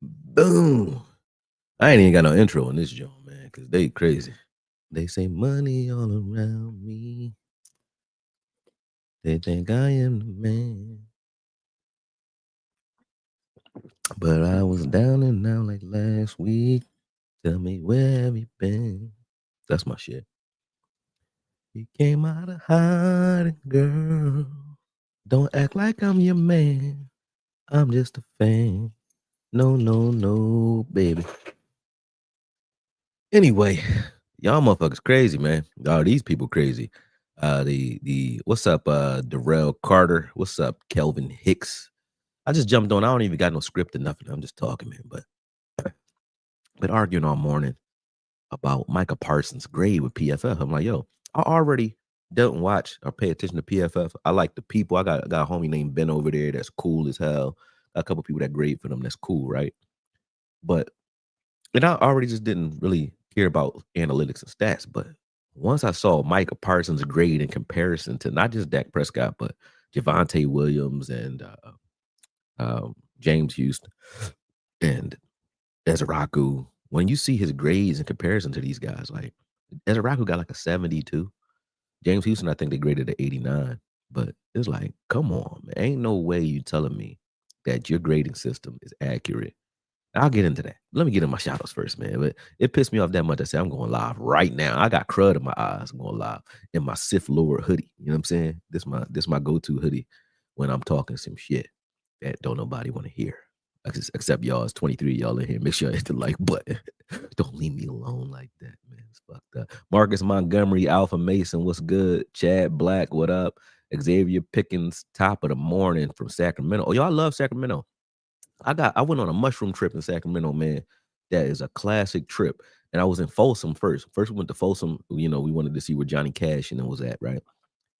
Boom. I ain't even got no intro in this joint, man, because they crazy. They say money all around me. They think I am the man. But I was down and out like last week. Tell me where have you been? That's my shit. You came out of hiding, girl. Don't act like I'm your man. I'm just a fan. No, no, no, baby. Anyway, y'all motherfuckers crazy, man. Oh, these people crazy. The what's up, Darrell Carter? What's up, Kelvin Hicks? I just jumped on. I don't even got no script or nothing. I'm just talking, man. But been arguing all morning about Micah Parsons' grade with PFF. I'm like, yo, I already don't watch or pay attention to PFF. I like the people. I got a homie named Ben over there that's cool as hell. Got a couple people that grade for them that's cool, right? But and I already just didn't really care about analytics and stats. But once I saw Micah Parsons' grade in comparison to not just Dak Prescott, but Javonte Williams and James Houston and Ezaraku, when you see his grades in comparison to these guys, like Ezaraku got like a 72. James Houston, I think they graded at 89. But it's like, come on, man. Ain't no way you telling me that your grading system is accurate. I'll get into that. Let me get in my shadows first, man. But it pissed me off that much. I said, I'm going live right now. I got crud in my eyes. I'm going live in my Sith Lord hoodie. You know what I'm saying? This my go-to hoodie when I'm talking some shit that don't nobody want to hear. Except y'all. It's 23 of y'all in here. Make sure you hit the like button. Don't leave me alone like that, man. It's fucked up. Marcus Montgomery, Alpha Mason, what's good? Chad Black, what up? Xavier Pickens, top of the morning from Sacramento. Oh, y'all love Sacramento. I went on a mushroom trip in Sacramento, man. That is a classic trip. And I was in Folsom first. First we went to Folsom, we wanted to see where Johnny Cash and it was at, right?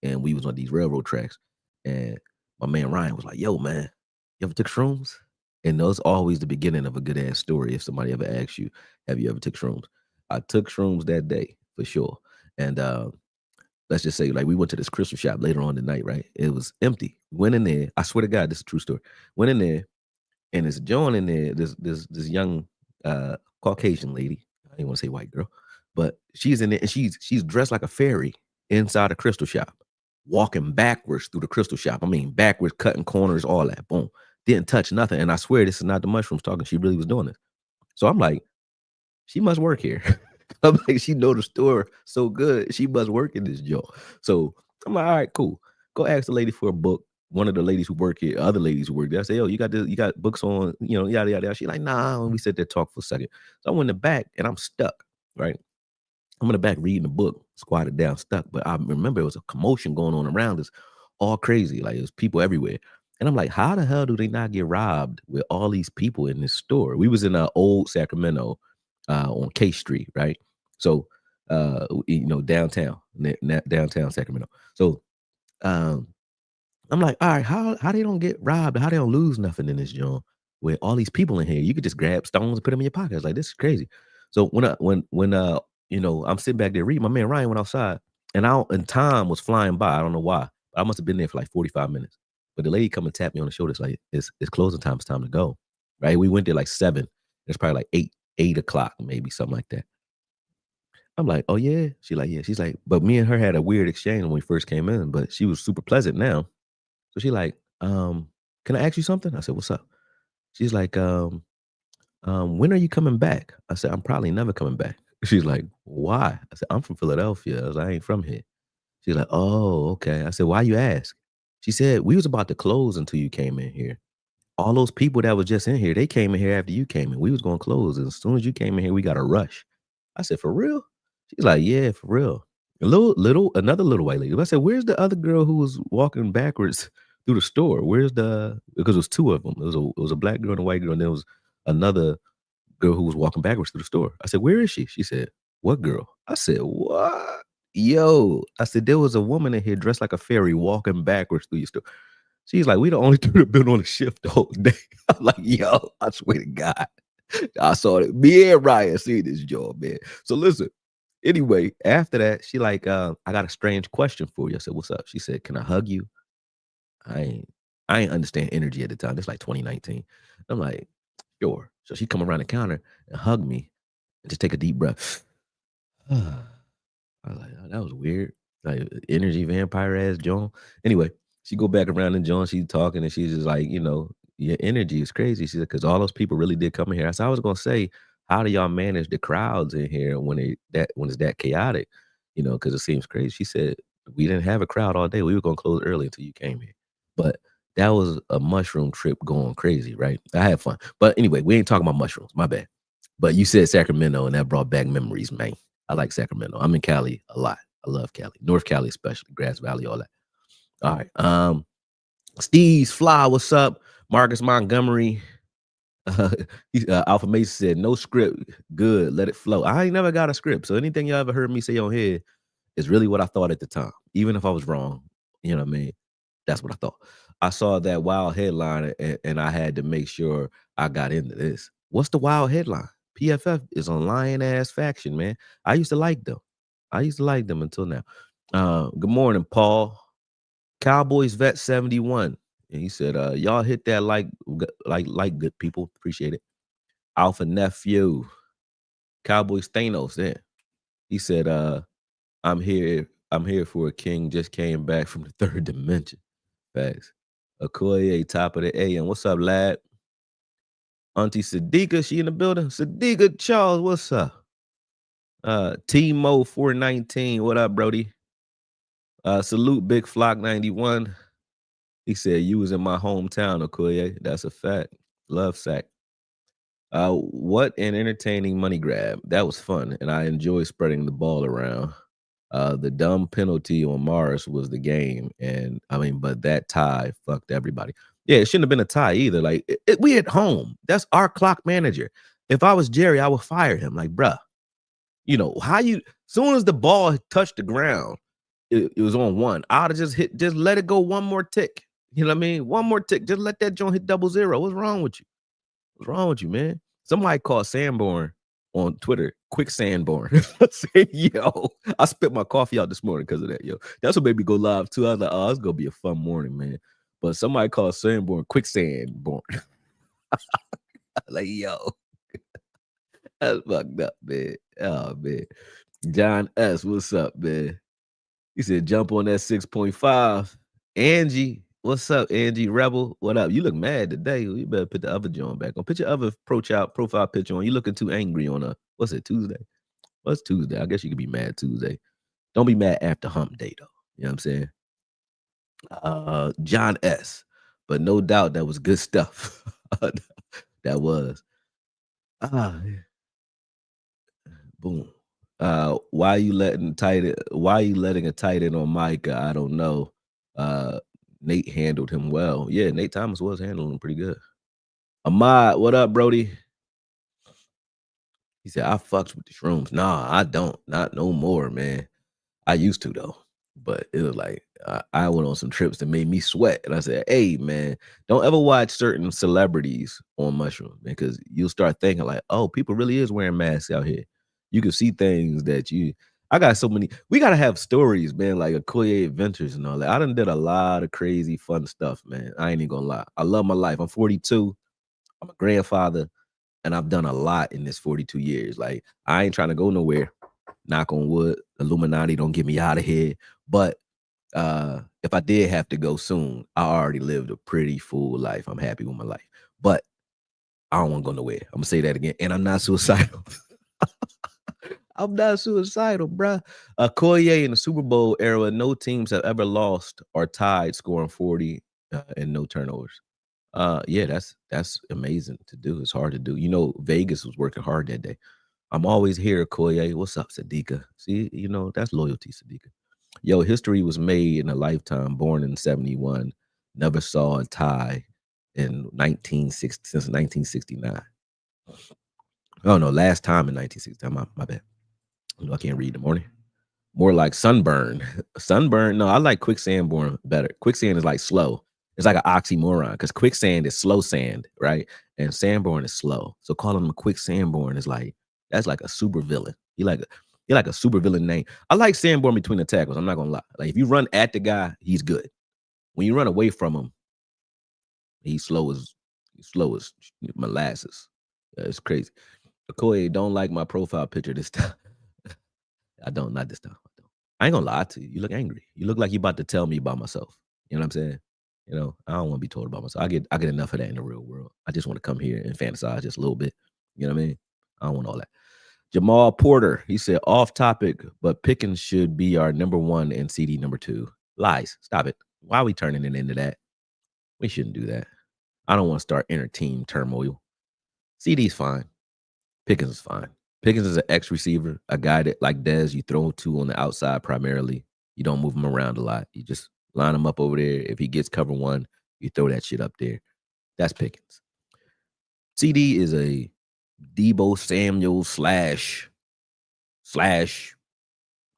And we was on these railroad tracks. And my man Ryan was like, yo, man, you ever took shrooms? And those always the beginning of a good ass story. If somebody ever asks you, have you ever took shrooms? I took shrooms that day for sure. And let's just say, like, we went to this crystal shop later on the night, right? It was empty. Went in there. I swear to God, this is a true story. Went in there, and there's Joan in there, this young Caucasian lady. I didn't want to say white girl, but she's in there and she's dressed like a fairy inside a crystal shop, walking backwards through the crystal shop. I mean, backwards, cutting corners, all that. Boom. Didn't touch nothing. And I swear this is not the mushrooms talking. She really was doing this. So I'm like, she must work here. I'm like, she know the store so good. She must work in this joint. So I'm like, all right, cool. Go ask the lady for a book. One of the ladies who work here, other ladies who work there, I say, "Oh, you got books on, yada yada yada." She like, "Nah." And we sit there talk for a second. So I went in the back and I'm stuck. Right, I'm in the back reading the book, squatted down, stuck. But I remember it was a commotion going on around us, all crazy. Like there's people everywhere. And I'm like, how the hell do they not get robbed with all these people in this store? We was in old Sacramento on K Street, right? So downtown, downtown Sacramento. So um I'm like, all right, how they don't get robbed? How they don't lose nothing in this joint with all these people in here? You could just grab stones and put them in your pockets. Like this is crazy. So I'm sitting back there reading, my man Ryan went outside and time was flying by. I don't know why. I must have been there for like 45 minutes. But the lady come and tap me on the shoulder. It's like it's closing time. It's time to go. Right? We went there like 7. It's probably like 8 o'clock, maybe something like that. I'm like, oh yeah. She like, yeah. She's like, but me and her had a weird exchange when we first came in, but she was super pleasant now. So she like, can I ask you something? I said, what's up? She's like, when are you coming back? I said, I'm probably never coming back. She's like, why? I said, I'm from Philadelphia. I was like, I ain't from here. She's like, oh, okay. I said, why you ask? She said, we was about to close until you came in here. All those people that was just in here, they came in here after you came in. We was going to close. And as soon as you came in here, we got a rush. I said, for real? She's like, yeah, for real. Another little white lady. I said, where's the other girl who was walking backwards through the store? Because it was 2 of them. It was a black girl and a white girl, and there was another girl who was walking backwards through the store. I said, where is she? She said, what girl? I said, what? Yo, I said, there was a woman in here dressed like a fairy walking backwards through your store. She's like, we the only 2 that been on the shift the whole day. I'm like, yo, I swear to God. I saw it. Me and Ryan see this job, man. So listen. Anyway, after that, she like, I got a strange question for you. I said, what's up? She said, can I hug you? I ain't understand energy at the time. It's like 2019. I'm like, Sure. So she come around the counter and hug me and just take a deep breath. I was like, "Oh, that was weird." Like, energy vampire ass Joan. Anyway, she go back around and Joan, she's talking and she's just like, "Your energy is crazy." She said, "'Cause all those people really did come in here." I said, "I was gonna say, how do y'all manage the crowds in here when it's that chaotic? Because it seems crazy." She said, "We didn't have a crowd all day. We were gonna close early until you came here." But that was a mushroom trip going crazy, right? I had fun. But anyway, we ain't talking about mushrooms. My bad. But you said Sacramento, and that brought back memories, man. I like Sacramento. I'm in Cali a lot. I love Cali. North Cali especially, Grass Valley, all that. All right. Steve's Fly, what's up? Marcus Montgomery. Uh, Alpha Mason said, no script. Good. Let it flow. I ain't never got a script. So anything y'all ever heard me say on here is really what I thought at the time. Even if I was wrong, you know what I mean? That's what I thought. I saw that wild headline and I had to make sure I got into this. What's the wild headline? PFF is a lying ass faction, man. I used to like them. I used to like them until now. Good morning, Paul. Cowboys vet 71. And he said, y'all hit that like good people. Appreciate it. Alpha nephew. Cowboys Thanos. Yeah. He said, I'm here for a king. Just came back from the third dimension. Facts. Okoye, top of the A. And what's up, lad? Auntie Sadiqa, she in the building. Sadiqa Charles, what's up? Timo 419, what up, Brody? Salute Big Flock 91. He said you was in my hometown, Okoye. That's a fact. Love sack. What an entertaining money grab. That was fun, and I enjoy spreading the ball around. The dumb penalty on Morris was the game, and but that tie fucked everybody. Yeah, it shouldn't have been a tie either. Like we at home. That's our clock manager. If I was Jerry, I would fire him. Like, bruh, how you? Soon as the ball touched the ground, it was on one. I'd have just let it go one more tick. You know what I mean? One more tick. Just let that joint hit 00. What's wrong with you? What's wrong with you, man? Somebody called Sanborn on Twitter, quick Sanborn. Say, yo, I spit my coffee out this morning because of that, yo. That's what made me go live too. I was like, oh, it's gonna be a fun morning, man. But somebody called Sanborn quick Sanborn. Like, yo, that's fucked up, man. Oh man. John S, what's up, man? He said, jump on that 6.5. Angie, what's up, Angie Rebel? What up? You look mad today. You better put the other joint back on. Put your other profile picture on. You looking too angry on what's it, Tuesday? What's Tuesday? I guess you could be mad Tuesday. Don't be mad after hump day, though. You know what I'm saying? John S. But no doubt that was good stuff. That was. Ah, boom. Why you letting a tight end on Micah? I don't know. Nate handled him well. Yeah, Nate Thomas was handling him pretty good. Ahmad, what up, Brody? He said, I fucks with the shrooms. Nah, I don't. Not no more, man. I used to though. But it was like I went on some trips that made me sweat. And I said, hey, man, don't ever watch certain celebrities on mushrooms, man, because you'll start thinking like, oh, people really is wearing masks out here. You can see things that I got so many. We got to have stories, man, like Okoye Adventures and all that. I done did a lot of crazy fun stuff, man. I ain't even gonna lie. I love my life. I'm 42. I'm a grandfather, and I've done a lot in this 42 years. Like, I ain't trying to go nowhere. Knock on wood. Illuminati don't get me out of here. But if I did have to go soon, I already lived a pretty full life. I'm happy with my life. But I don't want to go nowhere. I'm gonna say that again. And I'm not suicidal. I'm not suicidal, bruh. Koye in the Super Bowl era, no teams have ever lost or tied scoring 40 and no turnovers. Yeah, that's amazing to do. It's hard to do. Vegas was working hard that day. I'm always here, Koye. What's up, Sadiqa? See, that's loyalty, Sadiqa. Yo, history was made in a lifetime. Born in 71, never saw a tie in 1960 since 1969. Oh no, last time in 1969. My bad. I can't read in the morning. More like sunburn. Sunburn. No, I like quicksand born better. Quicksand is like slow. It's like an oxymoron because quicksand is slow sand, right? And sandborn is slow. So calling him a quick sandborn is like that's like a super villain. You're like a super villain name. I like sandborn between the tackles. I'm not gonna lie. Like if you run at the guy, he's good. When you run away from him, he's slow as Slow as molasses. It's crazy. Okoye don't like my profile picture this time. I don't, not this time. I ain't gonna lie to you. You look angry. You look like you about to tell me about myself. You know what I'm saying? I don't want to be told about myself. I get enough of that in the real world. I just want to come here and fantasize just a little bit. You know what I mean? I don't want all that. Jamal Porter, he said, off topic, but Pickens should be our number one and CD number two. Lies. Stop it. Why are we turning it into that? We shouldn't do that. I don't want to start inner team turmoil. CD's fine. Pickens is fine. Pickens is an X receiver, a guy that like Dez, you throw to on the outside primarily. You don't move him around a lot. You just line him up over there. If he gets cover one, you throw that shit up there. That's Pickens. CD is a Debo Samuel slash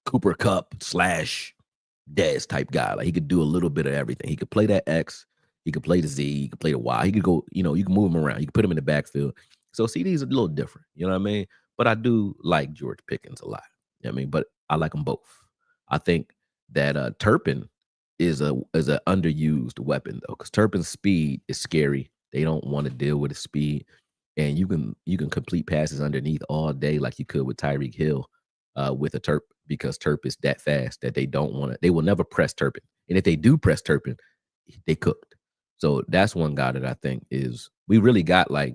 Cooper Cup slash Dez type guy. Like he could do a little bit of everything. He could play that X. He could play the Z. He could play the Y. He could go, you can move him around. You can put him in the backfield. So CD is a little different. You know what I mean? But I do like George Pickens a lot. You know what I mean? But I like them both. I think that Turpin is an underused weapon though, because Turpin's speed is scary. They don't want to deal with his speed, and you can complete passes underneath all day like you could with Tyreek Hill with a Turp, because Turp is that fast that they will never press Turpin, and if they do press Turpin, they cooked. So that's one guy that I think we really got like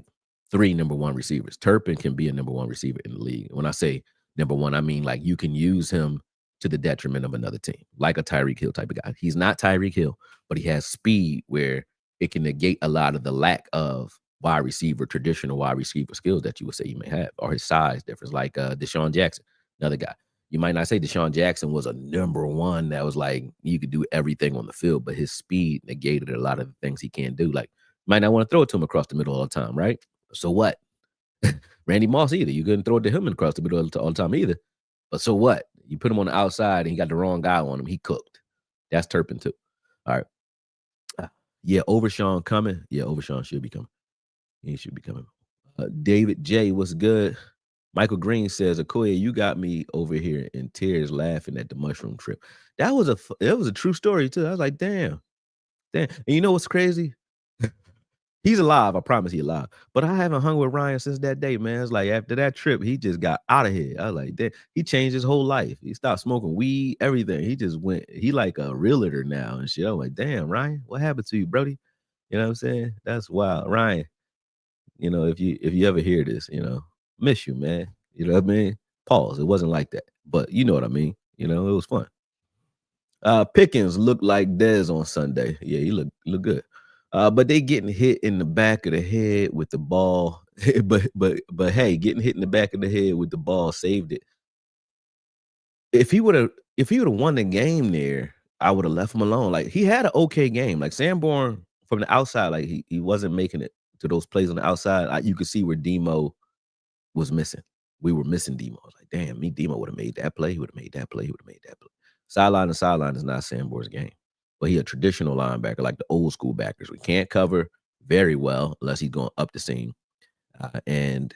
3 number one receivers. Turpin can be a number one receiver in the league. When I say number one, I mean like you can use him to the detriment of another team, like a Tyreek Hill type of guy. He's not Tyreek Hill, but he has speed where it can negate a lot of the lack of traditional wide receiver skills that you would say you may have, or his size difference, like Deshaun Jackson, another guy. You might not say Deshaun Jackson was a number one that was like you could do everything on the field, but his speed negated a lot of the things he can't do. Like, you might not want to throw it to him across the middle all the time, right? So what? Randy Moss either. You couldn't throw it to him across the middle all the time either. But so what? You put him on the outside and he got the wrong guy on him. He cooked. That's Turpin too. All right. Yeah, Overshawn coming. Yeah, Overshawn should be coming. He should be coming. David J, what's good? Michael Green says, Okoye, you got me over here in tears laughing at the mushroom trip. That was a true story too. I was like, damn. And you know what's crazy? He's alive. I promise he's alive. But I haven't hung with Ryan since that day, man. It's like after that trip, he just got out of here. I was like, damn. He changed his whole life. He stopped smoking weed, everything. He just went, he like a realtor now and shit. I'm like, damn, Ryan, what happened to you, Brody? You know what I'm saying? That's wild. Ryan, if you ever hear this, miss you, man. You know what I mean? Pause. It wasn't like that. But you know what I mean. It was fun. Pickens looked like Dez on Sunday. Yeah, he looked good. But they getting hit in the back of the head with the ball. but hey, getting hit in the back of the head with the ball saved it. If he would have won the game there, I would have left him alone. Like he had an okay game. Like Sanborn from the outside, like he wasn't making it to those plays on the outside. You could see where Demo was missing. We were missing Demo. I was like, damn, Demo would have made that play. He would have made that play. He would have made that play. Sideline to sideline is not Sanborn's game. But he a traditional linebacker, like the old school backers. We can't cover very well unless he's going up the seam. And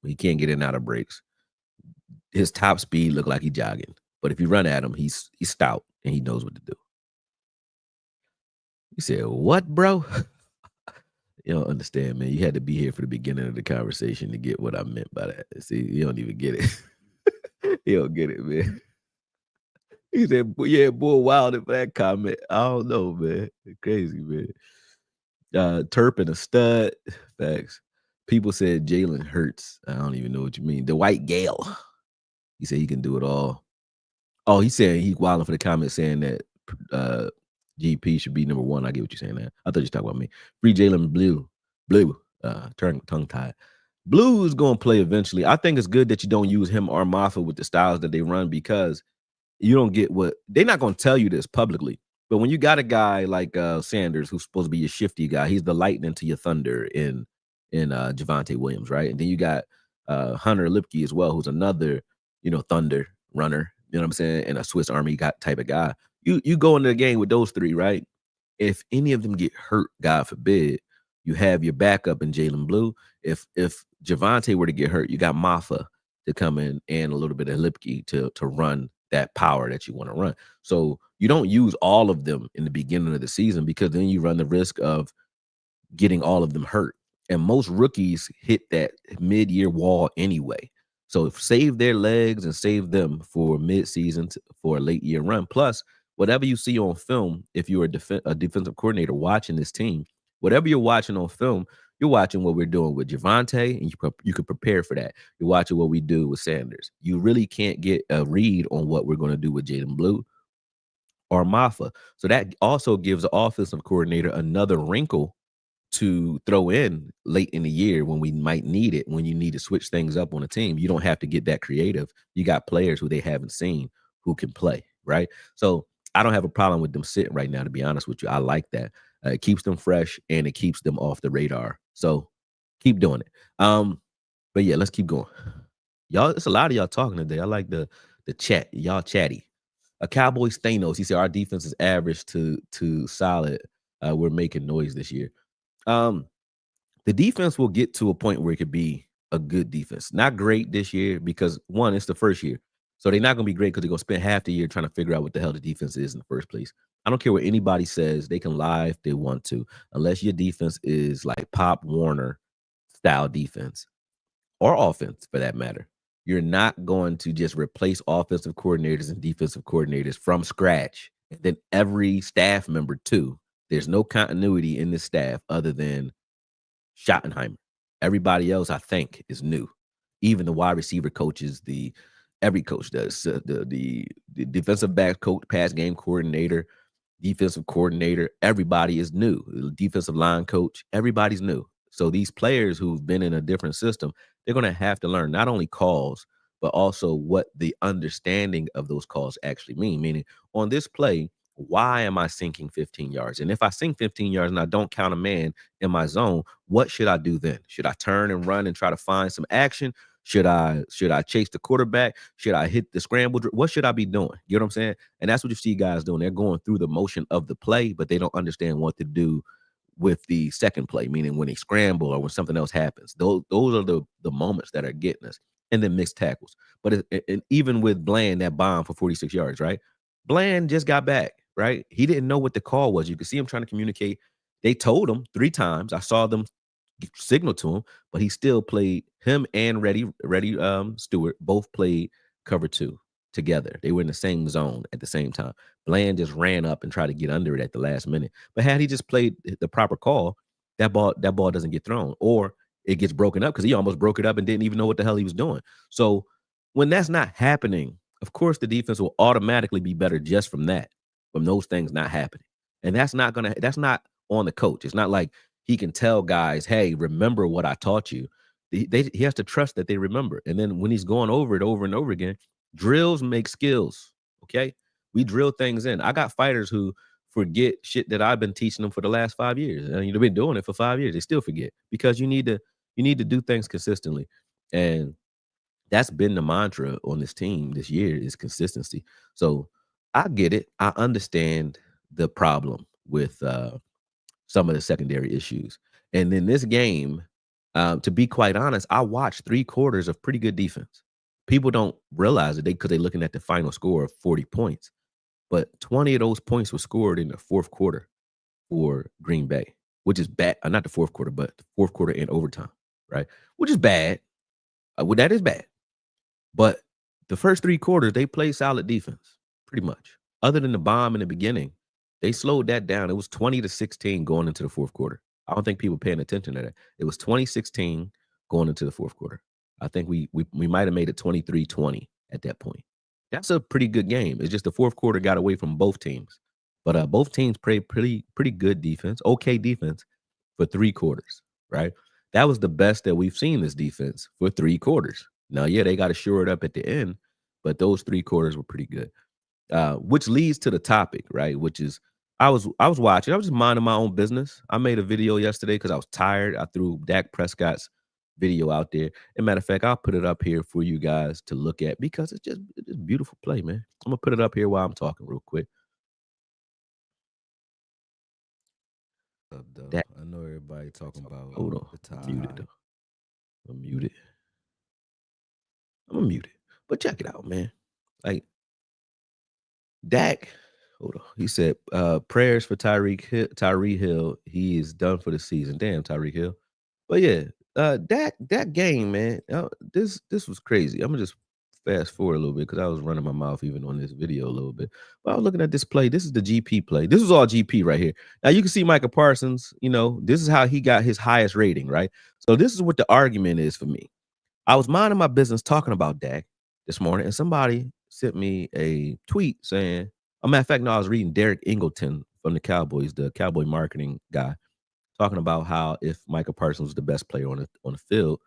he can't get in and out of breaks. His top speed looked like he's jogging. But if you run at him, he's stout and he knows what to do. You said, what, bro? You don't understand, man. You had to be here for the beginning of the conversation to get what I meant by that. See, you don't even get it. You don't get it, man. He said, yeah, boy, wild for that comment. I don't know, man. Crazy, man. Turpin a stud. Facts. People said Jalen Hurts. I don't even know what you mean. The White Gale. He said he can do it all. Oh, he's saying he's wilding for the comment saying that GP should be number one. I get what you're saying. That I thought you were talking about me. Free Jalen Blue. Tongue tied. Blue is going to play eventually. I think it's good that you don't use him or Maffa with the styles that they run, because you don't get what they're not going to tell you this publicly. But when you got a guy like Sanders, who's supposed to be your shifty guy, he's the lightning to your thunder in Javonte Williams, right? And then you got Hunter Lipke as well, who's another thunder runner. You know what I'm saying? And a Swiss Army type of guy. You go into the game with those three, right? If any of them get hurt, God forbid, you have your backup in Jalen Blue. If Javonte were to get hurt, you got Maffa to come in and a little bit of Lipke to run that power that you want to run. So you don't use all of them in the beginning of the season, because then you run the risk of getting all of them hurt. And most rookies hit that mid-year wall anyway. So save their legs and save them for mid-season for a late year run. Plus, whatever you see on film, if you're a defensive coordinator watching this team, whatever you're watching on film, you're watching what we're doing with Javante, and you can prepare for that. You're watching what we do with Sanders. You really can't get a read on what we're going to do with Jaden Blue or Mafa. So that also gives the offensive coordinator another wrinkle to throw in late in the year when we might need it, when you need to switch things up on a team. You don't have to get that creative. You got players who they haven't seen who can play, right? So I don't have a problem with them sitting right now, to be honest with you. I like that. It keeps them fresh and it keeps them off the radar. So keep doing it. But yeah, let's keep going. Y'all, it's a lot of y'all talking today. I like the chat. Y'all chatty. A Cowboys Thanos. He said our defense is average to solid. We're making noise this year. Um, the defense will get to a point where it could be a good defense. Not great this year because one, it's the first year. So they're not going to be great because they're going to spend half the year trying to figure out what the hell the defense is in the first place. I don't care what anybody says. They can lie if they want to, unless your defense is like Pop Warner style defense or offense for that matter. You're not going to just replace offensive coordinators and defensive coordinators from scratch. And then every staff member too. There's no continuity in the staff other than Schottenheimer. Everybody else, I think, is new. Even the wide receiver coaches, every coach does. The defensive back coach, pass game coordinator, defensive coordinator, everybody is new. The defensive line coach, everybody's new. So these players who've been in a different system, they're going to have to learn not only calls, but also what the understanding of those calls actually mean. Meaning, on this play, why am I sinking 15 yards? And if I sink 15 yards and I don't count a man in my zone, what should I do then? Should I turn and run and try to find some action? Should I chase the quarterback? Should I hit the scramble? What should I be doing? You know what I'm saying? And that's what you see guys doing. They're going through the motion of the play, but they don't understand what to do with the second play, meaning when they scramble or when something else happens. Those are the moments that are getting us. And then mixed tackles. But even with Bland, that bomb for 46 yards, right? Bland just got back, right? He didn't know what the call was. You could see him trying to communicate. They told him 3 times. I saw them signal to him, but he still played. Him and Reddy Stewart both played cover 2 together. They were in the same zone at the same time. Bland just ran up and tried to get under it at the last minute. But had he just played the proper call, that ball doesn't get thrown, or it gets broken up because he almost broke it up and didn't even know what the hell he was doing. So when that's not happening, of course the defense will automatically be better just from that, from those things not happening. And that's not on the coach. It's not like he can tell guys, hey, remember what I taught you. He has to trust that they remember. And then when he's going over it over and over again, drills make skills. Okay. We drill things in. I got fighters who forget shit that I've been teaching them for the last 5 years. And you've been doing it for 5 years. They still forget because you need to do things consistently. And that's been the mantra on this team this year is consistency. So I get it. I understand the problem with some of the secondary issues. And in this game, to be quite honest, I watched 3 quarters of pretty good defense. People don't realize it because they're looking at the final score of 40 points. But 20 of those points were scored in the fourth quarter for Green Bay, which is bad. Not the fourth quarter, but the fourth quarter and overtime, right? Which is bad. Well, that is bad. But the first 3 quarters, they played solid defense, pretty much. Other than the bomb in the beginning, they slowed that down. It was 20-16 going into the fourth quarter. I don't think people paying attention to that. It was 20-16 going into the fourth quarter. I think we might have made it 23-20 at that point. That's a pretty good game. It's just the fourth quarter got away from both teams. But both teams played pretty good defense, okay defense for 3 quarters, right? That was the best that we've seen this defense for 3 quarters. Now, yeah, they got to shore it up at the end, but those 3 quarters were pretty good. Which leads to the topic, right? Which is I was watching. I was just minding my own business. I made a video yesterday because I was tired. I threw Dak Prescott's video out there. As a matter of fact, I'll put it up here for you guys to look at because it's just beautiful play, man. I'm gonna put it up here while I'm talking real quick. Though. Dak, I know everybody talking about hold on, the tie. mute it though. I'm mute it. I'm gonna mute it. But check it out, man. Like Dak Hold on. He said, prayers for Tyree Hill. He is done for the season. Damn, Tyree Hill. But yeah, that game, man. This was crazy. I'm gonna just fast forward a little bit because I was running my mouth even on this video a little bit. But I was looking at this play. This is the GP play. This was all GP right here. Now you can see Micah Parsons. This is how he got his highest rating, right? So this is what the argument is for me. I was minding my business talking about Dak this morning, and somebody sent me a tweet saying, a matter of fact, no, I was reading Derek Ingleton from the Cowboys, the Cowboy marketing guy, talking about how if Micah Parsons was the best player on the field,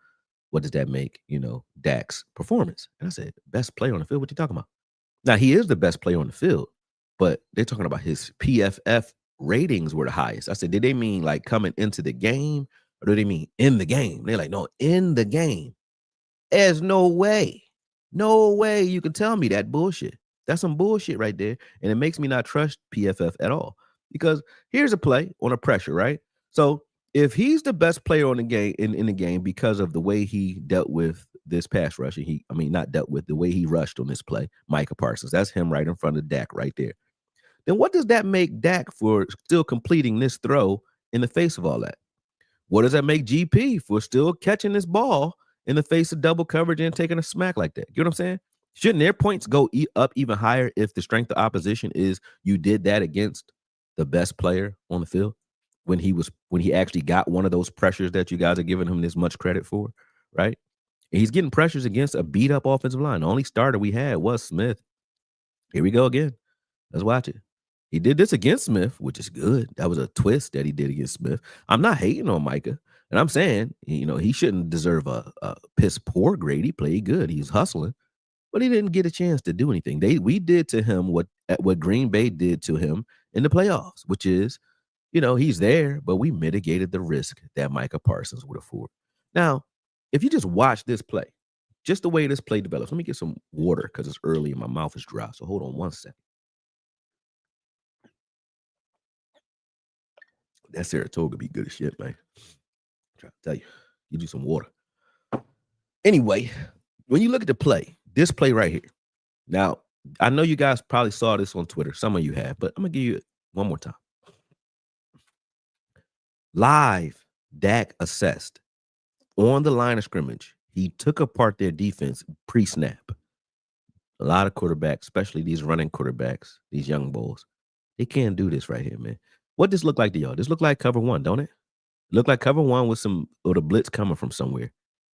what does that make, Dak's performance? And I said, best player on the field? What you talking about? Now, he is the best player on the field, but they're talking about his PFF ratings were the highest. I said, did they mean like coming into the game or do they mean in the game? They're like, no, in the game. There's no way. No way you can tell me that bullshit. That's some bullshit right there. And it makes me not trust PFF at all. Because here's a play on a pressure, right? So if he's the best player on the game in the game because of the way he dealt with this pass rush, not dealt with the way he rushed on this play, Micah Parsons. That's him right in front of Dak right there. Then what does that make Dak for still completing this throw in the face of all that? What does that make GP for still catching this ball in the face of double coverage and taking a smack like that? You know what I'm saying? Shouldn't their points go up even higher if the strength of opposition is you did that against the best player on the field when he actually got one of those pressures that you guys are giving him this much credit for, right? And he's getting pressures against a beat up offensive line. The only starter we had was Smith. Here we go again. Let's watch it. He did this against Smith, which is good. That was a twist that he did against Smith. I'm not hating on Micah. And I'm saying, he shouldn't deserve a piss poor grade. He played good. He was hustling, but he didn't get a chance to do anything. We did to him what Green Bay did to him in the playoffs, which is, he's there, but we mitigated the risk that Micah Parsons would afford. Now, if you just watch this play, just the way this play develops, let me get some water because it's early and my mouth is dry. So hold on one second. That Saratoga be good as shit, man. I'm trying to tell you, you do some water. Anyway, when you look at the play, this play right here. Now, I know you guys probably saw this on Twitter. Some of you have, but I'm going to give you it one more time. Live, Dak assessed on the line of scrimmage. He took apart their defense pre-snap. A lot of quarterbacks, especially these running quarterbacks, these young bulls, they can't do this right here, man. What does this look like to y'all? This look like cover one, don't it? Look like cover one with the blitz coming from somewhere,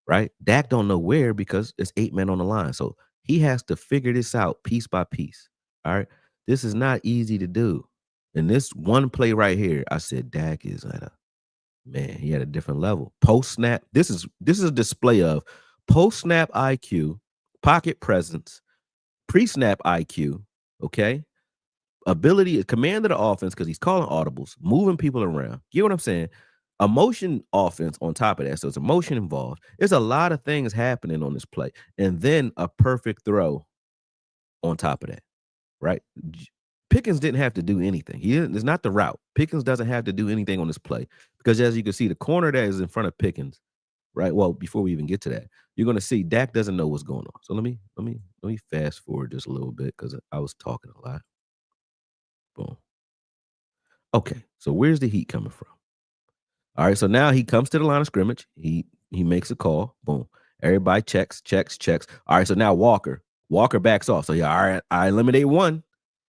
right? Dak don't know where because it's 8 men on the line. So he has to figure this out piece by piece. All right. This is not easy to do. And this one play right here, I said Dak is he had a different level. Post snap. This is a display of post snap IQ, pocket presence, pre-snap IQ, okay? Ability, command of the offense because he's calling audibles, moving people around. You know what I'm saying? Emotion offense on top of that. So it's emotion involved. There's a lot of things happening on this play. And then a perfect throw on top of that, right? Pickens didn't have to do anything. It's not the route. Pickens doesn't have to do anything on this play because as you can see, the corner that is in front of Pickens, right? Well, before we even get to that, you're going to see Dak doesn't know what's going on. So let me fast forward just a little bit because I was talking a lot. Boom. Okay, so where's the heat coming from? All right, so now he comes to the line of scrimmage. He makes a call. Boom. Everybody checks. All right, so now Walker backs off. So yeah, all right, I eliminate one.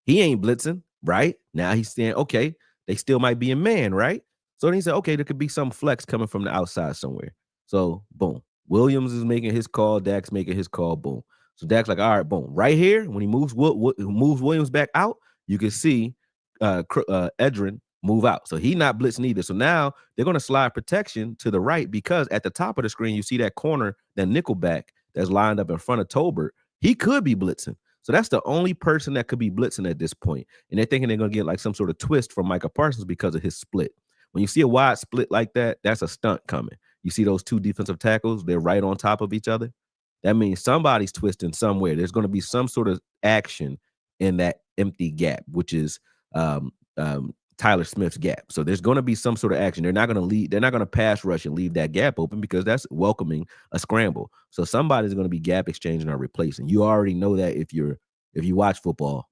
He ain't blitzing, right? Now he's saying, okay, they still might be a man, right? So then he said, okay, there could be some flex coming from the outside somewhere. So boom. Williams is making his call. Dak's making his call. Boom. So Dak's like, all right, boom. Right here, when he moves Williams back out, you can see Edrin move out. So he not blitzing either. So now they're going to slide protection to the right because at the top of the screen, you see that corner, that nickel back that's lined up in front of Tolbert. He could be blitzing. So that's the only person that could be blitzing at this point. And they're thinking they're going to get like some sort of twist from Micah Parsons because of his split. When you see a wide split like that, that's a stunt coming. You see those two defensive tackles, they're right on top of each other. That means somebody's twisting somewhere. There's going to be some sort of action in that empty gap, which is Tyler Smith's gap. So there's going to be some sort of action. They're not going to pass rush and leave that gap open because that's welcoming a scramble. So somebody's going to be gap exchanging or replacing. You already know that if you watch football,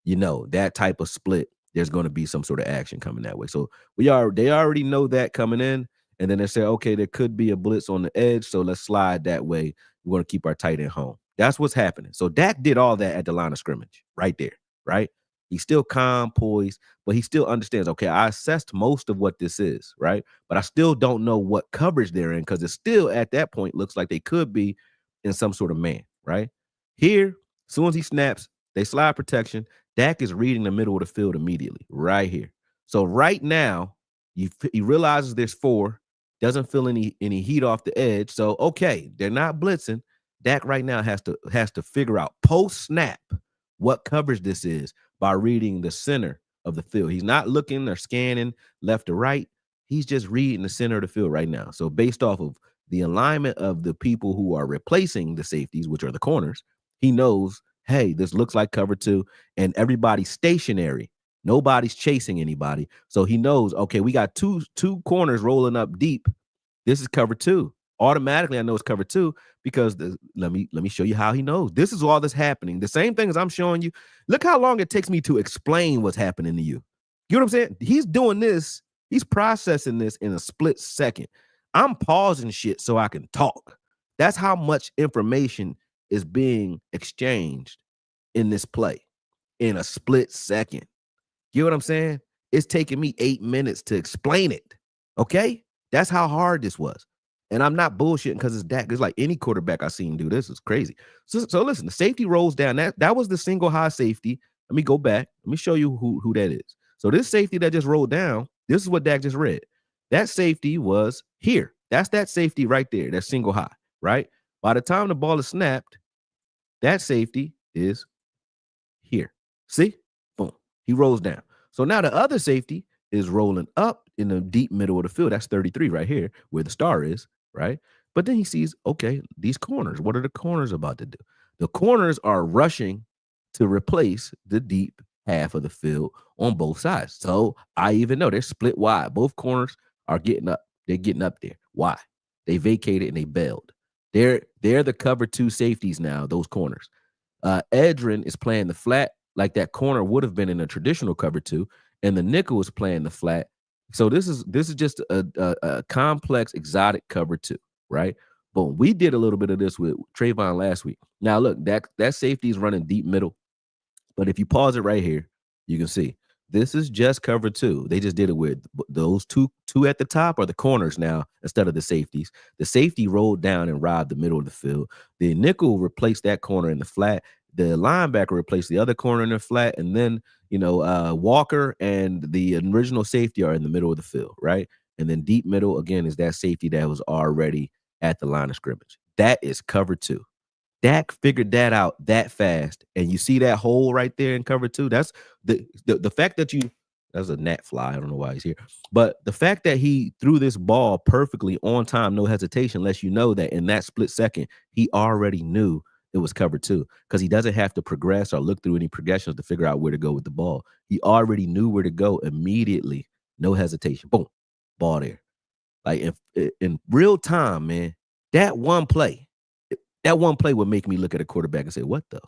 you know, that type of split, there's going to be some sort of action coming that way. So they already know that coming in, and then they say, okay, there could be a blitz on the edge, so let's slide that way. We're going to keep our tight end home. That's what's happening. So Dak did all that at the line of scrimmage, right there, right? He's still calm, poised, but he still understands, okay, I assessed most of what this is, right? But I still don't know what coverage they're in because it still at that point looks like they could be in some sort of man, right? Here, as soon as he snaps, they slide protection. Dak is reading the middle of the field immediately, right here. So right now, he realizes there's four, doesn't feel any heat off the edge. So okay, they're not blitzing. Dak right now has to figure out post snap what coverage this is by reading the center of the field. He's not looking or scanning left or right. He's just reading the center of the field right now. So based off of the alignment of the people who are replacing the safeties, which are the corners, he knows, hey, this looks like cover two, and everybody's stationary. Nobody's chasing anybody. So he knows, okay, we got two corners rolling up deep. This is cover two. Automatically, I know it's cover two because let me show you how he knows. This is all that's happening. The same thing as I'm showing you. Look how long it takes me to explain what's happening to you. You know what I'm saying? He's doing this. He's processing this in a split second. I'm pausing shit so I can talk. That's how much information is being exchanged in this play in a split second. You know what I'm saying? It's taking me 8 minutes to explain it. Okay? That's how hard this was. And I'm not bullshitting because it's Dak. It's like any quarterback I've seen do this is crazy. So listen, the safety rolls down. That was the single high safety. Let me go back. Let me show you who that is. So this safety that just rolled down, this is what Dak just read. That safety was here. That's that safety right there. That single high, right? By the time the ball is snapped, that safety is here. See? Boom. He rolls down. So now the other safety is rolling up in the deep middle of the field. That's 33 right here, where the star is, right? But then he sees, okay, these corners. What are the corners about to do? The corners are rushing to replace the deep half of the field on both sides. So I even know they're split wide. Both corners are getting up. They're getting up there. Why? They vacated and they bailed. They're the cover two safeties now, those corners. Edrin is playing the flat like that corner would have been in a traditional cover two, and the nickel is playing the flat. So this is just a complex exotic cover two, right? Boom. We did a little bit of this with Trayvon last week. Now look, that safety is running deep middle, but if you pause it right here, you can see this is just cover two. They just did it with those two at the top are the corners now instead of the safeties. The safety rolled down and robbed the middle of the field. The nickel replaced that corner in the flat. The linebacker replaced the other corner in the flat, and then Walker and the original safety are in the middle of the field, right? And then deep middle again is that safety that was already at the line of scrimmage. That is cover two. Dak figured that out that fast, and you see that hole right there in cover two. That's the fact that that's a gnat fly. I don't know why he's here, but the fact that he threw this ball perfectly on time, no hesitation, lets you know that in that split second he already knew it was cover two because he doesn't have to progress or look through any progressions to figure out where to go with the ball. He already knew where to go immediately, no hesitation. Boom, ball there. Like in real time, man. That one play would make me look at a quarterback and say, what the?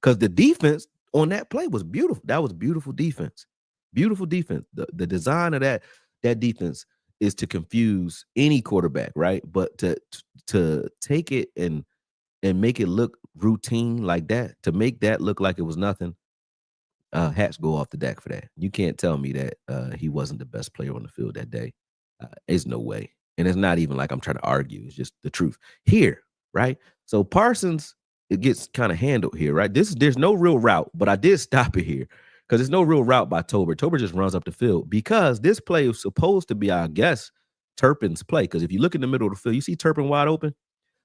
Because the defense on that play was beautiful. That was beautiful defense. Beautiful defense. The design of that defense is to confuse any quarterback, right? But to take it and make it look routine like that, to make that look like it was nothing, hats go off the Dak for that. You can't tell me that he wasn't the best player on the field that day. There's no way. And it's not even like I'm trying to argue. It's just the truth. Here, right? So Parsons, it gets kind of handled here, right? There's no real route, but I did stop it here because there's no real route by Tober. Tober just runs up the field because this play was supposed to be, I guess, Turpin's play. Because if you look in the middle of the field, you see Turpin wide open,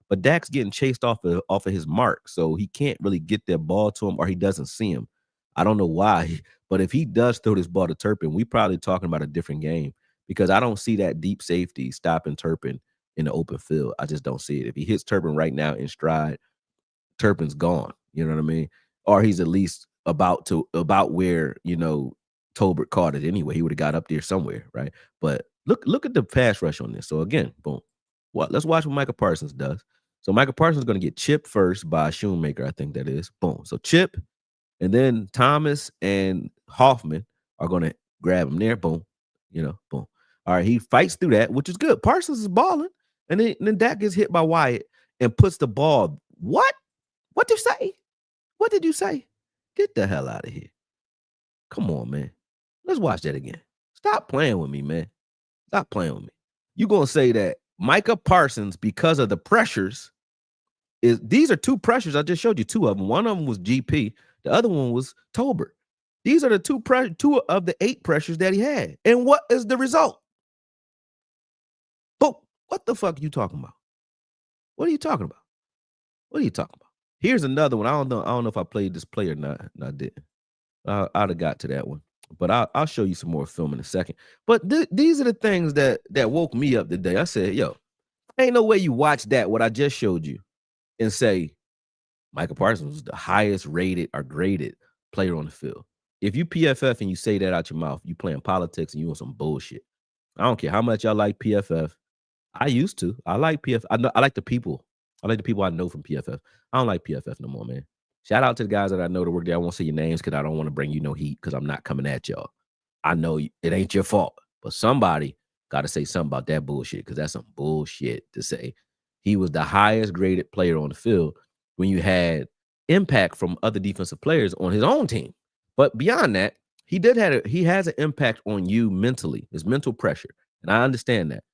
but Dak's getting chased off of his mark, so he can't really get that ball to him, or he doesn't see him. I don't know why, but if he does throw this ball to Turpin, we probably talking about a different game because I don't see that deep safety stopping Turpin in the open field. I just don't see it. If he hits Turpin right now in stride, Turpin's gone. You know what I mean? Or he's at least about where, Tolbert caught it anyway. He would have got up there somewhere, right? But look at the pass rush on this. So again, boom. Let's watch what Micah Parsons does. So Micah Parsons is going to get chipped first by Shoemaker, I think that is. Boom. So chip, And then Thomas and Hoffman are going to grab him there. Boom. Boom. All right. He fights through that, which is good. Parsons is balling. And then Dak gets hit by Wyatt and puts the ball. What? What did you say? What did you say? Get the hell out of here. Come on, man. Let's watch that again. Stop playing with me, man. Stop playing with me. You're going to say that Micah Parsons, because of the pressures, these are two pressures. I just showed you two of them. One of them was GP. The other one was Tolbert. These are the two of the 8 pressures that he had. And what is the result? But what the fuck are you talking about? What are you talking about? What are you talking about? Here's another one. I don't know if I played this play or not. And I didn't. I'd have got to that one. But I'll show you some more film in a second. But these are the things that woke me up today. I said, yo, ain't no way you watch that, what I just showed you, and say Micah Parsons was the highest rated or graded player on the field. If you PFF and you say that out your mouth, you playing politics and you on some bullshit. I don't care how much y'all like PFF. I used to. I like PFF. I like the people. I like the people I know from PFF. I don't like PFF no more, man. Shout out to the guys that I know that work there. I won't say your names because I don't want to bring you no heat because I'm not coming at y'all. I know it ain't your fault, but somebody got to say something about that bullshit because that's some bullshit to say. He was the highest graded player on the field when you had impact from other defensive players on his own team. But beyond that, he has an impact on you mentally. It's mental pressure, and I understand that.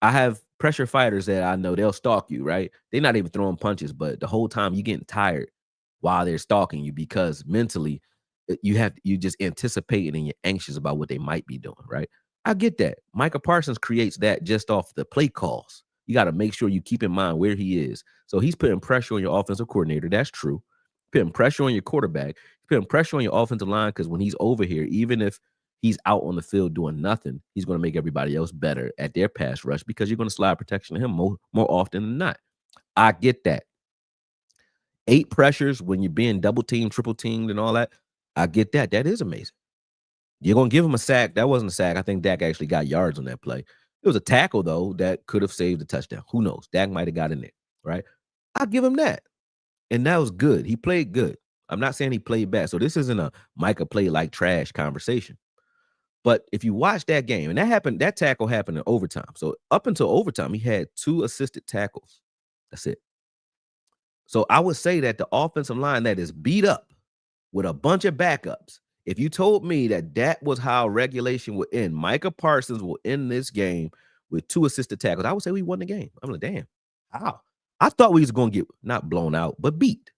I have pressure fighters that I know they'll stalk you, right? They're not even throwing punches, but the whole time you getting tired while they're stalking you because mentally you just anticipating and you're anxious about what they might be doing, right? I get that. Micah Parsons creates that just off the play calls. You got to make sure you keep in mind where he is. So he's putting pressure on your offensive coordinator. That's true. Putting pressure on your quarterback. Putting pressure on your offensive line because when he's over here, even if he's out on the field doing nothing, he's going to make everybody else better at their pass rush because you're going to slide protection to him more often than not. I get that. 8 pressures when you're being double teamed, triple teamed, and all that. I get that. That is amazing. You're going to give him a sack. That wasn't a sack. I think Dak actually got yards on that play. It was a tackle, though, that could have saved the touchdown. Who knows? Dak might have got in there, right? I'll give him that. And that was good. He played good. I'm not saying he played bad. So this isn't a Micah played like trash conversation. But if you watch that game, and that tackle happened in overtime. So up until overtime, he had 2 assisted tackles. That's it. So I would say that the offensive line that is beat up with a bunch of backups, if you told me that was how regulation would end, Micah Parsons will end this game with 2 assisted tackles, I would say we won the game. I'm like, damn, how? I thought we was going to get not blown out, but beat.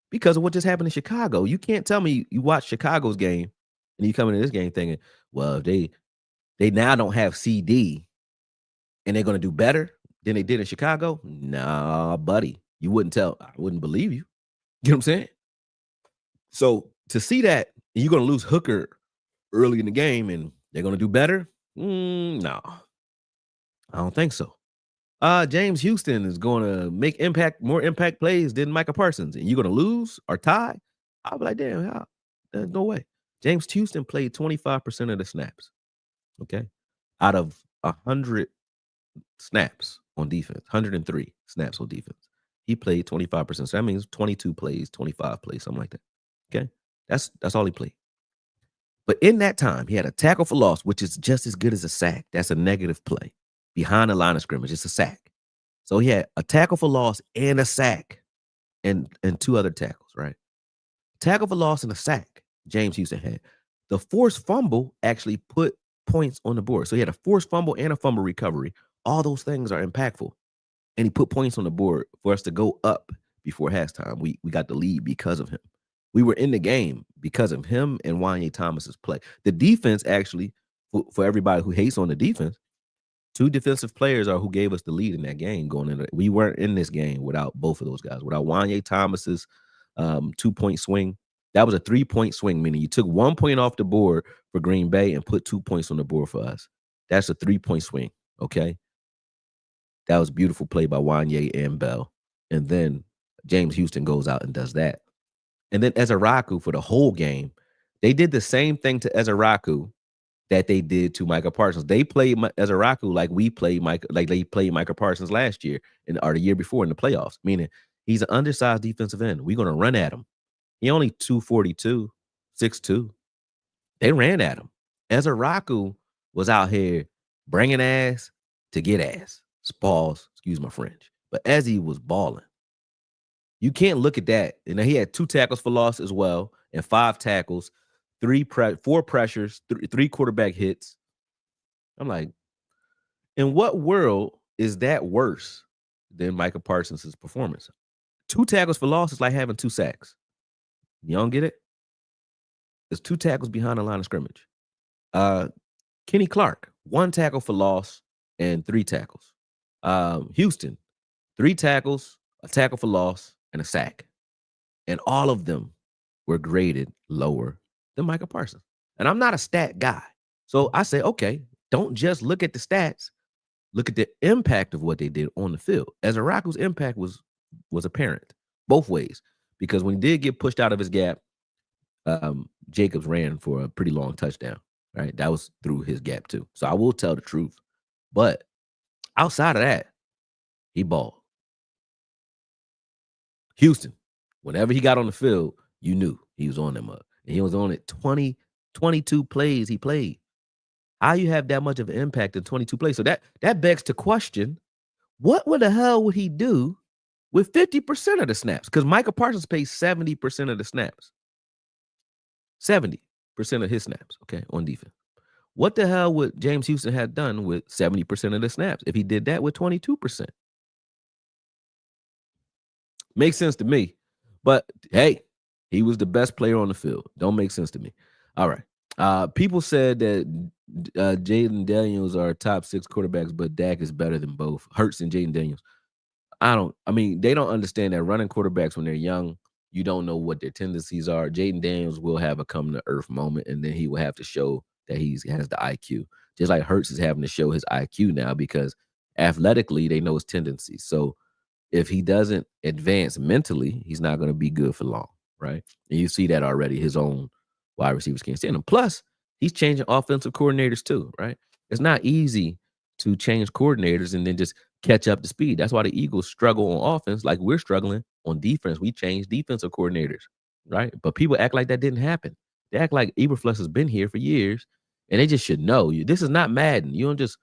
Because of what just happened in Chicago. You can't tell me you watch Chicago's game and you come into this game thinking, well, if they now don't have CD and they're going to do better than they did in Chicago. Nah, buddy, you wouldn't tell. I wouldn't believe you. You know what I'm saying? So to see that you're going to lose Hooker early in the game and they're going to do better. No, I don't think so. James Houston is going to make more impact plays than Micah Parsons, and you're going to lose or tie. I'll be like, damn, how? There's no way. James Houston played 25% of the snaps. Okay, out of 100 snaps on defense, 103 snaps on defense. He played 25%. So that means 22 plays, 25 plays, something like that. Okay, that's all he played. But in that time, he had a tackle for loss, which is just as good as a sack. That's a negative play. Behind the line of scrimmage, it's a sack. So he had a tackle for loss and a sack and 2 other tackles, right? Tackle for loss and a sack, James Houston had. The forced fumble actually put points on the board. So he had a forced fumble and a fumble recovery. All those things are impactful. And he put points on the board for us to go up before halftime. We got the lead because of him. We were in the game because of him and Wanye Thomas's play. The defense actually, for everybody who hates on the defense, 2 defensive players are who gave us the lead in that game going into. We weren't in this game without both of those guys. Without Wanye Thomas's 2-point swing, that was a 3-point swing, meaning you took 1 point off the board for Green Bay and put 2 points on the board for us. That's a 3-point swing, okay? That was a beautiful play by Wanye and Bell. And then James Houston goes out and does that. And then Ezaraku for the whole game, they did the same thing to Ezaraku that they did to Micah Parsons. They played Ezaraku like they played Micah Parsons last year or the year before in the playoffs. Meaning He's an undersized defensive end. We're gonna run at him. He only 242, 6'2". They ran at him. Ezaraku was out here bringing ass to get ass. Pause, excuse my French. But Ezzy was balling. You can't look at that. And he had 2 tackles for loss as well, and 5 tackles, 4 pressures, 3 quarterback hits. I'm like, in what world is that worse than Micah Parsons' performance? 2 tackles for loss is like having 2 sacks. You don't get it? It's 2 tackles behind the line of scrimmage. Kenny Clark, 1 tackle for loss and 3 tackles. Houston, 3 tackles, a tackle for loss, and a sack. And all of them were graded lower than Micah Parsons. And I'm not a stat guy. So I say, okay, don't just look at the stats. Look at the impact of what they did on the field. Ezaraku's impact was apparent both ways, because when he did get pushed out of his gap, Jacobs ran for a pretty long touchdown, right? That was through his gap too. So I will tell the truth. But outside of that, he balled. Houston, whenever he got on the field, you knew he was on them up. And he was on it 22 plays he played. How you have that much of an impact in 22 plays? So that begs to question, what the hell would he do with 50% of the snaps? Because Micah Parsons plays 70% of the snaps. 70% of his snaps, okay, on defense. What the hell would James Houston have done with 70% of the snaps if he did that with 22%? Makes sense to me. But hey, he was the best player on the field. Don't make sense to me. All right. People said that Jaden Daniels are top 6 quarterbacks, but Dak is better than both Hurts and Jaden Daniels. They don't understand that running quarterbacks when they're young, you don't know what their tendencies are. Jaden Daniels will have a come to earth moment, and then he will have to show that he has the IQ. Just like Hurts is having to show his IQ now, because athletically they know his tendencies. So if he doesn't advance mentally, he's not going to be good for long, right? And you see that already. His own wide receivers can't stand him. Plus, he's changing offensive coordinators too, right? It's not easy to change coordinators and then just catch up to speed. That's why the Eagles struggle on offense like we're struggling on defense. We changed defensive coordinators, right? But people act like that didn't happen. They act like Eberflus has been here for years, and they just should know. This is not Madden. You don't just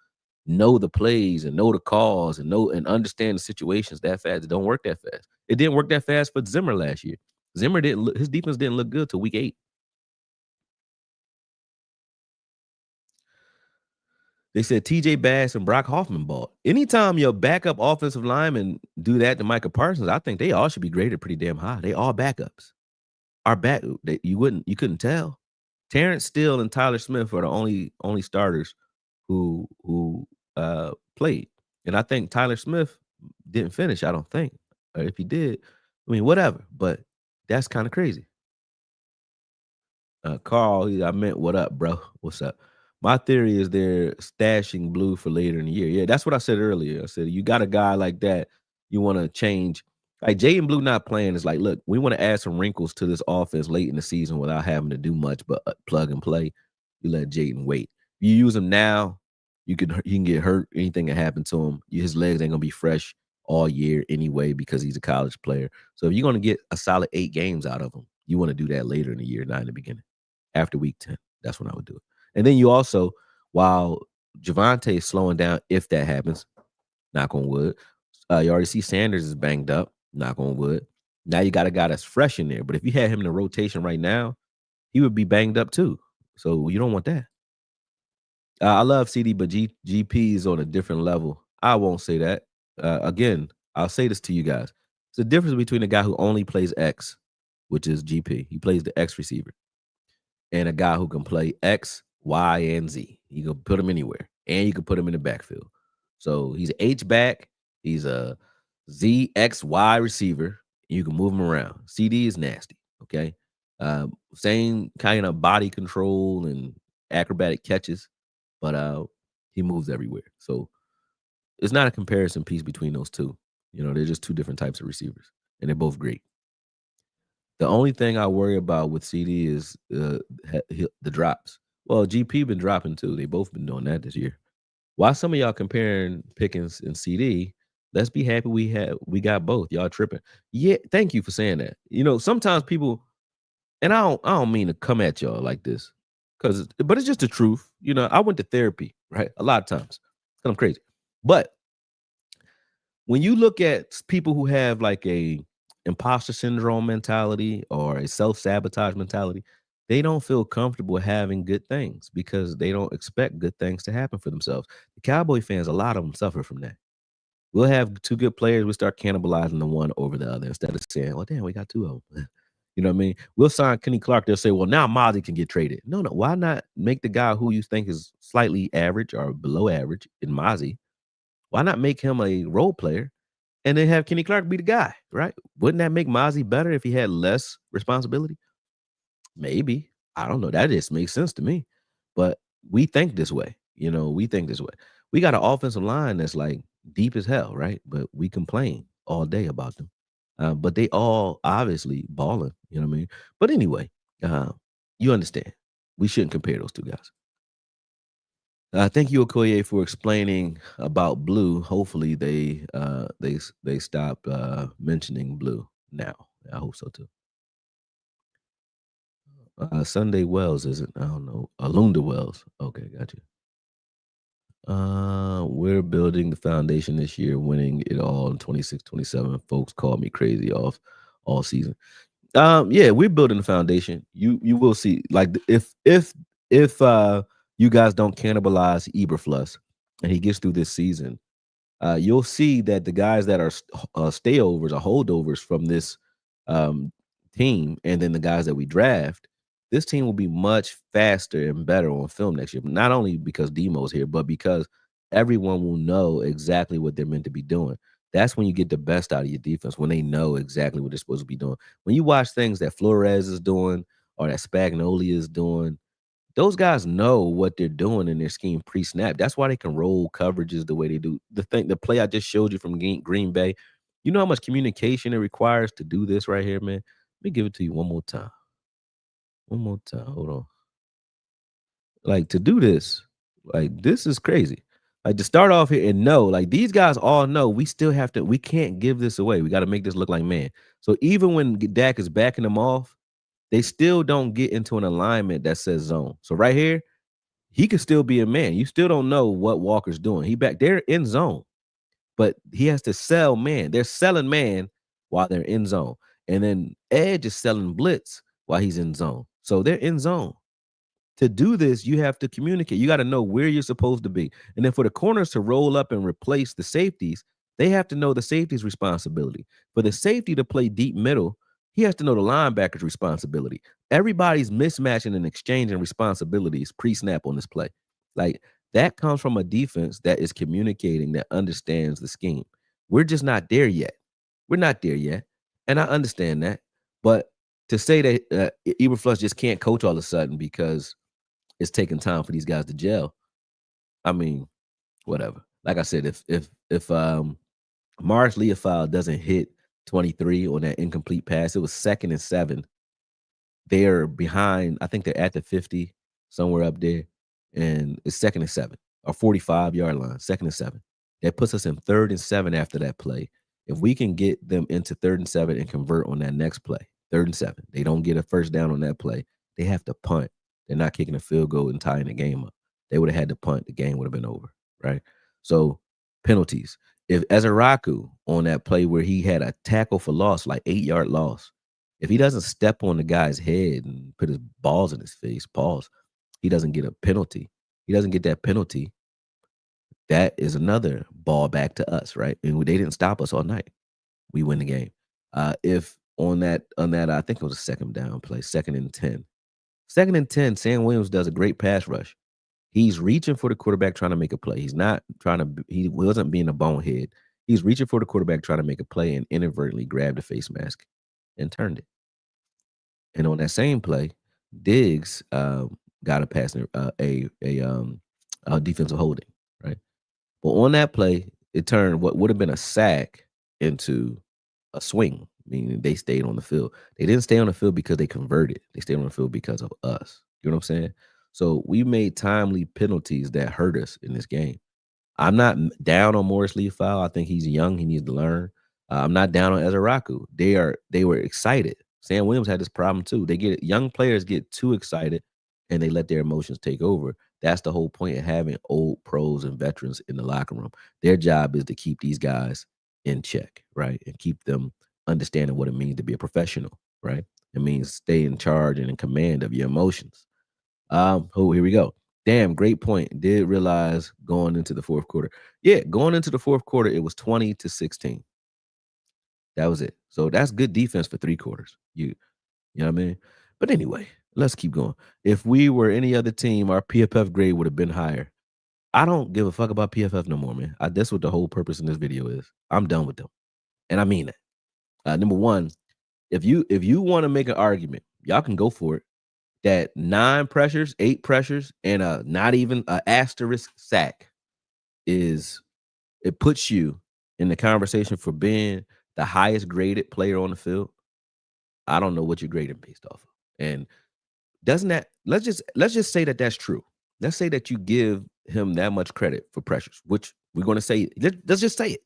know the plays and know the calls and know and understand the situations that fast. It don't work that fast. It didn't work that fast for Zimmer last year. Zimmer his defense didn't look good till week 8. They said TJ Bass and Brock Hoffman balled. Anytime your backup offensive linemen do that to Micah Parsons, I think they all should be graded pretty damn high. They all backups. You couldn't tell. Terrence Steele and Tyler Smith are the only starters who played. And I think Tyler Smith didn't finish, I don't think. Or if he did, whatever. But that's kind of crazy. Carl, I meant what up, bro? What's up? My theory is they're stashing Blue for later in the year. Yeah, that's what I said earlier. I said you got a guy like that, you want to change. Like Jay and Blue not playing is like, look, we want to add some wrinkles to this offense late in the season without having to do much but plug and play. You let Jaden wait. You use him now, he can get hurt. Anything can happen to him. His legs ain't gonna be fresh all year anyway because he's a college player. So if you're gonna get a solid 8 games out of him, you want to do that later in the year, not in the beginning. After week 10, that's when I would do it. And then you also, while Javonte is slowing down, if that happens, knock on wood, you already see Sanders is banged up, knock on wood. Now you got a guy that's fresh in there. But if you had him in the rotation right now, he would be banged up too. So you don't want that. I love CD, but GP is on a different level. I won't say that. Again, I'll say this to you guys. It's the difference between a guy who only plays X, which is GP. He plays the X receiver. And a guy who can play X, Y, and Z. You can put him anywhere. And you can put him in the backfield. So he's an H back. He's a Z, X, Y receiver. You can move him around. CD is nasty. Okay. Same kind of body control and acrobatic catches, but he moves everywhere. So it's not a comparison piece between those two. They're just 2 different types of receivers, and they're both great. The only thing I worry about with CD is the drops. Well, GP been dropping too. They both been doing that this year. Why some of y'all comparing Pickens and CD? Let's be happy we got both. Y'all tripping. Yeah, thank you for saying that. Sometimes people, and I don't mean to come at y'all like this, but it's just the truth. I went to therapy, right? A lot of times. 'Cause I'm crazy. But when you look at people who have like a imposter syndrome mentality or a self-sabotage mentality, they don't feel comfortable having good things because they don't expect good things to happen for themselves. The Cowboy fans, a lot of them suffer from that. We'll have two good players, we start cannibalizing the one over the other instead of saying, "Well, damn, we got two of them." You know what I mean? We'll sign Kenny Clark, they'll say, "Well, now Mozzie can get traded." No, no, why not make the guy who you think is slightly average or below average in Mozzie, why not make him a role player and then have Kenny Clark be the guy, right? Wouldn't that make Mozzie better if he had less responsibility? Maybe. I don't know. That just makes sense to me. But we think this way. We think this way. We got an offensive line that's like deep as hell, right? But we complain all day about them. But they all obviously balling, you know what I mean? But anyway, uh, you understand. We shouldn't compare those two guys. Thank you, Okoye, for explaining about blue. Hopefully, they stop mentioning blue now. I hope so too. Sunday Wells isn't. I don't know. Alunda Wells. Okay, got you. We're building the foundation this year, winning it all in 26, 27. Folks call me crazy off all season. Yeah, we're building the foundation. You will see. Like if you guys don't cannibalize Eberflus and he gets through this season, you'll see that the guys that are stayovers or holdovers from this um, team, and then the guys that we draft, this team will be much faster and better on film next year. Not only because Demo's here, but because everyone will know exactly what they're meant to be doing. That's when you get the best out of your defense, when they know exactly what they're supposed to be doing. When you watch things that Flores is doing or that Spagnuolo is doing, those guys know what they're doing in their scheme pre-snap. That's why they can roll coverages the way they do. The play I just showed you from Green Bay, you know how much communication it requires to do this right here, man? Let me give it to you one more time. One more time. Hold on. Like to do this, like this is crazy. Like to start off here and know, like these guys all know we can't give this away. We got to make this look like man. So even when Dak is backing them off, they still don't get into an alignment that says zone. So right here, he could still be a man. You still don't know what Walker's doing. He back there in zone, but he has to sell man. They're selling man while they're in zone. And then Edge is selling blitz while he's in zone. So they're in zone. To do this, you have to communicate. You got to know where you're supposed to be. And then for the corners to roll up and replace the safeties, they have to know the safety's responsibility. For the safety to play deep middle, he has to know the linebacker's responsibility. Everybody's mismatching and exchanging responsibilities pre-snap on this play. Like that comes from a defense that is communicating, that understands the scheme. We're just not there yet. We're not there yet. And I understand that. But to say that Eberflus just can't coach all of a sudden because it's taking time for these guys to gel. I mean, whatever. Like I said, if Mars Leofile doesn't hit 23 on that incomplete pass, it was 2nd and 7. They're behind. I think they're at the 50, somewhere up there, and it's 2nd and 7 or 45-yard line. 2nd and 7. That puts us in 3rd and 7 after that play. If we can get them into 3rd and 7 and convert on that next play, 3rd and 7, they don't get a first down on that play. They have to punt. They're not kicking a field goal and tying the game up. They would have had to punt. The game would have been over, right? So penalties. If Ezaraku on that play where he had a tackle for loss, like 8-yard loss, if he doesn't step on the guy's head and put his balls in his face, pause, he doesn't get a penalty. He doesn't get that penalty. That is another ball back to us, right? And they didn't stop us all night. We win the game. If on that, I think it was a second down play, 2nd and 10. 2nd and 10, Sam Williams does a great pass rush. He's reaching for the quarterback trying to make a play. He's not trying to, he wasn't being a bonehead. He's reaching for the quarterback trying to make a play and inadvertently grabbed the face mask and turned it. And on that same play, Diggs got a pass, a defensive holding, right? But on that play, it turned what would have been a sack into a swing, meaning they stayed on the field. They didn't stay on the field because they converted. They stayed on the field because of us. You know what I'm saying? So we made timely penalties that hurt us in this game. I'm not down on Morris Lee Fowl. I think he's young. He needs to learn. I'm not down on Ezaraku. They were excited. Sam Williams had this problem too. Young players get too excited and they let their emotions take over. That's the whole point of having old pros and veterans in the locker room. Their job is to keep these guys in check, right? And keep them understanding what it means to be a professional, right? It means stay in charge and in command of your emotions. Oh, here we go. Damn, great point. Did realize going into the fourth quarter. Yeah, going into the fourth quarter, it was 20-16. That was it. So that's good defense for 3 quarters. You know what I mean? But anyway, let's keep going. If we were any other team, our PFF grade would have been higher. I don't give a fuck about PFF no more, man. That's what the whole purpose in this video is. I'm done with them. And I mean that. Number one, if you want to make an argument, y'all can go for it. That 9 pressures, 8 pressures, and not even a asterisk sack it puts you in the conversation for being the highest graded player on the field. I don't know what you're graded based off of. And doesn't that let's just say that that's true. Let's say that you give him that much credit for pressures, which we're going to say. Let's just say it.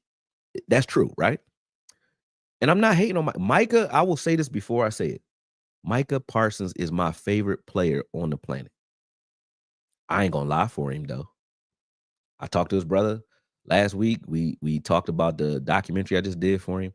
That's true, right? And I'm not hating on Micah. I will say this before I say it. Micah Parsons is my favorite player on the planet. I ain't gonna lie for him though. I talked to his brother last week. We talked about the documentary I just did for him.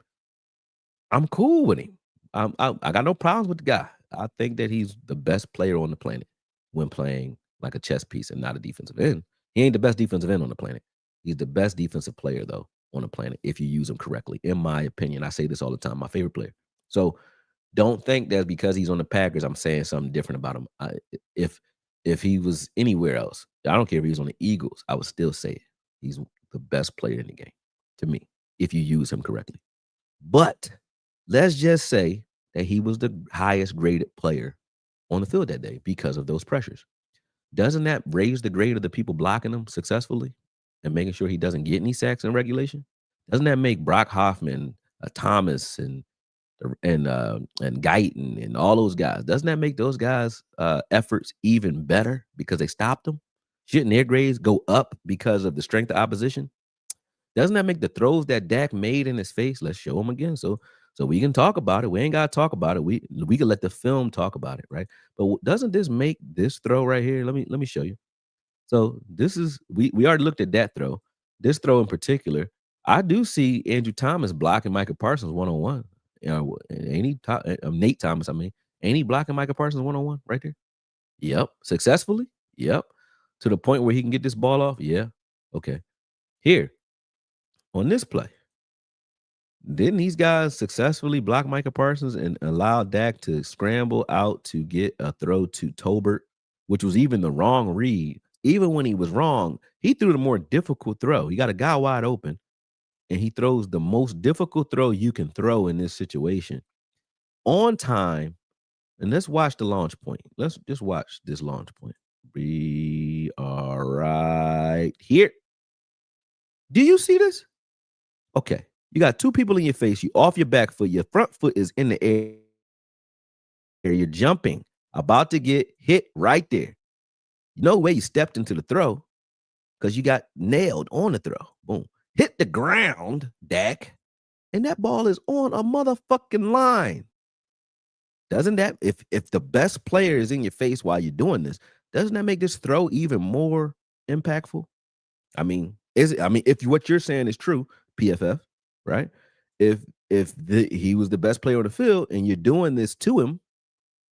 I'm cool with him. I got no problems with the guy. I think that he's the best player on the planet when playing like a chess piece and not a defensive end. He ain't the best defensive end on the planet. He's the best defensive player though on the planet if you use him correctly. In my opinion, I say this all the time. My favorite player. So don't think that because he's on the Packers, I'm saying something different about him. If if he was anywhere else, I don't care if he was on the Eagles, I would still say it. He's the best player in the game to me if you use him correctly. But let's just say that he was the highest graded player on the field that day because of those pressures. Doesn't that raise the grade of the people blocking him successfully and making sure he doesn't get any sacks in regulation? Doesn't that make Brock Hoffman, Thomas, and Guyton and all those guys? Doesn't that make those guys' efforts even better because they stopped them? Shouldn't their grades go up because of the strength of opposition? Doesn't that make the throws that Dak made in his face? Let's show him again, so we can talk about it. We ain't gotta talk about it. We can let the film talk about it, right? But doesn't this make this throw right here? Let me show you. So this is we already looked at that throw. This throw in particular, I do see Andrew Thomas blocking Micah Parsons one on one. You know, Nate Thomas. I mean, ain't he blocking Micah Parsons one on one right there? Yep, successfully. Yep, to the point where he can get this ball off. Yeah, okay. Here on this play, didn't these guys successfully block Micah Parsons and allow Dak to scramble out to get a throw to Tolbert, which was even the wrong read? Even when he was wrong, he threw the more difficult throw. He got a guy wide open, and he throws the most difficult throw you can throw in this situation on time. And let's watch the launch point. Let's just watch this launch point. We are right here. Do you see this? Okay. You got 2 people in your face. You off your back foot. Your front foot is in the air. You're jumping, about to get hit right there. No way you stepped into the throw because you got nailed on the throw. Boom. Hit the ground, Dak, and that ball is on a motherfucking line. Doesn't that, if the best player is in your face while you're doing this, doesn't that make this throw even more impactful? I mean, if what you're saying is true, PFF, right? If he was the best player on the field and you're doing this to him,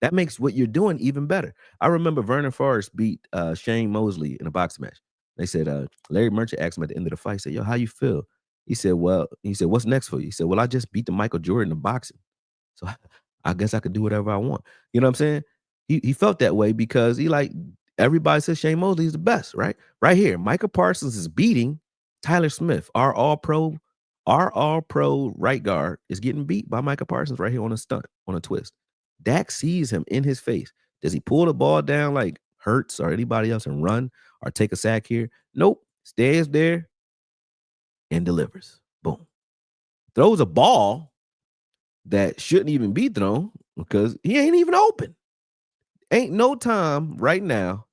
that makes what you're doing even better. I remember Vernon Forrest beat Shane Mosley in a boxing match. They said Larry Merchant asked him at the end of the fight, he said, "Yo, how you feel?" He said, "What's next for you?" He said, "Well, I just beat the Michael Jordan in boxing. So I guess I could do whatever I want." You know what I'm saying? He felt that way because everybody says Shane Mosley is the best, right? Right here, Micah Parsons is beating Tyler Smith, our all pro right guard is getting beat by Micah Parsons right here on a stunt, on a twist. Dak sees him in his face. Does he pull the ball down like Hurts or anybody else and run or take a sack here? Nope. Stays there and delivers. Boom. Throws a ball that shouldn't even be thrown because he ain't even open. Ain't no time right now,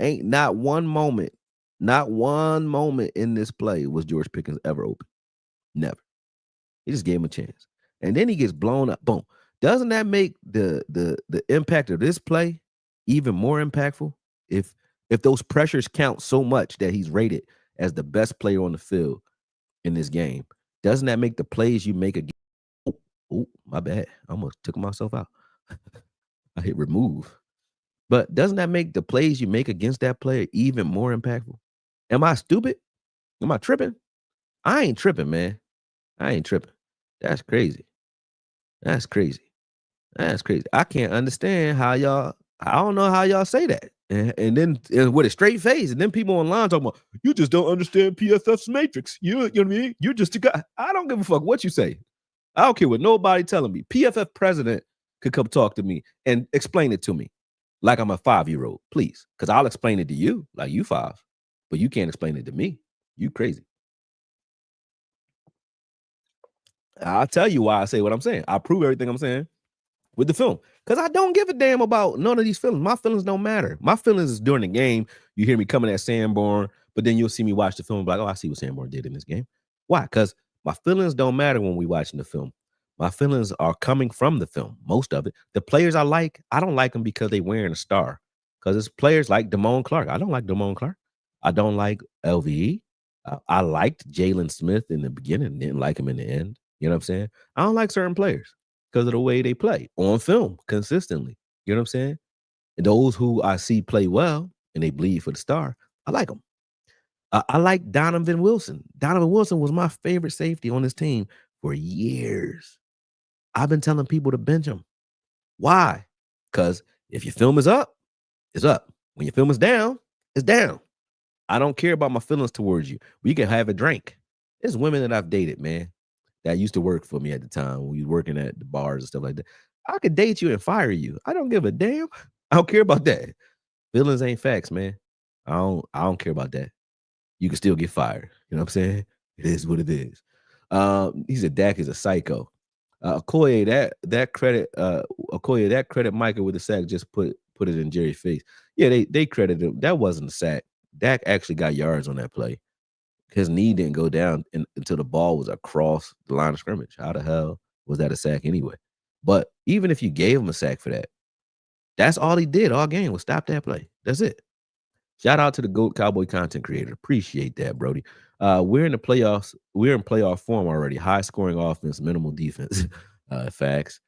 ain't not one moment Not one moment in this play was George Pickens ever open. Never. He just gave him a chance. And then he gets blown up. Boom. Doesn't that make the impact of this play even more impactful? If if those pressures count so much that he's rated as the best player on the field in this game, doesn't that make the plays you make again? Oh, oh, my bad. I almost took myself out. I hit remove. But doesn't that make the plays you make against that player even more impactful? Am I stupid? Am I tripping? I ain't tripping, man. I ain't tripping. That's crazy. That's crazy. That's crazy. I can't understand how y'all. I don't know how y'all say that. And then with a straight face, and then people online talking about you just don't understand PFF's matrix. You know what I mean? You're just a guy. I don't give a fuck what you say. I don't care what nobody telling me. PFF president could come talk to me and explain it to me like I'm a 5-year-old, please, because I'll explain it to you like you 5, but you can't explain it to me. You crazy. I'll tell you why I say what I'm saying. I'll prove everything I'm saying with the film. Because I don't give a damn about none of these feelings. My feelings don't matter. My feelings is during the game. You hear me coming at Sanborn, but then you'll see me watch the film and be like, oh, I see what Sanborn did in this game. Why? Because my feelings don't matter when we watching the film. My feelings are coming from the film, most of it. The players I don't like them because they wearing a star. Because it's players like Damone Clark. I don't like Damone Clark. I don't like LVE. I liked Jalen Smith in the beginning, didn't like him in the end. You know what I'm saying? I don't like certain players because of the way they play on film consistently. You know what I'm saying? And those who I see play well and they bleed for the star, I like them. I like Donovan Wilson. Donovan Wilson was my favorite safety on this team for years. I've been telling people to bench him. Why? Because if your film is up, it's up. When your film is down, it's down. I don't care about my feelings towards you. We can have a drink. There's women that I've dated, man, that used to work for me at the time when we were working at the bars and stuff like that. I could date you and fire you. I don't give a damn. I don't care about that. Feelings ain't facts, man. I don't care about that. You can still get fired. You know what I'm saying? It is what it is. He said Dak is a psycho. Okoye, that credit Micah with the sack just put it in Jerry's face. Yeah, they credited him. That wasn't a sack. Dak actually got yards on that play. His knee didn't go down until the ball was across the line of scrimmage. How the hell was that a sack anyway? But even if you gave him a sack for that, that's all he did all game was stop that play. That's it. Shout out to the GOAT Cowboy content creator. Appreciate that, Brody. We're in the playoffs. We're in playoff form already. High scoring offense, minimal defense. Facts.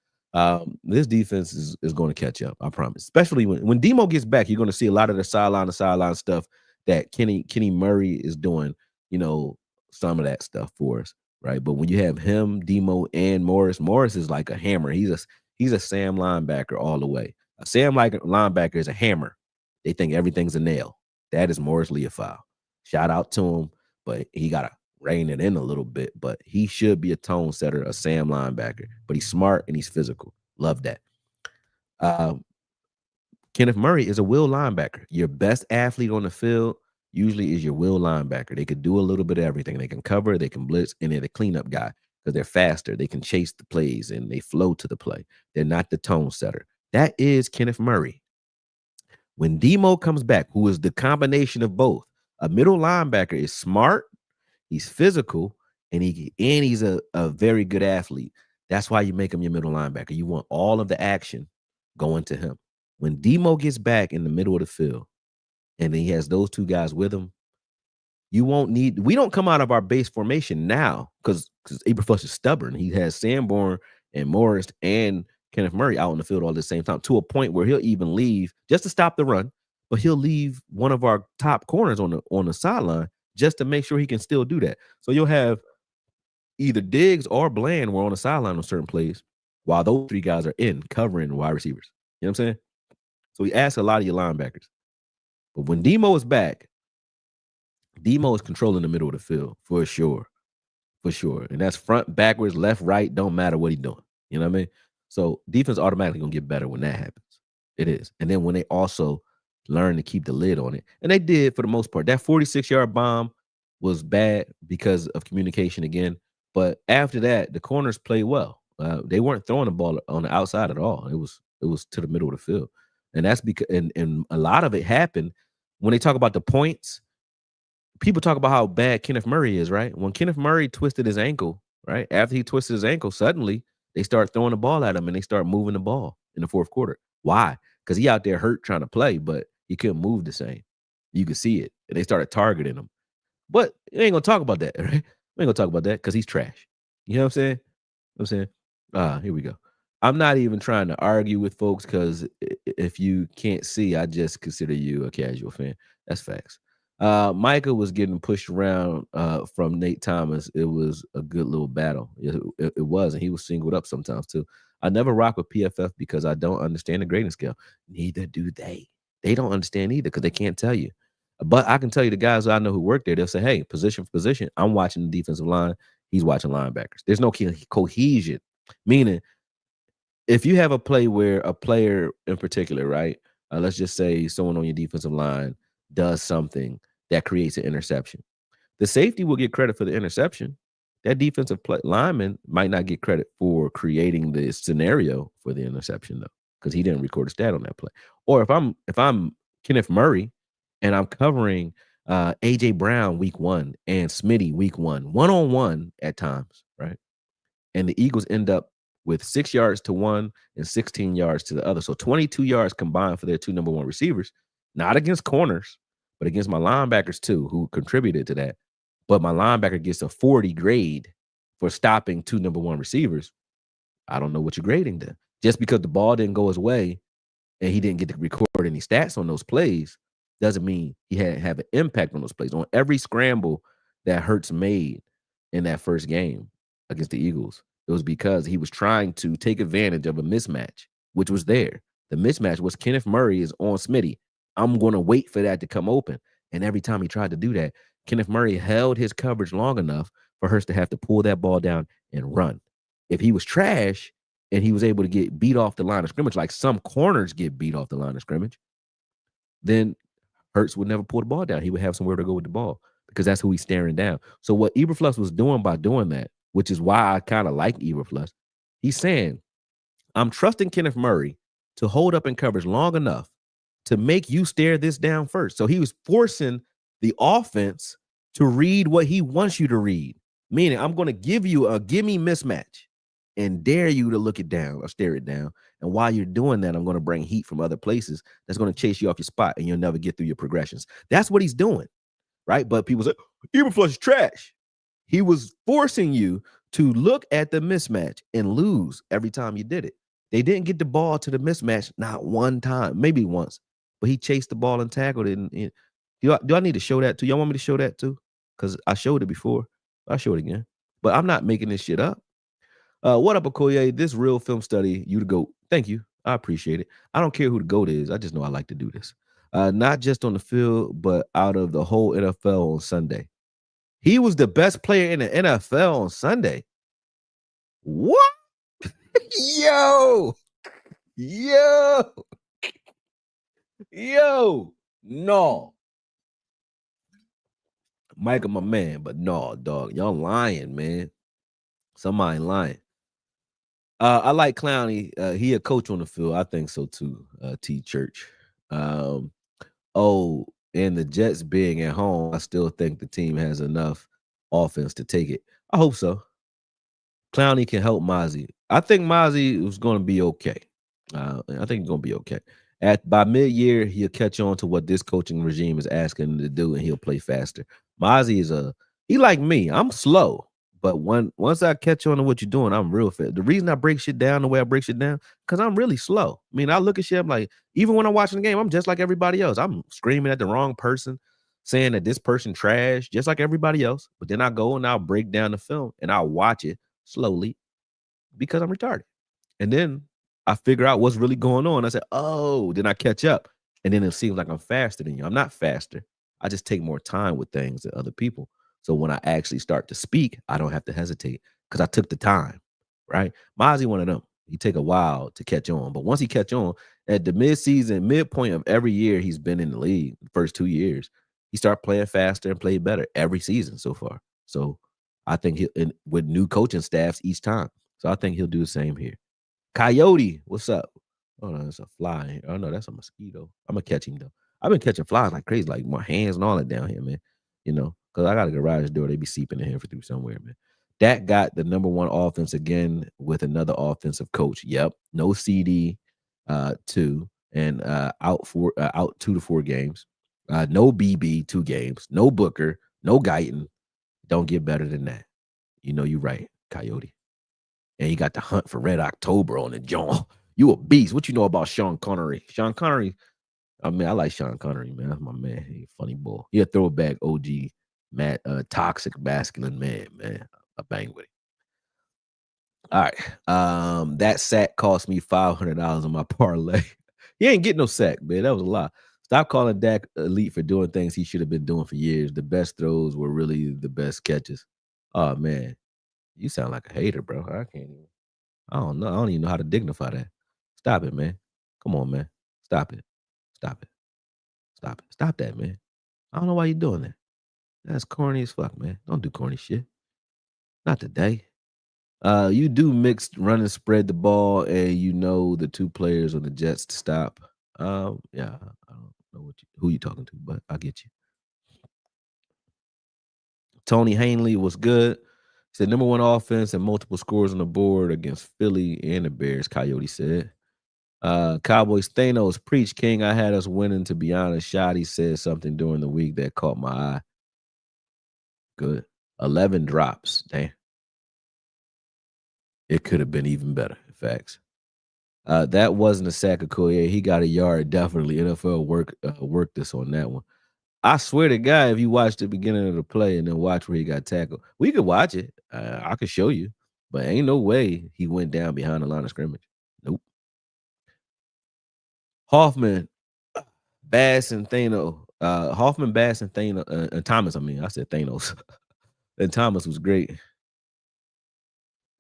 This defense is going to catch up. I promise. Especially when Demo gets back, you're going to see a lot of the sideline to sideline stuff that Kenny Murray is doing. You know, some of that stuff for us, right? But when you have him, Demo, and Morris is like a hammer. He's a Sam linebacker all the way. A Sam linebacker is a hammer. They think everything's a nail. That is Morris Leofile. Shout out to him, but he got to rein it in a little bit. But he should be a tone setter, a Sam linebacker. But he's smart and he's physical. Love that. Kenneth Murray is a will linebacker. Your best athlete on the field usually is your will linebacker. They could do a little bit of everything. They can cover, they can blitz, and they're the cleanup guy because they're faster. They can chase the plays and they flow to the play. They're not the tone setter. That is Kenneth Murray. When Demo comes back, who is the combination of both, a middle linebacker is smart, he's physical, and he's a very good athlete. That's why you make him your middle linebacker. You want all of the action going to him. When Demo gets back in the middle of the field, and he has those two guys with him, we don't come out of our base formation now because Aberflush is stubborn. He has Sanborn and Morris and Kenneth Murray out on the field all at the same time to a point where he'll even leave just to stop the run, but he'll leave one of our top corners on the sideline just to make sure he can still do that. So you'll have either Diggs or Bland were on the sideline on certain plays while those three guys are in covering wide receivers. You know what I'm saying? So we ask a lot of your linebackers. But when Demo is back, Demo is controlling the middle of the field for sure. For sure. And that's front, backwards, left, right. Don't matter what he's doing. You know what I mean? So defense automatically going to get better when that happens. It is. And then when they also learn to keep the lid on it. And they did for the most part. That 46-yard bomb was bad because of communication again. But after that, the corners played well. They weren't throwing the ball on the outside at all. It was to the middle of the field. And that's because and a lot of it happened when they talk about the points. people talk about how bad Kenneth Murray is, right? When Kenneth Murray twisted his ankle, right? After he twisted his ankle, suddenly they start throwing the ball at him and they start moving the ball in the fourth quarter. Why? Because he out there hurt trying to play, but he couldn't move the same. You could see it. And they started targeting him. But we ain't gonna talk about that, right? We ain't gonna talk about that because he's trash. You know what I'm saying? I'm saying, here we go. I'm not even trying to argue with folks because if you can't see, I just consider you a casual fan. That's facts. Micah was getting pushed around from Nate Thomas. It was a good little battle. It was, and he was singled up sometimes too. I never rock with PFF because I don't understand the grading scale. Neither do they. They don't understand either because they can't tell you. But I can tell you the guys I know who work there, they'll say, hey, position for position, I'm watching the defensive line. He's watching linebackers. There's no cohesion, meaning if you have a play where a player in particular, right? Let's just say someone on your defensive line does something that creates an interception. The safety will get credit for the interception. That defensive lineman might not get credit for creating the scenario for the interception though, because he didn't record a stat on that play. Or if I'm Kenneth Murray and I'm covering AJ Brown week 1 and Smitty week 1 on one at times, right? And the Eagles end up with 6 yards to one and 16 yards to the other. So 22 yards combined for their two number one receivers, not against corners, but against my linebackers too, who contributed to that. But my linebacker gets a 40 grade for stopping two number one receivers. I don't know what you're grading then. Just because the ball didn't go his way and he didn't get to record any stats on those plays doesn't mean he had have an impact on those plays. On every scramble that Hurts made in that first game against the Eagles, it was because he was trying to take advantage of a mismatch, which was there. The mismatch was Kenneth Murray is on Smitty. I'm going to wait for that to come open. And every time he tried to do that, Kenneth Murray held his coverage long enough for Hurts to have to pull that ball down and run. If he was trash and he was able to get beat off the line of scrimmage, like some corners get beat off the line of scrimmage, then Hurts would never pull the ball down. He would have somewhere to go with the ball because that's who he's staring down. So what Eberflus was doing by doing that, which is why I kind of like Eberflus, he's saying, I'm trusting Kenneth Murray to hold up in coverage long enough to make you stare this down first. So he was forcing the offense to read what he wants you to read, meaning I'm going to give you a gimme mismatch and dare you to look it down or stare it down. And while you're doing that, I'm going to bring heat from other places that's going to chase you off your spot and you'll never get through your progressions. That's what he's doing, right? But people say, Eberflus is trash. He was forcing you to look at the mismatch and lose every time you did it. They didn't get the ball to the mismatch not one time, maybe once, but he chased the ball and tackled it. And do I need to show that too? Y'all want me to show that too? Because I showed it before. I'll show it again. But I'm not making this shit up. What up, Okoye? This real film study, you the GOAT. Thank you. I appreciate it. I don't care who the GOAT is. I just know I like to do this. Not just on the field, but out of the whole NFL on Sunday. He was the best player in the NFL on Sunday. What? Yo. No. Micah, my man, but no, dog. Y'all lying, man. Somebody lying. I like Clowney. He a coach on the field. I think so too. T Church. And the Jets being at home, I still think the team has enough offense to take it. I hope so. Clowney can help Mozzie. I think Mozzie was going to be okay. I think he's going to be okay. By mid-year, he'll catch on to what this coaching regime is asking him to do, and he'll play faster. Mozzie is he like me. I'm slow, but once I catch on to what you're doing, I'm real fast. The reason I break shit down the way I break shit down, because I'm really slow. I mean, I look at shit, I'm like, even when I'm watching the game, I'm just like everybody else. I'm screaming at the wrong person, saying that this person trash, just like everybody else. But then I go and I'll break down the film and I'll watch it slowly because I'm retarded. And then I figure out what's really going on. I say, oh, then I catch up. And then it seems like I'm faster than you. I'm not faster. I just take more time with things than other people. So when I actually start to speak, I don't have to hesitate because I took the time, right? Mozzie one of them. He take a while to catch on. But once he catch on, at the midpoint of every year he's been in the league, the first 2 years, he start playing faster and play better every season so far. So I think with new coaching staffs each time. So I think he'll do the same here. Coyote, what's up? Oh no, that's a fly. Oh no, that's a mosquito. I'm gonna catch him though. I've been catching flies like crazy, like my hands and all that down here, man. because I got a garage door. They be seeping in here through somewhere, man. Dak got the number one offense again with another offensive coach. Yep, no CD, 2, and out 2 to 4 games. No BB 2 games. No Booker. No Guyton. Don't get better than that. You right, Coyote. And he got the hunt for Red October on the jaw. You a beast. What you know about Sean Connery? Sean Connery. I mean, I like Sean Connery, man. That's my man. He a funny boy. He a throwback OG, Matt, toxic masculine man. I bang with him. All right. That sack cost me $500 on my parlay. He ain't getting no sack, man. That was a lot. Stop calling Dak elite for doing things he should have been doing for years. The best throws were really the best catches. Oh man, you sound like a hater, bro. I can't even. I don't know. I don't even know how to dignify that. Stop it, man. Come on, man. Stop it. Stop it. Stop it. Stop that, man. I don't know why you're doing that. That's corny as fuck, man. Don't do corny shit. Not today. You do mixed run and spread the ball, and the 2 players on the Jets to stop. Yeah, I don't know who you talking to, but I get you. Tony Hanley was good. Said number one offense and multiple scores on the board against Philly and the Bears. Coyote said. Cowboys Thanos preach King. I had us winning. To be honest, Shoddy said something during the week that caught my eye. Good. 11 drops. Damn. It could have been even better. Facts. That wasn't a sack of Collier. He got a yard. Definitely. NFL worked this on that one. I swear to God, if you watch the beginning of the play and then watch where he got tackled, we could watch it. I could show you, but ain't no way he went down behind the line of scrimmage. Nope. Hoffman, Bass, and Thanos. Hoffman, Bass, and Thanos, and Thomas. I mean, I said Thanos. And Thomas was great.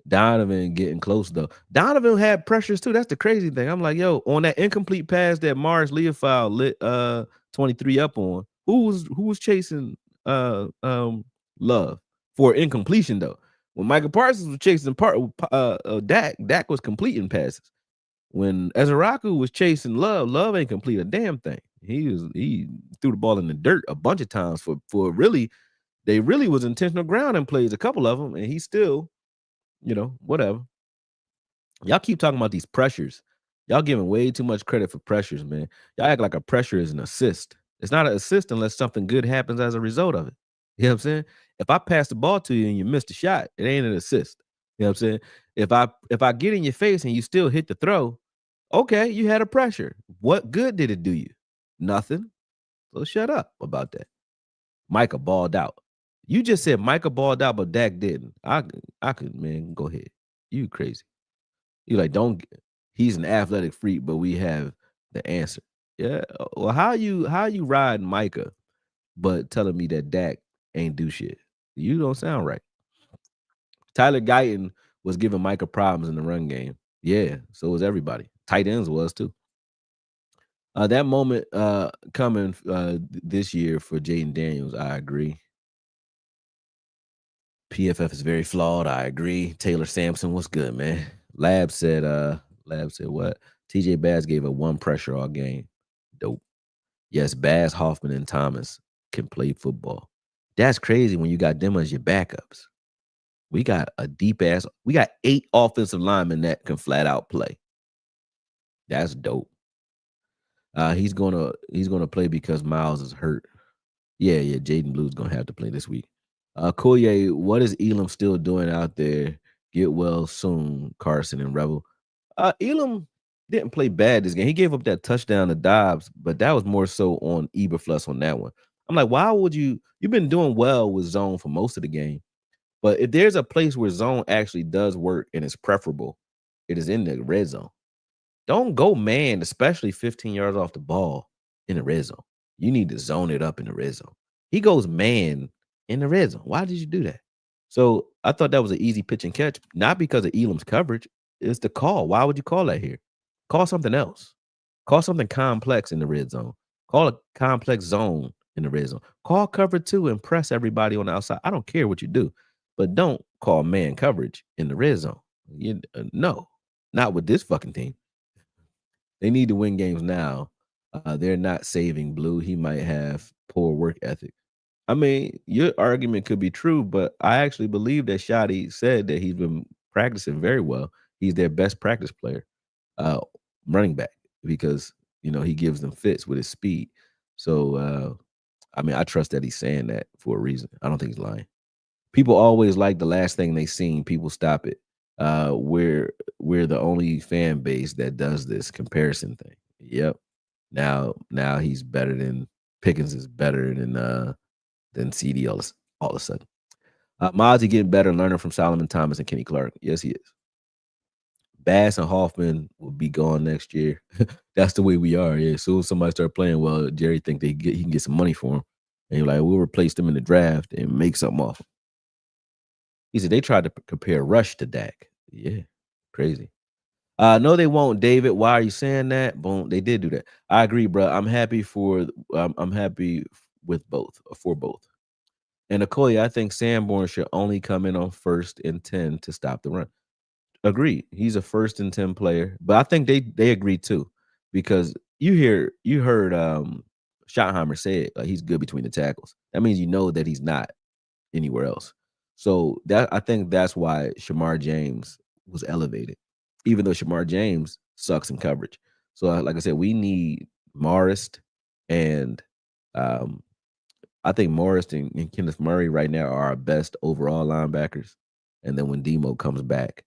Donovan getting close though. Donovan had pressures too. That's the crazy thing. I'm like, yo, on that incomplete pass that Morris Leofold lit 23 up on, who was chasing Love for incompletion though? When Micah Parsons was chasing Dak was completing passes. When Ezaraku was chasing Love ain't complete a damn thing. He threw the ball in the dirt a bunch of times for really, they really was intentional grounding plays, a couple of them, and he still, whatever. Y'all keep talking about these pressures. Y'all giving way too much credit for pressures, man. Y'all act like a pressure is an assist. It's not an assist unless something good happens as a result of it. You know what I'm saying? If I pass the ball to you and you missed a shot, it ain't an assist. You know what I'm saying? If I get in your face and you still hit the throw, okay, you had a pressure. What good did it do you? Nothing. So shut up about that. Micah balled out. You just said Micah balled out, but Dak didn't. I could, man, go ahead. You crazy. You like, don't, he's an athletic freak, but we have the answer. Yeah. Well, how you ride Micah, but telling me that Dak ain't do shit? You don't sound right. Tyler Guyton was giving Micah problems in the run game. Yeah, so was everybody. Tight ends was too. That moment coming this year for Jaden Daniels, I agree. PFF is very flawed. I agree. Taylor Sampson, what's good, man? Lab said what? TJ Bass gave a 1 pressure all game. Dope. Yes, Bass, Hoffman, and Thomas can play football. That's crazy when you got them as your backups. We got we got 8 offensive linemen that can flat out play. That's dope. He's gonna play because Miles is hurt. Yeah, Jaden Blue's gonna have to play this week. Collier, what is Elam still doing out there? Get well soon, Carson and Rebel. Elam didn't play bad this game. He gave up that touchdown to Dobbs, but that was more so on Eberflus on that one. I'm like, why would you've been doing well with zone for most of the game. But if there's a place where zone actually does work and it's preferable, it is in the red zone. Don't go man, especially 15 yards off the ball in the red zone. You need to zone it up in the red zone. He goes man in the red zone. Why did you do that? So I thought that was an easy pitch and catch, not because of Elam's coverage. It's the call. Why would you call that here? Call something else. Call something complex in the red zone. Call a complex zone in the red zone. Call cover 2 and press everybody on the outside. I don't care what you do, but don't call man coverage in the red zone. No, not with this fucking team. They need to win games now. They're not saving Blue. He might have poor work ethic. I mean, your argument could be true, but I actually believe that Shotty said that he's been practicing very well. He's their best practice player, uh, running back, because he gives them fits with his speed. So I mean, I trust that he's saying that for a reason. I don't think he's lying. People always like the last thing they seen. People stop it. We're the only fan base that does this comparison thing. Yep. Now he's better than Pickens is better than CD all of a sudden. Mozzie getting better, learning from Solomon Thomas and Kenny Clark. Yes, he is. Bass and Hoffman will be gone next year. That's the way we are. Yeah. As soon as somebody start playing well, Jerry think he can get some money for him. And you're like, we'll replace them in the draft and make something off 'em. He said they tried to compare Rush to Dak. Yeah, crazy. No, they won't, David. Why are you saying that? Boom, they did do that. I agree, bro. I'm happy I'm happy with both for both. And Okoye, I think Sanborn should only come in on 1st and 10 to stop the run. Agreed. He's a 1st and 10 player, but I think they agree too, because you heard Schottenheimer say it, he's good between the tackles. That means that he's not anywhere else. So that I think that's why Shamar James was elevated, even though Shamar James sucks in coverage. So like I said, we need Morris and I think Morris and Kenneth Murray right now are our best overall linebackers. And then when Demo comes back,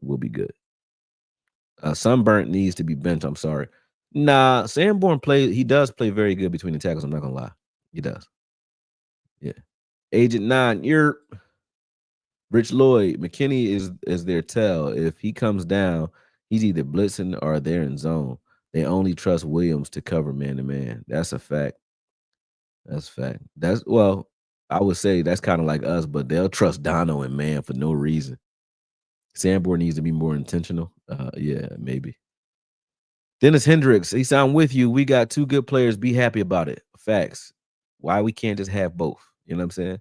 we'll be good. Sunburnt needs to be benched. I'm sorry. Nah, Sanborn he does play very good between the tackles. I'm not gonna lie. He does. Yeah. Agent 9, you're Rich Lloyd. McKinney is their tell. If he comes down, he's either blitzing or they're in zone. They only trust Williams to cover man to man. That's a fact. That's a fact. I would say that's kind of like us, but they'll trust Dono and man for no reason. Sanborn needs to be more intentional. Yeah, maybe. Dennis Hendricks, he said, I'm with you. We got 2 good players. Be happy about it. Facts. Why we can't just have both? You know what I'm saying?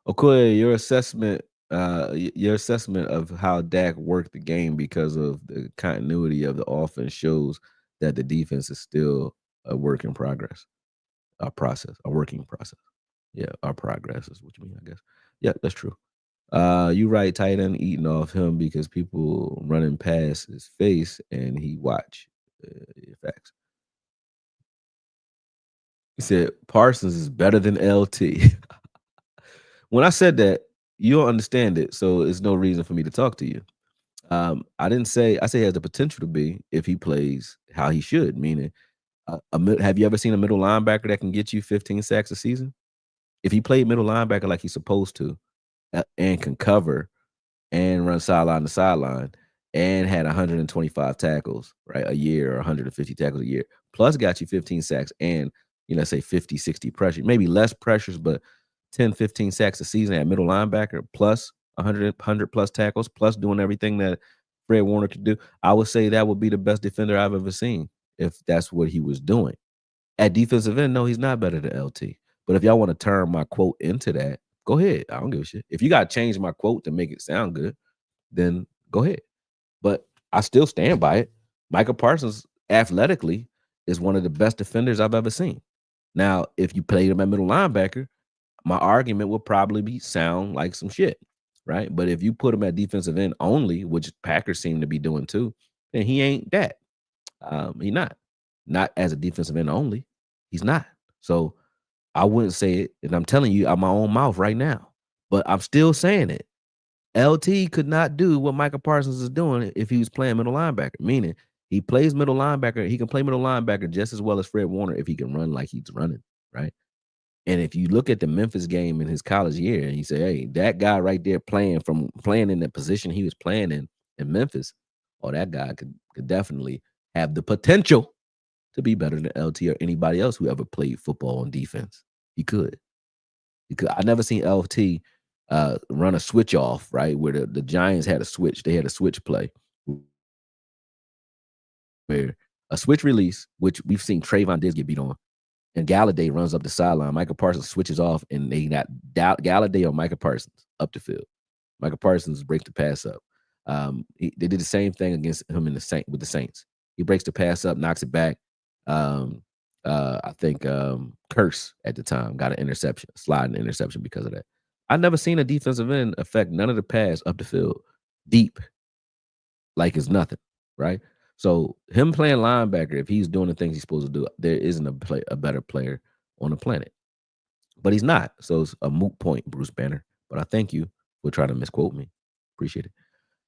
Okay, your assessment of how Dak worked the game because of the continuity of the offense shows that the defense is still a work in progress, a working process. Yeah, our progress is what you mean, I guess. Yeah, that's true. You right, tight end eating off him because people running past his face and he watch. Yeah, facts. He said Parsons is better than LT. When I said that, you don't understand it, so it's no reason for me to talk to you. I say he has the potential to be if he plays how he should. Meaning, have you ever seen a middle linebacker that can get you 15 sacks a season? If he played middle linebacker like he's supposed to, and can cover and run sideline to sideline and had 125 tackles, right, a year or 150 tackles a year, plus got you 15 sacks and, say 50, 60 pressure, maybe less pressures, but 10, 15 sacks a season at middle linebacker plus 100 plus tackles, plus doing everything that Fred Warner could do. I would say that would be the best defender I've ever seen if that's what he was doing. At defensive end, no, he's not better than LT. But if y'all want to turn my quote into that, go ahead. I don't give a shit. If you got to change my quote to make it sound good, then go ahead. But I still stand by it. Micah Parsons athletically is one of the best defenders I've ever seen. Now, if you played him at middle linebacker, my argument will probably be sound like some shit, right? But if you put him at defensive end only, which Packers seem to be doing too, then he ain't that. He not as a defensive end only. He's not. So I wouldn't say it, and I'm telling you out my own mouth right now. But I'm still saying it. LT could not do what Micah Parsons is doing if he was playing middle linebacker. Meaning he plays middle linebacker. He can play middle linebacker just as well as Fred Warner if he can run like he's running, right? And if you look at the Memphis game in his college year, and you say, "Hey, that guy right there playing in the position he was playing in Memphis, oh, that guy could definitely have the potential to be better than LT or anybody else who ever played football on defense. He could. He could. I never seen LT run a switch off, right? Where the Giants had a switch. They had a switch play where a switch release, which we've seen Trayvon Diggs get beat on, and Galladay runs up the sideline. Micah Parsons switches off, and they got Galladay or Micah Parsons up the field. Micah Parsons breaks the pass up. They did the same thing against him with the Saints. He breaks the pass up, knocks it back. I think Curse at the time got an interception, sliding interception because of that. I never seen a defensive end affect none of the pass up the field deep like it's nothing, right? So him playing linebacker, if he's doing the things he's supposed to do, there isn't a better player on the planet. But he's not. So it's a moot point, Bruce Banner. But I thank you for trying to misquote me. Appreciate it.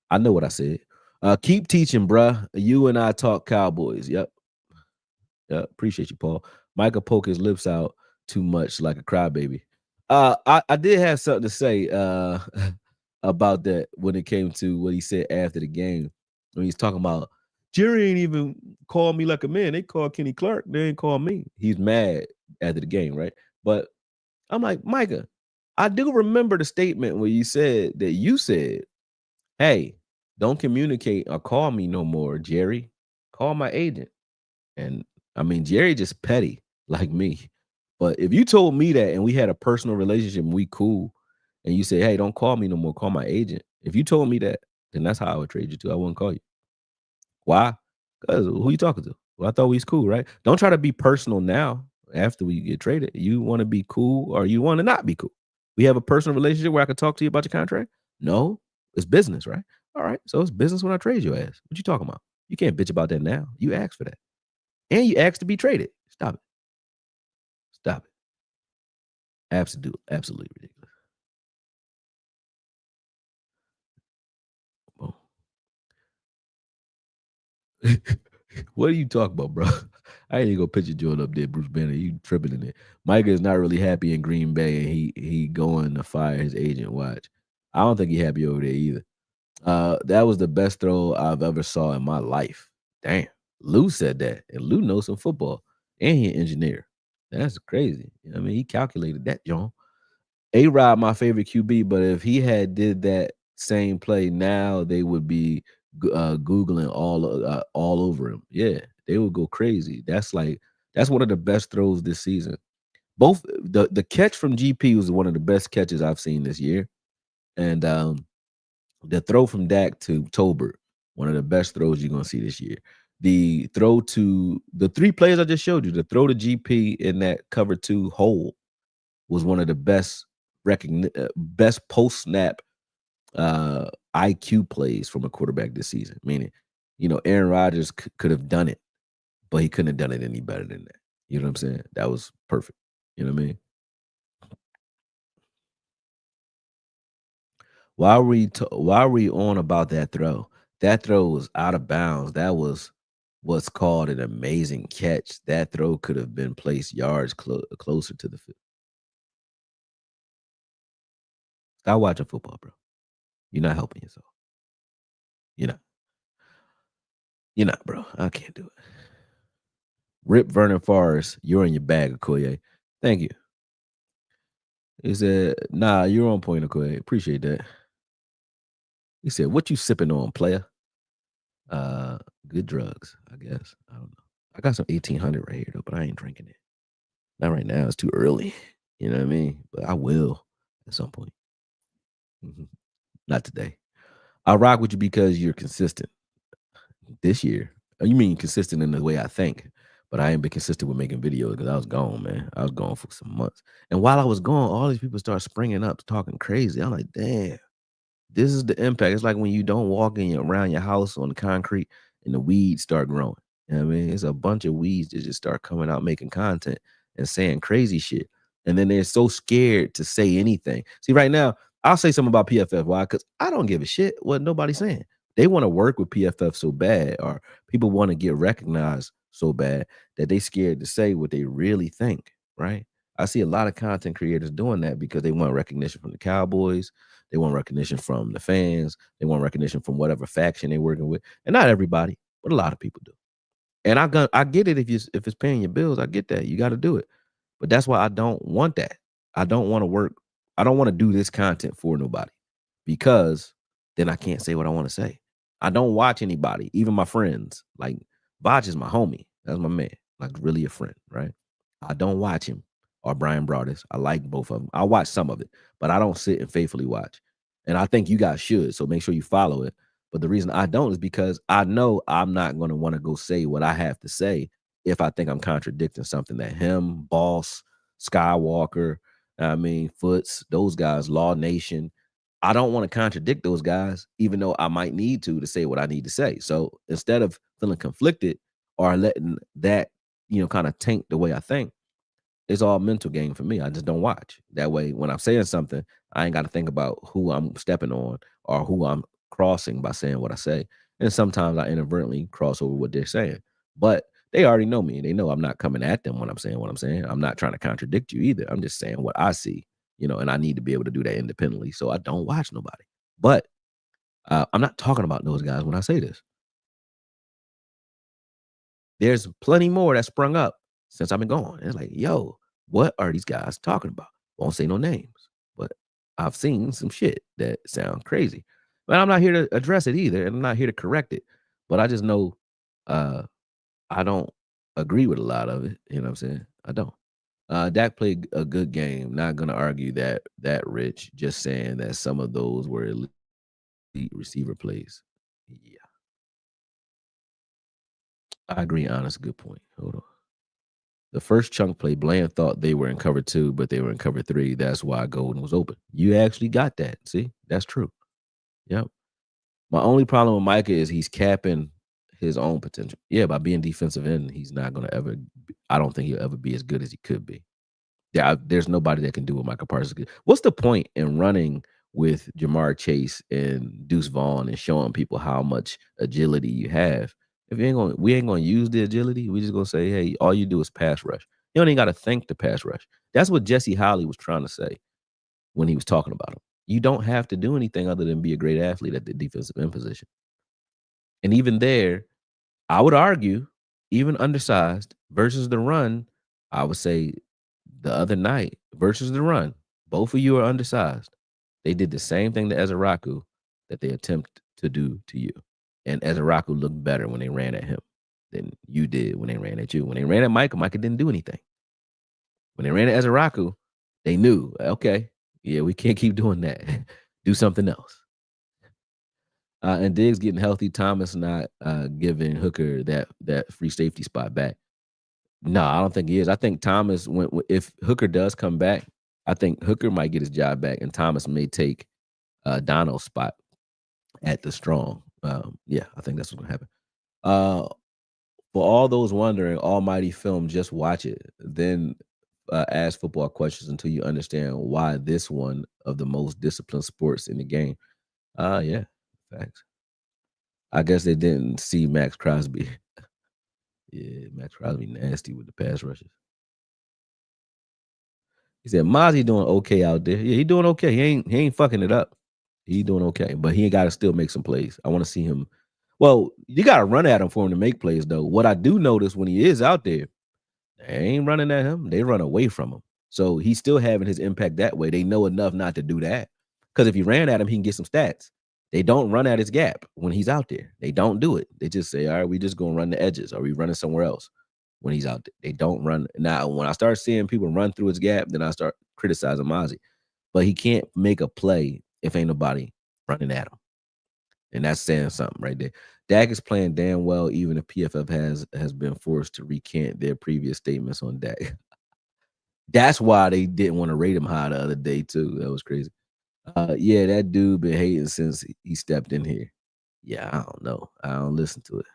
I know what I said. Keep teaching, bruh. You and I talk Cowboys. Yep. Yeah, appreciate you, Paul. Micah poke his lips out too much like a crybaby. I did have something to say about that when it came to what he said after the game. When he's talking about Jerry ain't even called me like a man. They called Kenny Clark. They ain't called me. He's mad after the game, right? But I'm like, Micah, I do remember the statement where you said, hey, don't communicate or call me no more, Jerry. Call my agent. And I mean, Jerry just petty like me. But if you told me that and we had a personal relationship and we cool, and you say, hey, don't call me no more, call my agent. If you told me that, then that's how I would trade you to. I wouldn't call you. Why? Because who you talking to? Well, I thought we was cool, right? Don't try to be personal now after we get traded. You want to be cool or you want to not be cool. We have a personal relationship where I can talk to you about your contract? No, it's business, right? All right. So it's business when I trade your ass. What you talking about? You can't bitch about that now. You asked for that. And you asked to be traded. Stop it. Stop it. Absolutely ridiculous. Boom. What are you talking about, bro? I ain't even gonna picture Jordan up there, Bruce Banner. You tripping in it. Micah is not really happy in Green Bay, and he going to fire his agent. Watch. I don't think he happy over there either. That was the best throw I've ever saw in my life. Damn. Lou said that, and Lou knows some football, and he an engineer. That's crazy. You know what I mean, he calculated that, John. A-Rod, my favorite QB, but if he had did that same play now, they would be Googling all over him. Yeah, they would go crazy. That's one of the best throws this season. Both the catch from GP was one of the best catches I've seen this year. And the throw from Dak to Tolbert, one of the best throws you're gonna see this year. The throw to the three plays I just showed you, the throw to GP in that cover two hole was one of the best post snap IQ plays from a quarterback this season. Meaning, Aaron Rodgers could have done it, but he couldn't have done it any better than that. You know what I'm saying? That was perfect. You know what I mean? Why are we on about that throw? That throw was out of bounds. That was what's called an amazing catch. That throw could have been placed yards closer to the field. Stop watching football, bro. You're not helping yourself. You're not. You're not, bro. I can't do it. Rip Vernon Forrest, you're in your bag, Okoye. Thank you. He said, nah, you're on point, Okoye. Appreciate that. He said, what you sipping on, player? Good drugs, I guess. I don't know. I got some 1800 right here, though, but I ain't drinking it. Not right now. It's too early. You know what I mean? But I will at some point. Mhm. Not today. I rock with you because you're consistent this year. You mean consistent in the way I think, but I ain't been consistent with making videos because I was gone, man. I was gone for some months. And while I was gone, all these people start springing up, talking crazy. I'm like, damn, this is the impact. It's like when you don't walk around your house on the concrete and the weeds start growing. You know what I mean? It's a bunch of weeds that just start coming out making content and saying crazy shit. And then they're so scared to say anything. See, right now, I'll say something about PFF. Why? Because I don't give a shit what nobody's saying. They want to work with PFF so bad, or people want to get recognized so bad that they scared to say what they really think, right? I see a lot of content creators doing that because they want recognition from the Cowboys. They want recognition from the fans. They want recognition from whatever faction they're working with. And not everybody, but a lot of people do. And I get it if it's paying your bills. I get that. You got to do it. But that's why I don't want that. I don't want to work. I don't want to do this content for nobody because then I can't say what I want to say. I don't watch anybody, even my friends. Like Botch is my homie. That's my man. Like really a friend, right? I don't watch him or Brian Broadus. I like both of them. I watch some of it, but I don't sit and faithfully watch. And I think you guys should. So make sure you follow it. But the reason I don't is because I know I'm not going to want to go say what I have to say if I think I'm contradicting something that him, Boss, Skywalker, I mean, Foots, those guys, Law Nation, I don't want to contradict those guys, even though I might need to say what I need to say. So instead of feeling conflicted or letting that, kind of taint the way I think, it's all mental game for me. I just don't watch. That way, when I'm saying something, I ain't got to think about who I'm stepping on or who I'm crossing by saying what I say. And sometimes I inadvertently cross over what they're saying. But they already know me. They know I'm not coming at them when I'm saying what I'm saying. I'm not trying to contradict you either. I'm just saying what I see, and I need to be able to do that independently. So I don't watch nobody. But I'm not talking about those guys when I say this. There's plenty more that sprung up since I've been gone. It's like, yo, what are these guys talking about? Won't say no names, but I've seen some shit that sound crazy. But I'm not here to address it either, and I'm not here to correct it. But I just know uh I don't agree with a lot of it. You know what I'm saying? I don't. Dak played a good game. Not gonna argue that Rich. Just saying that some of those were elite receiver plays. Yeah, I agree. Honest, good point. Hold on. The first chunk play, Bland thought they were in cover two, but they were in cover three. That's why Golden was open. You actually got that. See, that's true. Yep. My only problem with Micah is he's capping his own potential. Yeah, by being defensive end, he's not going to ever. I don't think he'll ever be as good as he could be. Yeah, there's nobody that can do what Micah Parsons could. What's the point in running with Jamar Chase and Deuce Vaughn and showing people how much agility you have? If you ain't going, we ain't going to use the agility. We just going to say, hey, all you do is pass rush. You don't even got to think to pass rush. That's what Jesse Holly was trying to say when he was talking about him. You don't have to do anything other than be a great athlete at the defensive end position. And even there, I would argue, even undersized versus the run, I would say the other night versus the run, both of you are undersized. They did the same thing to Ezaraku that they attempt to do to you. And Ezaraku looked better when they ran at him than you did when they ran at you. When they ran at Micah, Micah didn't do anything. When they ran at Ezaraku, they knew, okay, yeah, we can't keep doing that. Do something else. And Diggs getting healthy, Thomas not giving Hooker that free safety spot back. No, I don't think he is. I think Thomas, if Hooker does come back, I think Hooker might get his job back, and Thomas may take Donald's spot at the strong. Yeah, I think that's what's gonna happen. Uh, for all those wondering, Almighty Film, just watch it. Then ask football questions until you understand why this one of the most disciplined sports in the game. Yeah, facts. I guess they didn't see Max Crosby. Yeah, Max Crosby nasty with the pass rushes. He said Mozzie doing okay out there. Yeah, he doing okay. He ain't fucking it up. He doing okay, but he got to still make some plays. I want to see him. Well, you got to run at him for him to make plays, though. What I do notice when he is out there, they ain't running at him. They run away from him. So he's still having his impact that way. They know enough not to do that. Because if he ran at him, he can get some stats. They don't run at his gap when he's out there. They don't do it. They just say, all right, we just gonna run the edges. Or we running somewhere else when he's out there. They don't run. Now, when I start seeing people run through his gap, then I start criticizing Mozzie. But he can't make a play if ain't nobody running at him. And that's saying something right there. Dak is playing damn well, even if PFF has been forced to recant their previous statements on Dak. That's why they didn't want to rate him high the other day, too. That was crazy. Yeah, that dude been hating since he stepped in here. Yeah, I don't know. I don't listen to it.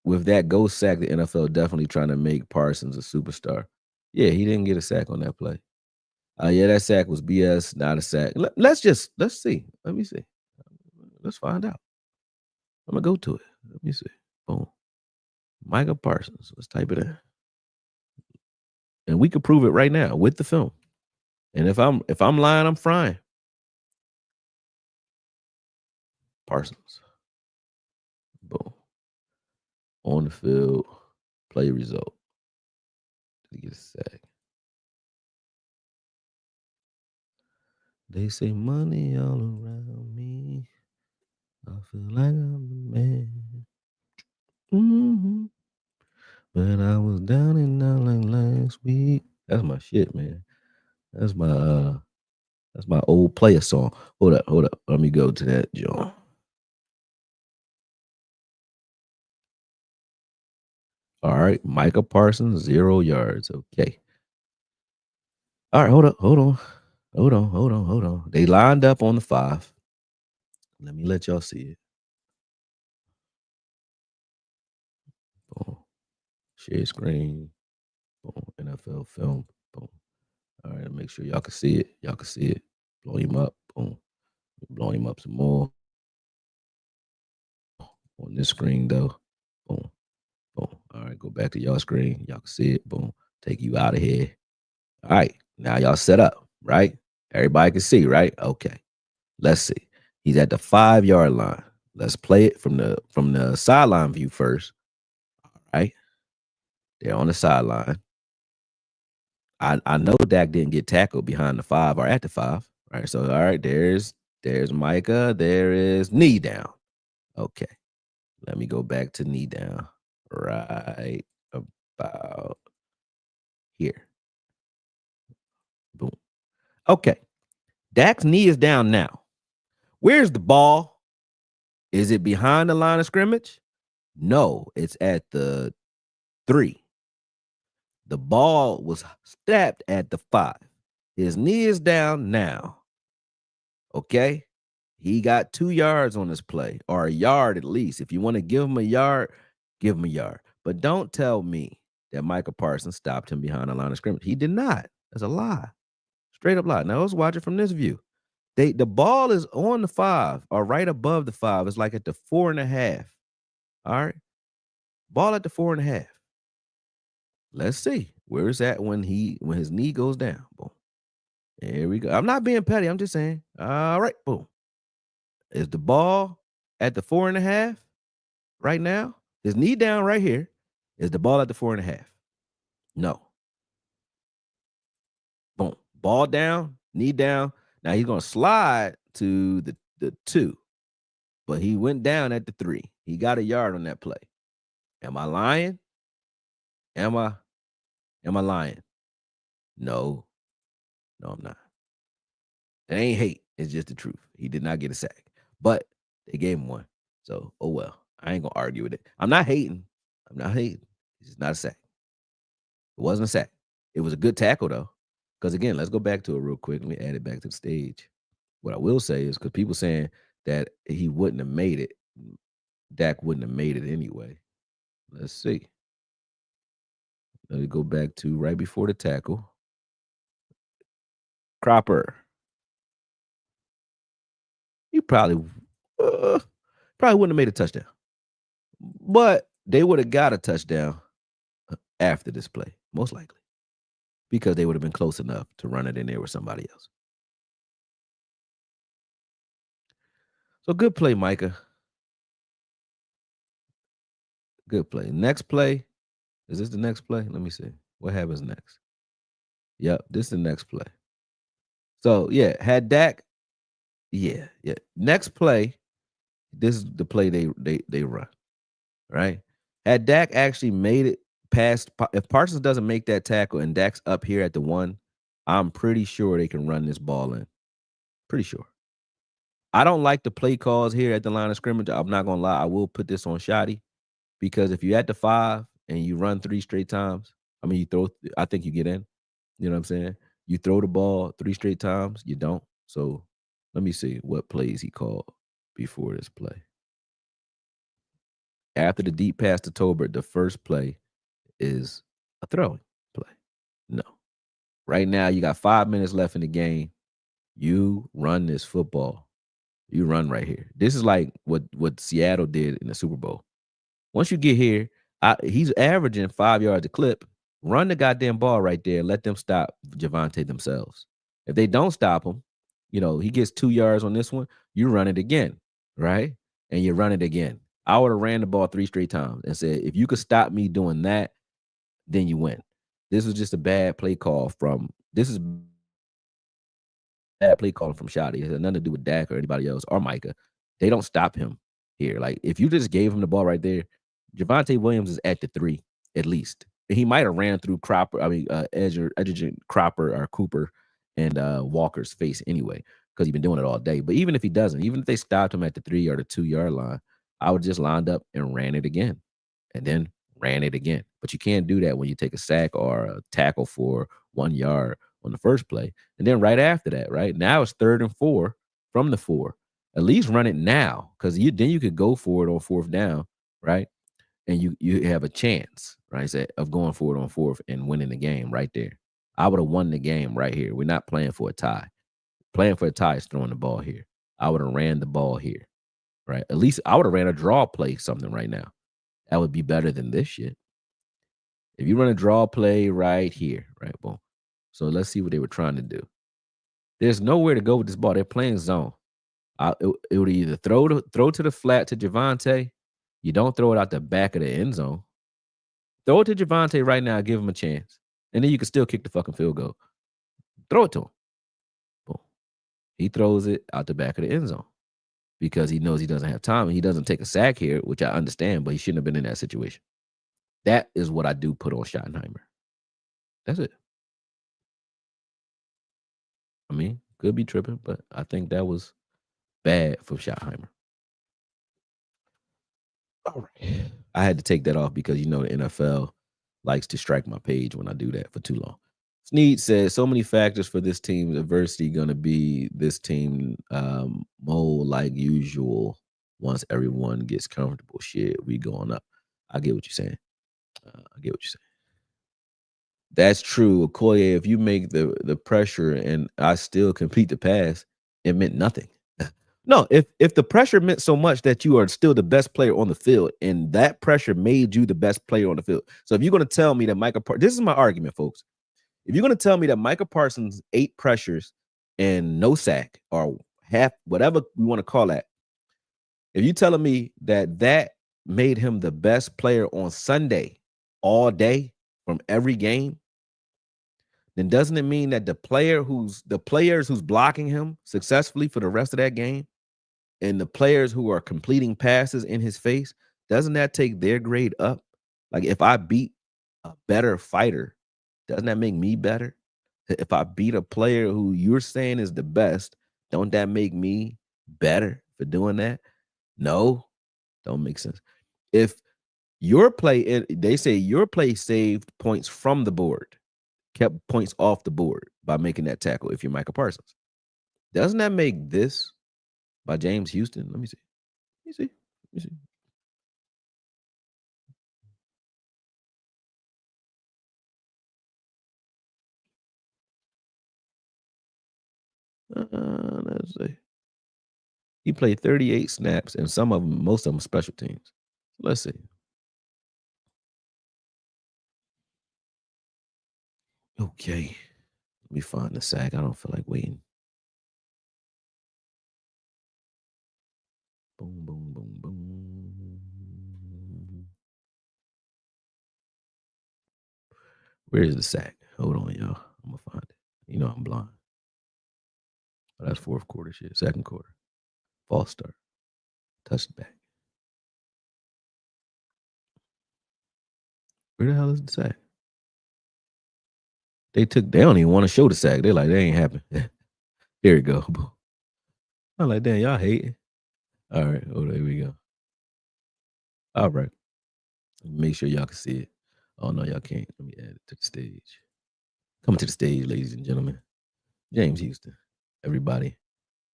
With that ghost sack, the NFL definitely trying to make Parsons a superstar. Yeah, he didn't get a sack on that play. Yeah, that sack was BS, not a sack. Let's see. Let me see. Let's find out. I'm gonna go to it. Let me see. Boom. Micah Parsons. Let's type it in, and we could prove it right now with the film. And if I'm lying, I'm frying. Parsons. Boom. On the field, play result. Did he get a sack? They say money all around me. I feel like I'm the man. But I was down and out like last week. That's my shit, man. That's my old player song. Hold up. Let me go to that, John. All right, Micah Parsons, 0 yards. Okay. All right, hold up, hold on. They lined up on the 5. Let me let y'all see it. Boom. Share screen. Boom. NFL film. Boom. All right, make sure y'all can see it. Y'all can see it. Blow him up. Boom. Blow him up some more on this screen though. Boom. Boom. All right, go back to y'all screen. Y'all can see it. Boom. Take you out of here. All right. Now y'all set up, right? Everybody can see, right? Okay. Let's see. He's at the 5-yard line. Let's play it from the sideline view first. All right. They're on the sideline. I know Dak didn't get tackled behind the 5 or at the 5. All right. So all right, there's Micah. There is knee down. Okay. Let me go back to knee down. Right about here. Boom. Okay. Dak's knee is down now. Where's the ball? Is it behind the line of scrimmage? No, it's at the 3. The ball was snapped at the 5. His knee is down now. Okay. He got 2 yards on this play, or a yard at least. If you want to give him a yard, give him a yard. But don't tell me that Micah Parsons stopped him behind the line of scrimmage. He did not. That's a lie. Straight up lie. Now let's watch it from this view. The ball is on the 5 or right above the 5. It's like at the 4.5. All right. Ball at the 4.5. Let's see where it's at when his knee goes down. Boom. There we go. I'm not being petty. I'm just saying. All right. Boom. Is the ball at the 4.5 right now? His knee down right here. Is the ball at the 4.5? No. Boom. Ball down, knee down. Now he's gonna slide to the 2, but he went down at the 3. He got a yard on that play. Am I lying? Am I lying? No. No, I'm not. It ain't hate. It's just the truth. He did not get a sack, but they gave him one. So, oh well. I ain't gonna argue with it. I'm not hating. It's just not a sack. It wasn't a sack. It was a good tackle though. Because again, let's go back to it real quick. Let me add it back to the stage. What I will say is because people saying that he wouldn't have made it, Dak wouldn't have made it anyway. Let's see. Let me go back to right before the tackle. Cropper. He probably wouldn't have made a touchdown. But they would have got a touchdown after this play, most likely. Because they would have been close enough to run it in there with somebody else. So good play, Micah. Good play. Next play. Is this the next play? Let me see. What happens next? Yep, this is the next play. So yeah, had Dak. Yeah. Next play. This is the play they run. Right? Had Dak actually made it past, if Parsons doesn't make that tackle and Dak's up here at the 1, I'm pretty sure they can run this ball in. Pretty sure. I don't like the play calls here at the line of scrimmage. I'm not gonna lie. I will put this on Shoddy because if you're at the 5 and you run 3 straight times, I mean, I think you get in. You know what I'm saying? You throw the ball 3 straight times, you don't. So let me see what plays he called before this play. After the deep pass to Tolbert, the first play is a throwing play. No. Right now, you got 5 minutes left in the game. You run this football. You run right here. This is like what Seattle did in the Super Bowl. Once you get here, he's averaging 5 yards a clip. Run the goddamn ball right there. Let them stop Javonte themselves. If they don't stop him, he gets 2 yards on this one. You run it again, right? And you run it again. I would have ran the ball 3 straight times and said, if you could stop me doing that, then you win. This was just a bad play call from Shoddy. It had nothing to do with Dak or anybody else or Micah. They don't stop him here. Like, if you just gave him the ball right there, Javonte Williams is at the 3 at least. He might have ran through Edgerton, Cropper or Cooper and Walker's face anyway because he's been doing it all day. But even if he doesn't, even if they stopped him at the 3 or the 2 yard line, I would just lined up and ran it again and then ran it again. But you can't do that when you take a sack or a tackle for 1 yard on the first play. And then right after that, right? Now it's 3rd and 4 from the 4. At least run it now, because you could go for it on 4th down, right? And you have a chance, right, of going for it on 4th and winning the game right there. I would have won the game right here. We're not playing for a tie. Playing for a tie is throwing the ball here. I would have ran the ball here, right? At least I would have ran a draw play, something right now. That would be better than this shit. If you run a draw play right here, right, boom. So let's see what they were trying to do. There's nowhere to go with this ball. They're playing zone. It would either throw to the flat to Javonte. You don't throw it out the back of the end zone. Throw it to Javonte right now. Give him a chance, and then you can still kick the fucking field goal. Throw it to him. Boom. He throws it out the back of the end zone because he knows he doesn't have time and he doesn't take a sack here, which I understand, but he shouldn't have been in that situation. That is what I do put on Schottenheimer. That's it. I mean, could be tripping, but I think that was bad for Schottenheimer. All right. I had to take that off because, the NFL likes to strike my page when I do that for too long. Sneed says, so many factors for this team's adversity going to be this team mold like usual. Once everyone gets comfortable, shit, we going up. I get what you're saying. That's true. Okoye, if you make the pressure and I still complete the pass, it meant nothing. No, if the pressure meant so much that you are still the best player on the field, and that pressure made you the best player on the field. So if you're going to tell me that this is my argument, folks. If you're going to tell me that Micah Parsons 8 pressures and no sack or half, whatever we want to call that, if you're telling me that made him the best player on Sunday all day from every game, then doesn't it mean that the players who's blocking him successfully for the rest of that game and the players who are completing passes in his face, doesn't that take their grade up? Like if I beat a better fighter, doesn't that make me better? If I beat a player who you're saying is the best, don't that make me better for doing that? No, don't make sense. If they say your play saved points from the board, kept points off the board by making that tackle if you're Micah Parsons. Doesn't that make this by James Houston? Let me see. Let's see. He played 38 snaps, and most of them special teams. Let's see. Okay. Let me find the sack. I don't feel like waiting. Boom, boom, boom, boom. Where is the sack? Hold on, y'all. I'm gonna find it. I'm blind. Oh, that's 4th quarter shit. 2nd quarter. False start. Touchback. Where the hell is the sack? They don't even want to show the sack. They're like, that ain't happened. There we go. I'm like, damn, y'all hating. All right. Oh, there we go. All right. Make sure y'all can see it. Oh, no, y'all can't. Let me add it to the stage. Coming to the stage, ladies and gentlemen. James Houston. Everybody.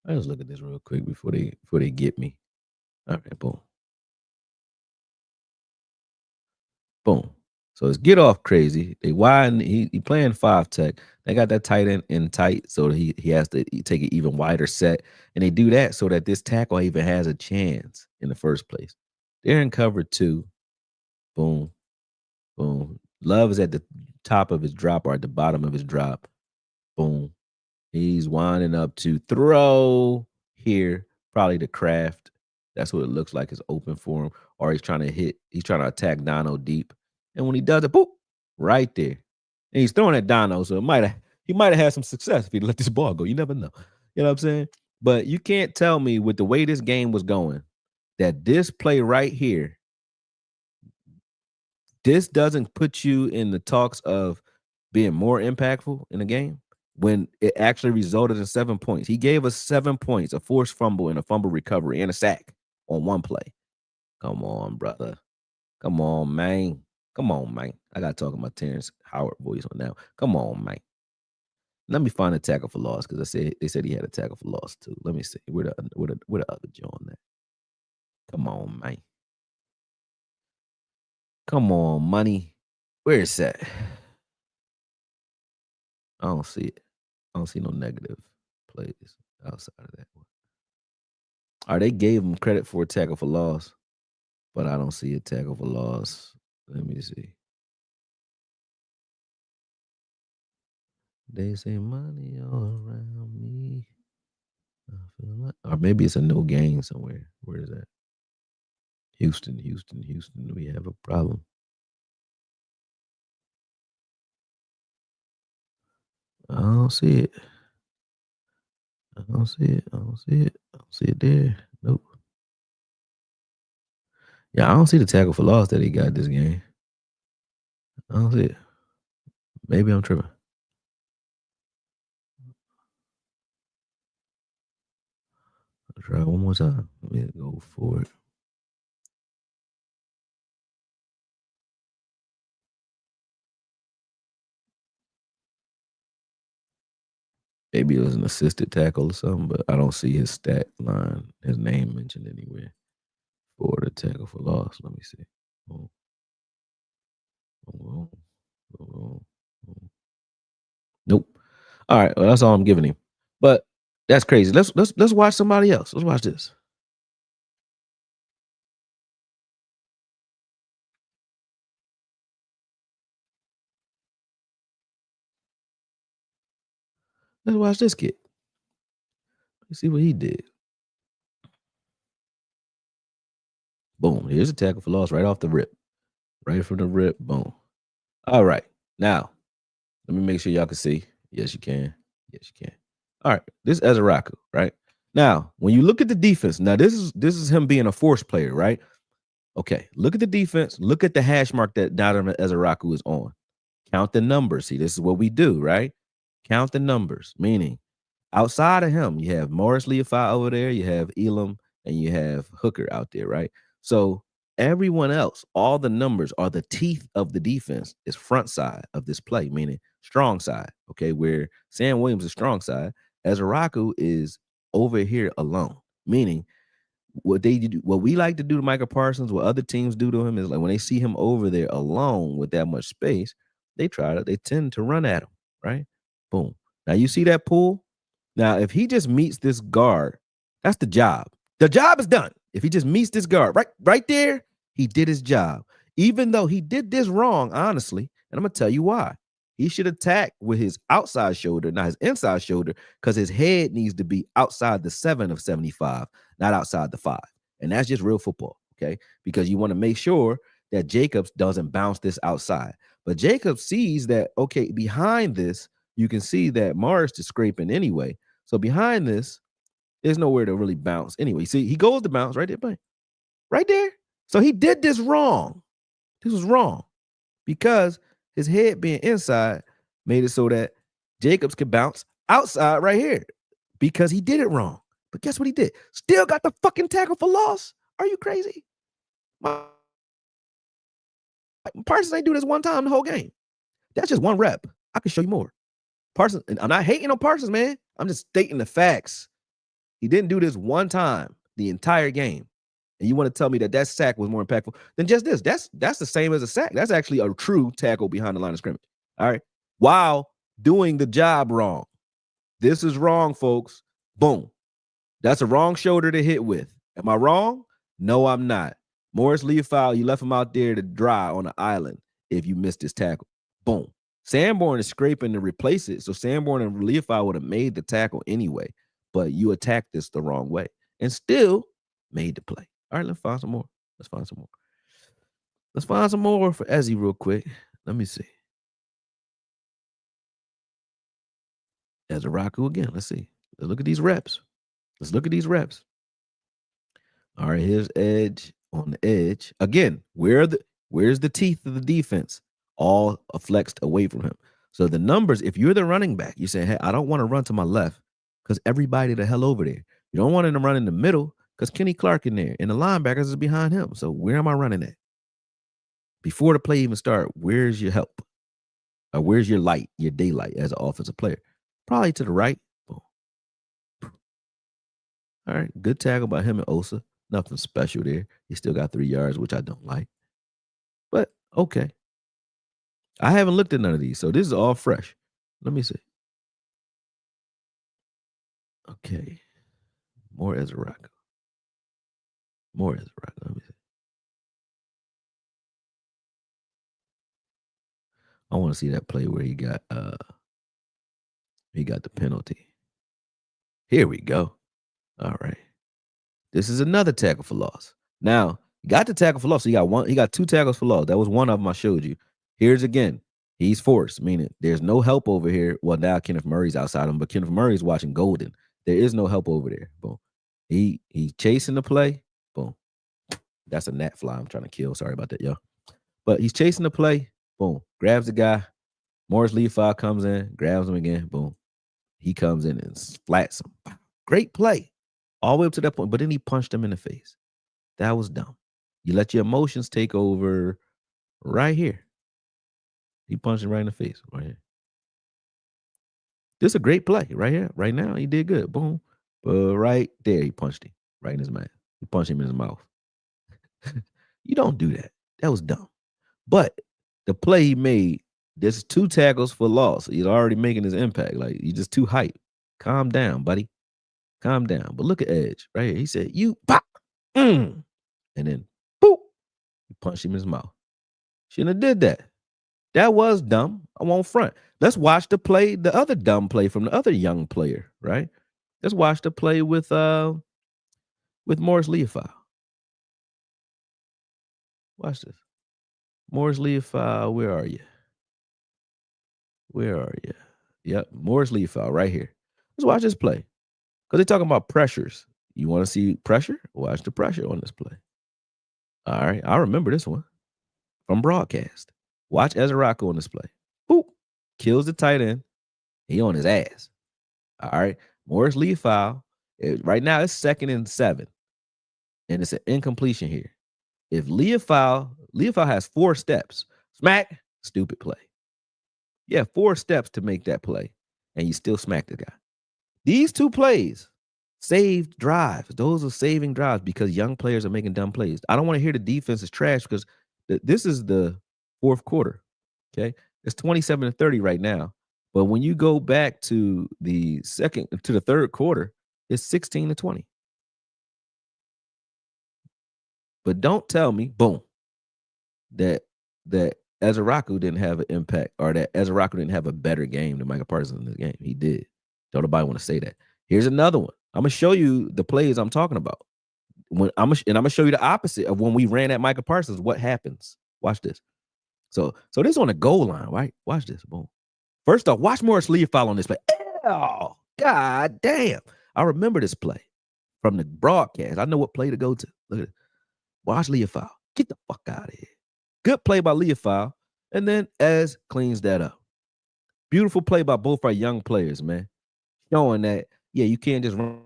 Let's look at this real quick before they get me. All right, boom. Boom. So it's get off crazy. They widen. He playing 5 tech. They got that tight end in tight, so he has to take an even wider set, and they do that so that this tackle even has a chance in the first place. They're in cover 2. Boom, boom. Love is at the top of his drop or at the bottom of his drop. Boom. He's winding up to throw here, probably the craft. That's what it looks like is open for him, or he's trying to attack Dono deep. And when he does it, boop, right there. And he's throwing at Dono, so he might have had some success if he let this ball go. You never know. You know what I'm saying? But you can't tell me with the way this game was going that this play right here, this doesn't put you in the talks of being more impactful in the game when it actually resulted in 7 points. He gave us 7 points, a forced fumble and a fumble recovery and a sack on one play. Come on, brother. Come on, man. Come on, man. I got to talk my Terrence Howard voice on now. Come on, man. Let me find a tackle for loss because they said he had a tackle for loss too. Let me see. Where the other John at? Come on, man. Come on, money. Where is that? I don't see it. I don't see no negative plays outside of that one. All right, they gave him credit for a tackle for loss, but I don't see a tackle for loss. Let me see. They say money all around me. I feel like, or maybe it's a no gain somewhere. Where is that? Houston. We have a problem. I don't see it. I don't see it. I don't see it. I don't see it there. Nope. Yeah, I don't see the tackle for loss that he got this game. I don't see it. Maybe I'm tripping. I'll try one more time. Let me go for it. Maybe it was an assisted tackle or something, but I don't see his stat line, his name mentioned anywhere for the tackle for loss. Let me see. Boom, boom, boom, boom. Nope. All right, well, that's all I'm giving him. But that's crazy. Let's watch somebody else. Let's watch this. Let's watch this kid. Let's see what he did. Boom. Here's a tackle for loss right off the rip. Right from the rip. Boom. All right. Now, let me make sure y'all can see. Yes, you can. Yes, you can. All right. This is Ezaraku, right? Now, when you look at the defense, now this is him being a force player, right? Okay. Look at the defense. Look at the hash mark that Donovan Ezaraku is on. Count the numbers. See, this is what we do, right? Count the numbers, meaning outside of him, you have Morris Leafai over there, you have Elam, and you have Hooker out there, right? So everyone else, all the numbers are the teeth of the defense, is front side of this play, meaning strong side. Okay, where Sam Williams is strong side, Ezaraku is over here alone, meaning what we like to do to Micah Parsons, what other teams do to him is like when they see him over there alone with that much space, they tend to run at him, right? Boom. Now you see that pull? Now, if he just meets this guard, that's the job. The job is done. If he just meets this guard right there, he did his job. Even though he did this wrong, honestly, and I'm gonna tell you why. He should attack with his outside shoulder, not his inside shoulder, because his head needs to be outside the 7 of 75, not outside the 5. And that's just real football, okay? Because you want to make sure that Jacobs doesn't bounce this outside. But Jacobs sees that, okay, behind this, you can see that Morris is scraping anyway. So behind this, there's nowhere to really bounce anyway. See, he goes to bounce right there, bang. Right there. So he did this wrong. This was wrong because his head being inside made it so that Jacobs could bounce outside right here because he did it wrong. But guess what he did? Still got the fucking tackle for loss. Are you crazy? Parsons ain't do this one time the whole game. That's just one rep. I can show you more. Parsons, and I'm not hating on Parsons, man. I'm just stating the facts. He didn't do this one time the entire game. And you want to tell me that sack was more impactful than just this? That's the same as a sack. That's actually a true tackle behind the line of scrimmage. All right. While doing the job wrong. This is wrong, folks. Boom. That's a wrong shoulder to hit with. Am I wrong? No, I'm not. Morris Leafai, you left him out there to dry on the island if you missed his tackle. Boom. Sanborn is scraping to replace it. So Sanborn and Leafai would have made the tackle anyway. But you attacked this the wrong way and still made the play. All right, let's find some more. Let's find some more for Ezzy real quick. Let me see. Ezaraku again. Let's see. Let's look at these reps. All right, here's edge on the edge. Again, where's the teeth of the defense? All flexed away from him. So the numbers, if you're the running back, you say, hey, I don't want to run to my left because everybody the hell over there. You don't want him to run in the middle because Kenny Clark in there and the linebackers is behind him. So where am I running at? Before the play even start, where's your help? Or where's your light, your daylight as an offensive player? Probably to the right. Boom. All right. Good tackle by him and Osa. Nothing special there. He still got 3 yards, which I don't like. But okay. I haven't looked at none of these, so this is all fresh. Let me see. Okay. More Ezaraku. More Ezaraku. Let me see. I want to see that play where he got the penalty. Here we go. All right. This is another tackle for loss. Now, he got the tackle for loss. So he got two tackles for loss. That was one of them I showed you. Here's again. He's forced, meaning there's no help over here. Well, now Kenneth Murray's outside him, but Kenneth Murray's watching Golden. There is no help over there. Boom. He's chasing the play. Boom. That's a gnat fly I'm trying to kill. Sorry about that, y'all. But he's chasing the play. Boom. Grabs the guy. Morris Levi comes in, grabs him again. Boom. He comes in and flats him. Great play. All the way up to that point. But then he punched him in the face. That was dumb. You let your emotions take over right here. He punched him right in the face. Right here. This is a great play right here. Right now, he did good. Boom. But right there, he punched him right in his mouth. He punched him in his mouth. You don't do that. That was dumb. But the play he made, there's 2 tackles for loss. He's already making his impact. Like, you're just too hype. Calm down, buddy. Calm down. But look at Edge right here. He said, you pop. And then, boop. He punched him in his mouth. Shouldn't have did that. That was dumb. I won't front. Let's watch the play, the other dumb play from the other young player, right? Let's watch the play with Morris Levi. Watch this. Morris Levi, where are you? Where are you? Yep, Morris Levi right here. Let's watch this play. Because they're talking about pressures. You want to see pressure? Watch the pressure on this play. All right. I remember this one from broadcast. Watch Ezaraku on this play. Boop. Kills the tight end. He on his ass. All right. Morris Levi. Right now, it's 2nd and 7. And it's an incompletion here. If Levi has 4 steps, smack, stupid play. Yeah, 4 steps to make that play. And you still smack the guy. These 2 plays saved drives. Those are saving drives because young players are making dumb plays. I don't want to hear the defense is trash because this is the 4th quarter. Okay. It's 27-30 right now. But when you go back to the 3rd quarter, it's 16-20. But don't tell me, boom, that Ezaraku didn't have an impact or that Ezaraku didn't have a better game than Micah Parsons in this game. He did. Don't nobody want to say that. Here's another one. I'm gonna show you the plays I'm talking about. I'm gonna show you the opposite of when we ran at Micah Parsons. What happens? Watch this. So this is on the goal line, right? Watch this. Boom. First off, watch Morris Lee follow on this play. Oh, god damn! I remember this play from the broadcast. I know what play to go to. Look at it. Watch Leofow. Get the fuck out of here. Good play by Leofow. And then Ez cleans that up. Beautiful play by both our young players, man. Showing that, yeah, you can't just run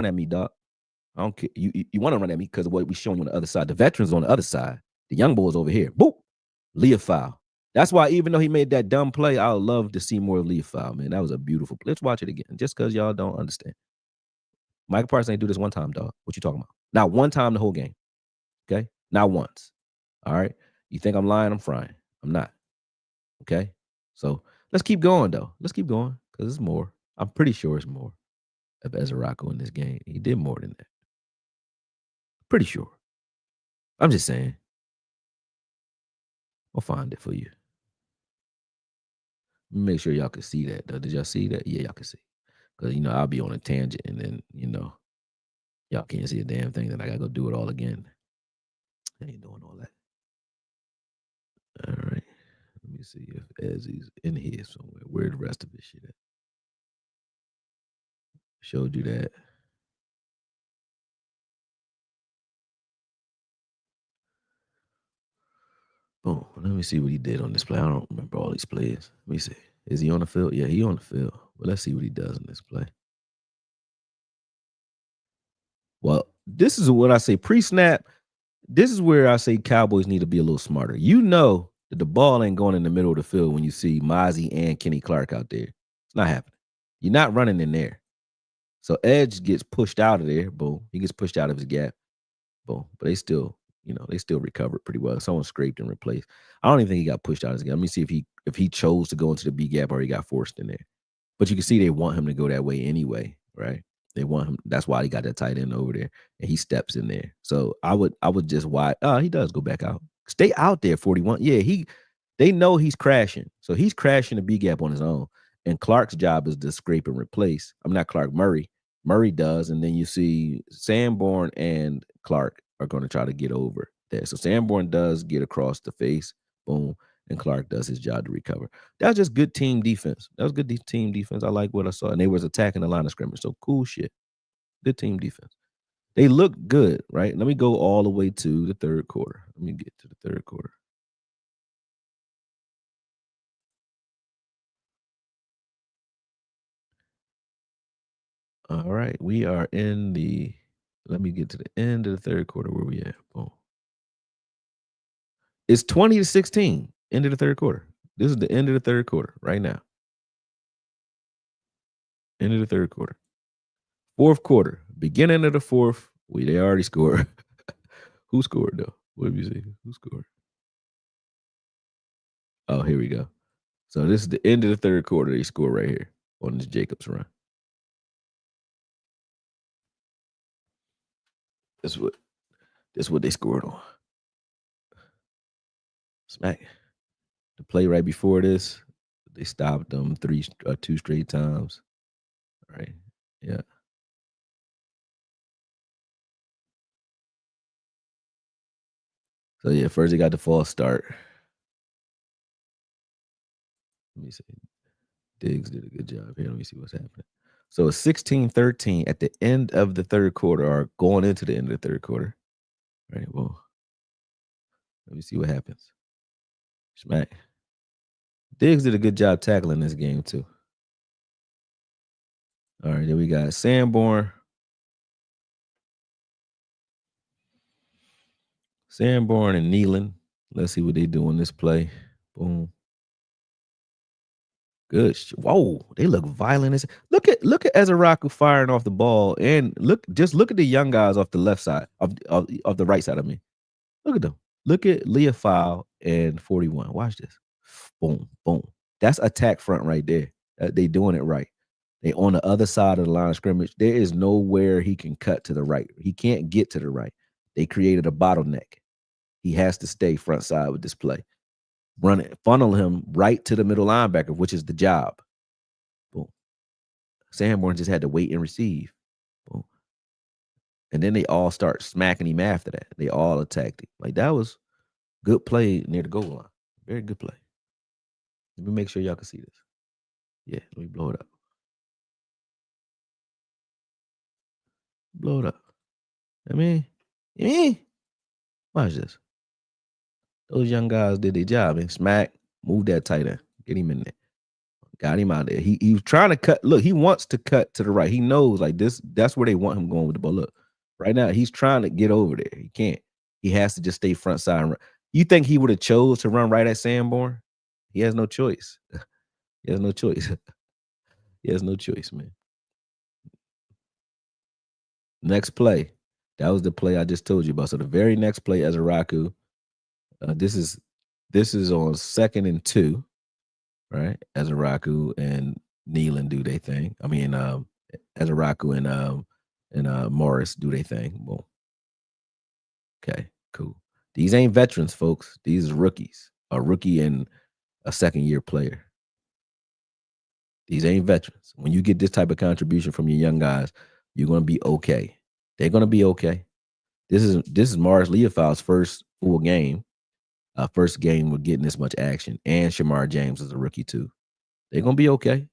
at me, dog. I don't care. You want to run at me because of what we showing you on the other side. The veterans on the other side. The young boys over here. Boop. Leofow. That's why even though he made that dumb play, I would love to see more of Leofow, man. That was a beautiful play. Let's watch it again. Just because y'all don't understand. Micah Parsons ain't do this one time, dog. What you talking about? Not one time the whole game. Okay? Not once. All right? You think I'm lying? I'm frying. I'm not. Okay? So let's keep going, though. Let's keep going because it's more. I'm pretty sure it's more of Ezaraku in this game. He did more than that. Pretty sure. I'm just saying. I'll find it for you. Make sure y'all can see that, though. Did y'all see that? Yeah, y'all can see. Because, I'll be on a tangent and then, y'all can't see a damn thing. Then I got to go do it all again. I ain't doing all that. All right. Let me see if Ezzy's in here somewhere. Where the rest of this shit at? Showed you that. Boom. Let me see what he did on this play. I don't remember all these plays. Let me see. Is he on the field? Yeah, he on the field. But let's see what he does in this play. Well, this is what I say pre-snap. this is where I say Cowboys need to be a little smarter. You know that the ball ain't going in the middle of the field when you see Mozzie and Kenny Clark out there. It's not happening. You're not running in there. So Edge gets pushed out of there. Boom. He gets pushed out of his gap. Boom. But they still, they still recovered pretty well. Someone scraped and replaced. I don't even think he got pushed out of his gap. Let me see if he chose to go into the B gap or he got forced in there. But you can see they want him to go that way anyway, right? They want him. That's why he got that tight end over there, and he steps in there. So I would just why. He does go back out. Stay out there, 41. Yeah, they know he's crashing, so he's crashing the B gap on his own. And Clark's job is to scrape and replace. I'm not Clark Murray. Murray does, and then you see Sanborn and Clark are going to try to get over there. So Sanborn does get across the face, boom, and Clark does his job to recover. That was just good team defense. That was good team defense. I like what I saw, and they was attacking the line of scrimmage. So cool shit. Good team defense. They look good, right? Let me go all the way to the third quarter. Let me get to the third quarter. All right, we are in the. Let me get to the end of the third quarter. Where we at? Boom. It's 20-16. End of the third quarter. This is the end of the third quarter right now. End of the third quarter. Fourth quarter. Beginning of the fourth. They already scored. Who scored though? What did you see? Who scored? Oh, here we go. So this is the end of the third quarter. They score right here on this Jacobs run. That's what they scored on. Smack. The play right before this, they stopped them two straight times. Right. Yeah. So yeah, first they got the false start. Let me see. Diggs did a good job here. Let me see what's happening. So it's 16-13 at the end of the third quarter, or going into the end of the third quarter. Right. Well, let me see what happens. Smack. Diggs did a good job tackling this game too. All right, then we got Sanborn. Sanborn and Nealon. Let's see what they do on this play. Boom. Good. Whoa, they look violent. Look at Ezaraku firing off the ball, and look at the young guys off the left side of the right side of me. Look at them. Look at Leofile and 41. Watch this. Boom, boom. That's attack front right there. They doing it right. They on the other side of the line of scrimmage. There is nowhere he can cut to the right. He can't get to the right. They created a bottleneck. He has to stay front side with this play. Run it, funnel him right to the middle linebacker, which is the job. Boom. Sanborn just had to wait and receive. Boom. And then they all start smacking him after that. They all attacked him. Like that was good play near the goal line. Very good play. Let me make sure y'all can see this. Yeah, let me blow it up. Blow it up. I mean, watch this. Those young guys did their job and smack, move that tight end, get him in there. Got him out there. He was trying to cut. Look, he wants to cut to the right. He knows like this. That's where they want him going with the ball. Look, right now he's trying to get over there. He can't. He has to just stay front side. And run. You think he would have chose to run right at Sanborn? He has no choice. He has no choice. He has no choice, man. Next play. That was the play I just told you about. So the very next play, Ezaraku. This is on 2nd and 2. Right? Ezaraku and Nealon do their thing. I mean, Ezaraku and Morris do their thing. Boom. Okay, cool. These ain't veterans, folks. These are rookies. A rookie and a second-year player. These ain't veterans. When you get this type of contribution from your young guys, you're gonna be okay. They're gonna be okay. This is Morris Leofile's first full game. First game with getting this much action. And Shamar James is a rookie too. They're gonna be okay.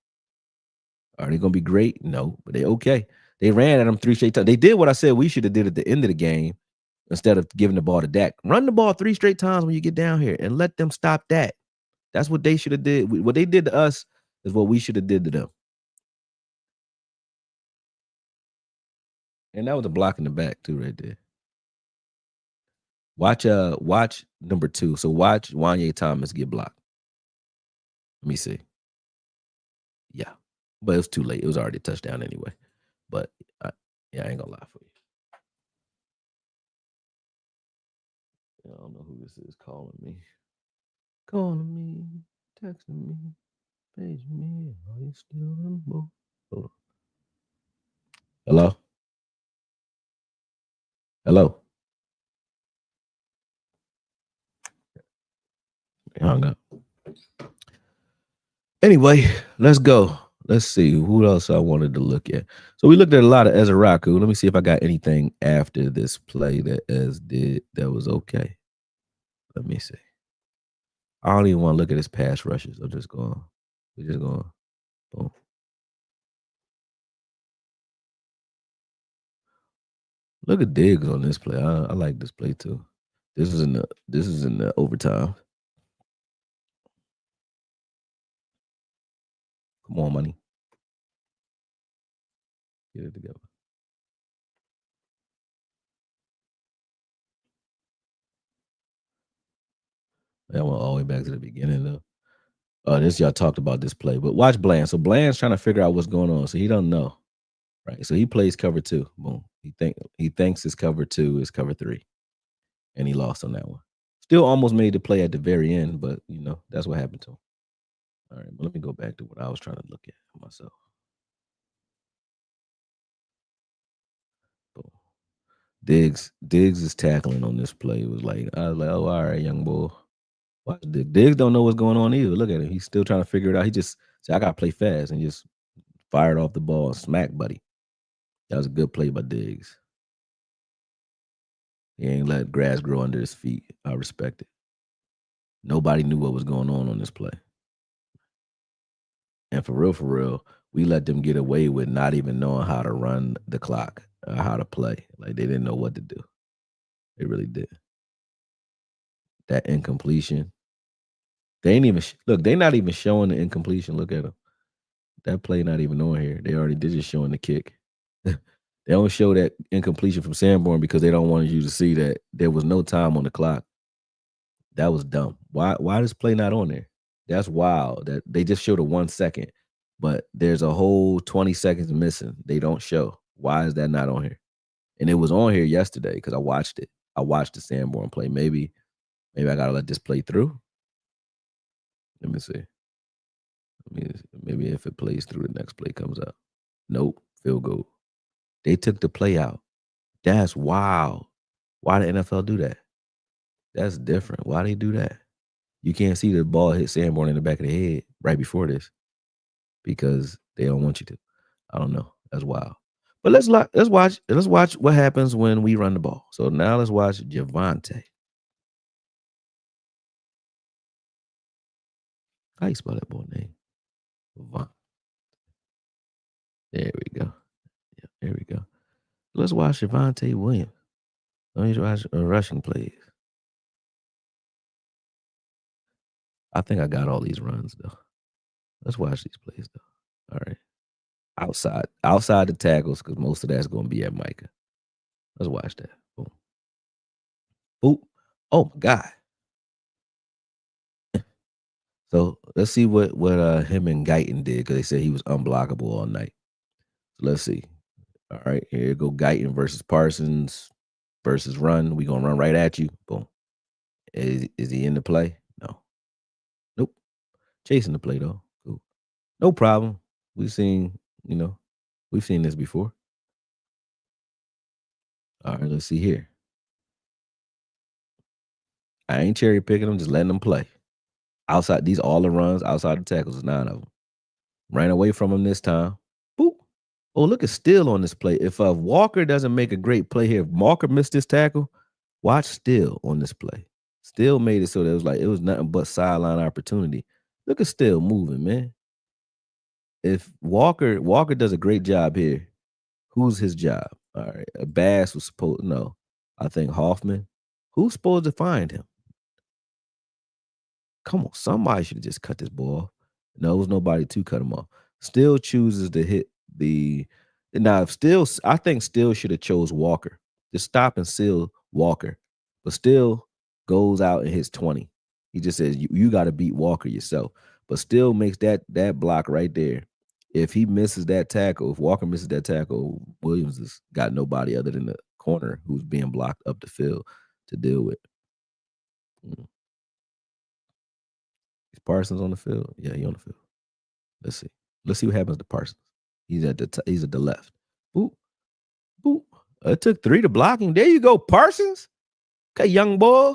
Are they gonna be great? No, but they okay. They ran at them 3 straight times. They did what I said we should have did at the end of the game instead of giving the ball to Dak. Run the ball 3 straight times when you get down here and let them stop that. That's what they should have did. What they did to us is what we should have did to them. And that was a block in the back too, right there. Watch number 2. So watch Wanye Thomas get blocked. Let me see. Yeah. But it was too late. It was already a touchdown anyway. But yeah, I ain't gonna lie for you. Yeah, I don't know who this is calling me. Calling me, texting me, paging me. Are you still on the boat? Hold on. Hello? Hello? He hung up. Anyway, let's go. Let's see who else I wanted to look at. So we looked at a lot of Ezaraku. Let me see if I got anything after this play that Ez did that was okay. Let me see. I don't even want to look at his pass rushes. I'm just going. We're just going. Boom. Look at Diggs on this play. I like this play too. This is in the overtime. Come on, money. Get it together. I went all the way back to the beginning though. This y'all talked about this play, but watch Bland. So Bland's trying to figure out what's going on. So he don't know. Right. So he plays cover 2. Boom. He thinks his cover 2 is cover 3. And he lost on that one. Still almost made the play at the very end, but that's what happened to him. All right, but let me go back to what I was trying to look at myself. Boom. Diggs is tackling on this play. It was like, I was like, oh, all right, young boy. Watch Diggs. Diggs don't know what's going on either. Look at him. He's still trying to figure it out. He just said, I gotta play fast, and just fired off the ball and smack buddy. That was a good play by Diggs. He ain't let grass grow under his feet. I respect it. Nobody knew what was going on this play. And for real, we let them get away with not even knowing how to run the clock, how to play. Like they didn't know what to do. They really did. That incompletion. They ain't even look. They not even showing the incompletion. Look at them. That play not even on here. They're just showing the kick. They don't show that incompletion from Sanborn because they don't want you to see that there was no time on the clock. That was dumb. Why this play not on there? That's wild. That they just showed a 1 second, but there's a whole 20 seconds missing. They don't show. Why is that not on here? And it was on here yesterday because I watched it. I watched the Sanborn play. Maybe I gotta let this play through. Let me see. Maybe if it plays through, the next play comes up. Nope. Field goal. They took the play out. That's wild. Why the NFL do that? That's different. Why they do that? You can't see the ball hit Sanborn in the back of the head right before this because they don't want you to. I don't know. That's wild. But let's watch what happens when we run the ball. So now let's watch Javante. How you spell that boy name? Javon. There we go. Yeah, there we go. Let's watch Javante Williams. Let me watch rushing plays. I think I got all these runs though. Let's watch these plays though. All right. Outside the tackles, because most of that's gonna be at Micah. Let's watch that. Boom. Boop. Oh my God. So let's see what him and Guyton did because they said he was unblockable all night. So let's see. All right, here go Guyton versus Parsons versus run. We gonna run right at you. Boom. Is he in the play? No. Nope. Chasing the play though. Cool. No problem. We've seen, you know, we've seen this before. All right, let's see here. I ain't cherry picking them, just letting them play. Outside these all the runs, outside the tackles, is 9 of them. Ran away from him this time. Boop. Oh, look at Steele on this play. If Walker doesn't make a great play here, if Walker missed this tackle, watch Steele on this play. Steele made it so that it was nothing but sideline opportunity. Look at Steele moving, man. If Walker does a great job here, who's his job? All right, Bass was supposed no. I think Hoffman. Who's supposed to find him? Come on, somebody should have just cut this ball. No, it was nobody to cut him off. Still chooses to hit the now. Still, I think Still should have chose Walker. Just stop and seal Walker. but still goes out and hits 20. He just says you got to beat Walker yourself, but still makes that block right there. If he misses that tackle, if Walker misses that tackle, Williams has got nobody other than the corner who's being blocked up the field to deal with. Mm. Is Parsons on the field? Yeah, he on the field. Let's see. Let's see what happens to Parsons. He's at the left. Boop, boop. It took 3 to block him. There you go, Parsons. Okay, young boy.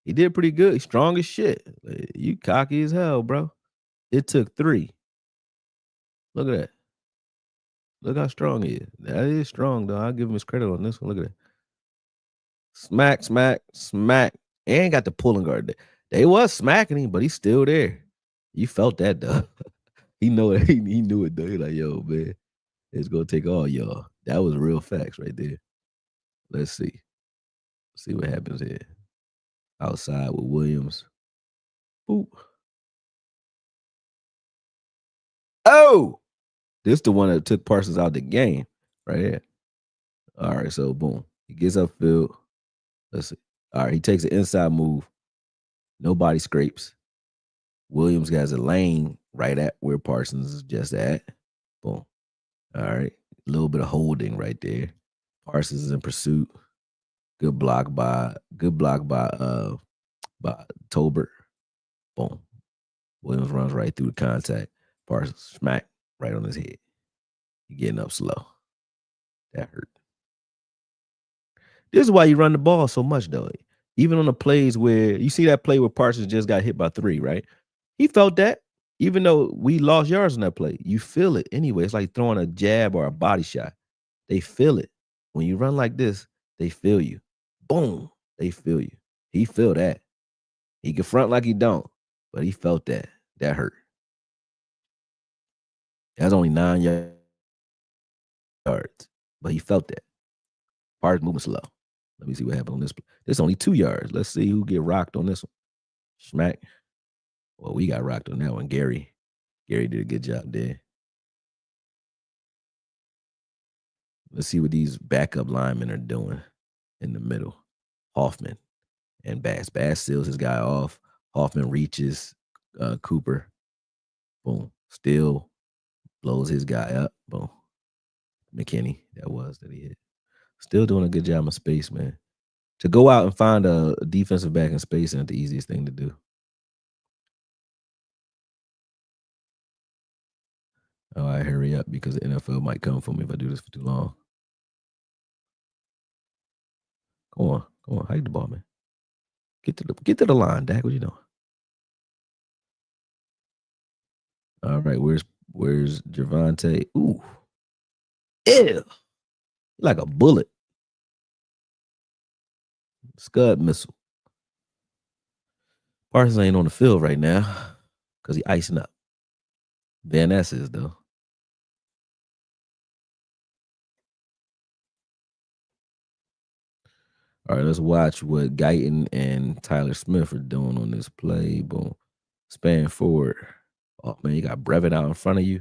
He did pretty good. He's strong as shit. You cocky as hell, bro. It took 3. Look at that. Look how strong he is. That is strong, though. I'll give him his credit on this one. Look at that. Smack, smack, smack. And got the pulling guard. They was smacking him, but he's still there. You felt that, though. He know it. He knew it, though. He like, yo, man, it's gonna take all y'all. That was real facts right there. Let's see. See what happens here. Outside with Williams. Boop. Oh, this the one that took Parsons out the game right here. All right, so boom. He gets upfield. Let's see. All right, he takes an inside move. Nobody scrapes. Williams has a lane right at where Parsons is just at. Boom. All right. A little bit of holding right there. Parsons is in pursuit. Good block by Tolbert. Boom. Williams runs right through the contact. Parsons smack right on his head. He getting up slow. That hurt. This is why you run the ball so much, though. Even on the plays where you see that play where Parsons just got hit by 3, right? He felt that. Even though we lost yards on that play, you feel it anyway. It's like throwing a jab or a body shot. They feel it. When you run like this, they feel you. Boom. They feel you. He feel that. He can front like he don't, but he felt that. That hurt. That's only 9 yards, but he felt that. Parsons moving slow. Let me see what happened on this. This is only 2 yards. Let's see who get rocked on this one. Smack. Well, we got rocked on that one. Gary did a good job there. Let's see what these backup linemen are doing in the middle. Hoffman and Bass. Bass seals his guy off. Hoffman reaches Cooper. Boom. Still blows his guy up. Boom. McKinney, that he hit. Still doing a good job in space, man. To go out and find a defensive back in space isn't the easiest thing to do. All right, hurry up because the NFL might come for me if I do this for too long. Come on, hide the ball, man. Get to the line, Dak. What you doing? All right, where's Javante? Ooh, ew, like a bullet. Scud missile. Parsons ain't on the field right now because he icing up. Van Ness is, though. All right, let's watch what Guyton and Tyler Smith are doing on this play. Boom. Span forward. Oh, man, you got Brevin out in front of you,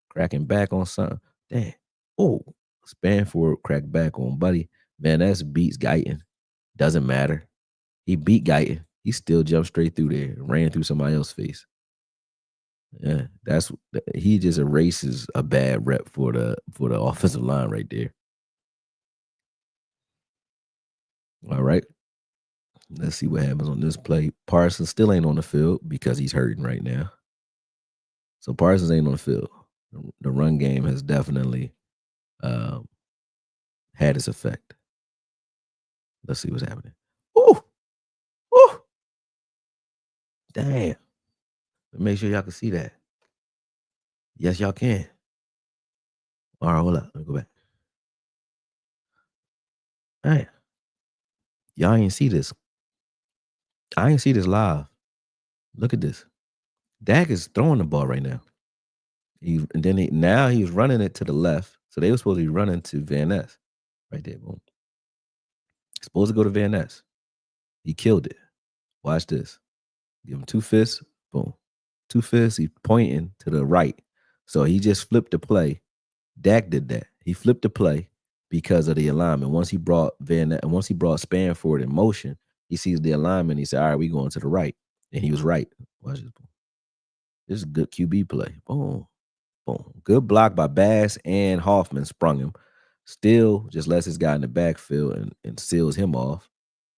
cracking back on something. Damn. Oh, span forward, crack back on Buddy. Van Ness beats Guyton. Doesn't matter. He beat Guyton. He still jumped straight through there, ran through somebody else's face. Yeah, he just erases a bad rep for the offensive line right there. All right. Let's see what happens on this play. Parsons still ain't on the field because he's hurting right now. So Parsons ain't on the field. The run game has definitely had its effect. Let's see what's happening. Ooh! Ooh! Damn. Make sure y'all can see that. Yes, y'all can. All right, hold up. Let me go back. Damn. Y'all ain't see this. I ain't see this live. Look at this. Dak is throwing the ball right now. Now he's running it to the left. So they were supposed to be running to Van Ness. Right there, boom. Supposed to go to Van Ness. He killed it. Watch this. Give him 2 fists. Boom. 2 fists. He's pointing to the right. So he just flipped the play. Dak did that. He flipped the play because of the alignment. Once he brought Spanford in motion, He sees the alignment. He said, "All right, we going to the right," and he was right. Watch this. This is good QB play. Boom, boom. Good block by Bass and Hoffman sprung him. Still just lets his guy in the backfield and seals him off.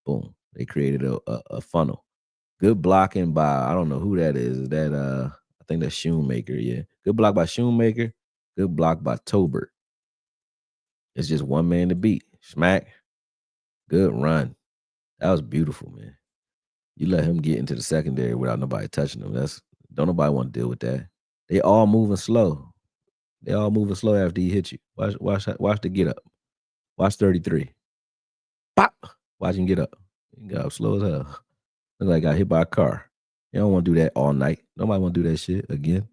Boom. They created a funnel. Good blocking by I don't know who that is. Is that I think that's Shoemaker. Yeah. Good block by Shoemaker. Good block by Tobert. It's just one man to beat. Smack. Good run. That was beautiful, man. You let him get into the secondary without nobody touching him. Don't nobody want to deal with that. They all moving slow. They all moving slow after he hit you. Watch the get up. Watch 33. Pop. Watch him get up. He got up slow as hell. Look like I got hit by a car. You don't want to do that all night. Nobody want to do that shit again.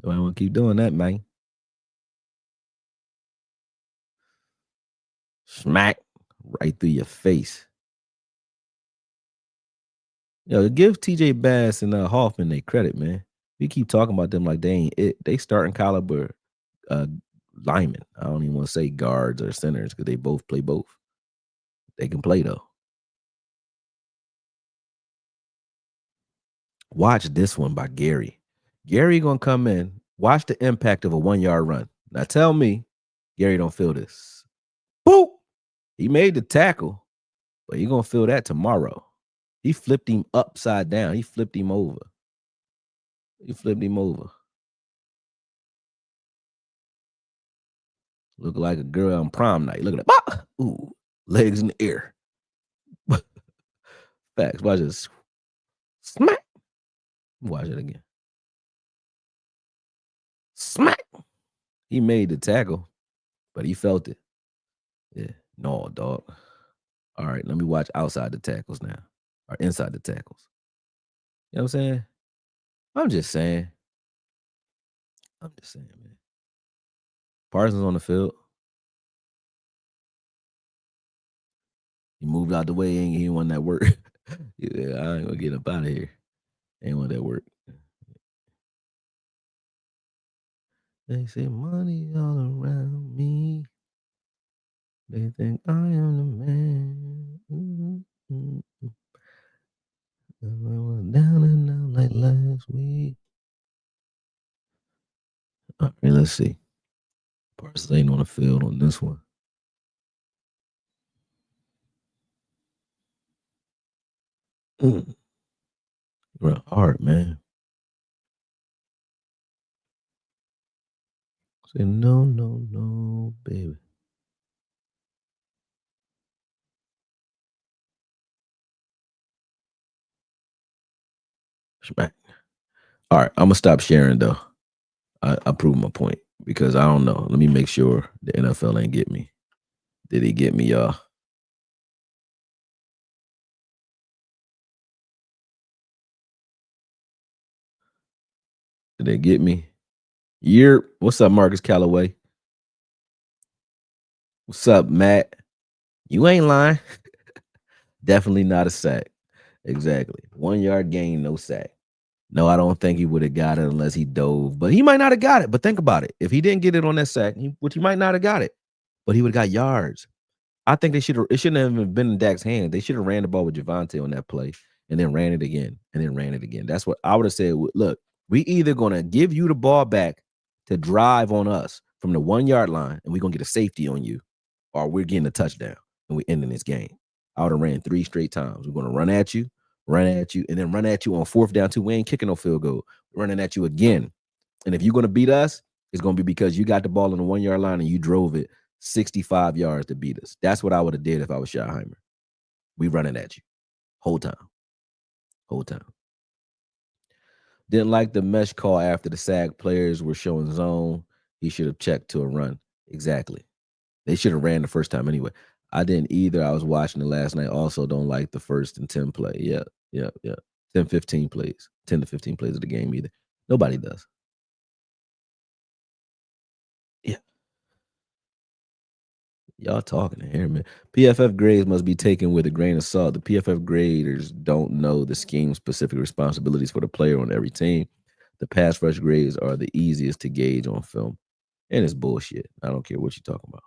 Nobody want to keep doing that, man. Smack right through your face. Yo, give TJ Bass and Hoffman their credit, man. We keep talking about them like they ain't it. They starting caliber linemen. I don't even want to say guards or centers because they both play both. They can play though. Watch this one by Gary. Gary gonna come in. Watch the impact of a 1-yard run. Now tell me, Gary don't feel this. Boop. He made the tackle, but he gonna feel that tomorrow. He flipped him upside down. He flipped him over. He flipped him over. Look like a girl on prom night. Look at that. Ooh, legs in the air. Facts. Watch this. Smack. Watch it again. Smack. He made the tackle, but he felt it. Yeah. No, dog. All right, let me watch outside the tackles now. Or inside the tackles. You know what I'm saying? I'm just saying. I'm just saying, man. Parsons on the field. He moved out the way. He ain't want that work. Yeah, I ain't gonna get up out of here. Ain't want that work. They say money all around me. They think I am the man. I went down and out like last week. All right, let's see. Parsons ain't on the field on this one. Real hard, man. Say no, no, no, baby. Smack. All right, I'm gonna stop sharing though. I proved my point because I don't know. Let me make sure the NFL ain't get me. Did he get me, y'all? Did they get me? What's up, Marcus Callaway? What's up, Matt? You ain't lying. Definitely not a sack. Exactly. 1-yard gain, no sack. No, I don't think he would have got it unless he dove, but he might not have got it. But think about it. If he didn't get it on that sack, which he might not have got it, but he would have got yards. I think it shouldn't have even been in Dak's hand. They should have ran the ball with Javonte on that play and then ran it again and then ran it again. That's what I would have said. Look, we either going to give you the ball back to drive on us from the 1-yard line and we're going to get a safety on you, or we're getting a touchdown and we ending this game. I would have ran 3 straight times. We're going to run at you, and then run at you on 4th down too. We ain't kicking no field goal. We're running at you again. And if you're going to beat us, it's going to be because you got the ball on the 1-yard line and you drove it 65 yards to beat us. That's what I would have did if I was Schottenheimer. We running at you. Whole time. Didn't like the mesh call after the sack. Players were showing zone. He should have checked to a run. Exactly. They should have ran the first time anyway. I didn't either. I was watching it last night. Also don't like the 1st and 10 play. Yeah. 10, 15 plays. 10 to 15 plays of the game either. Nobody does. Yeah. Y'all talking in here, man. PFF grades must be taken with a grain of salt. The PFF graders don't know the scheme-specific responsibilities for the player on every team. The pass rush grades are the easiest to gauge on film. And it's bullshit. I don't care what you're talking about.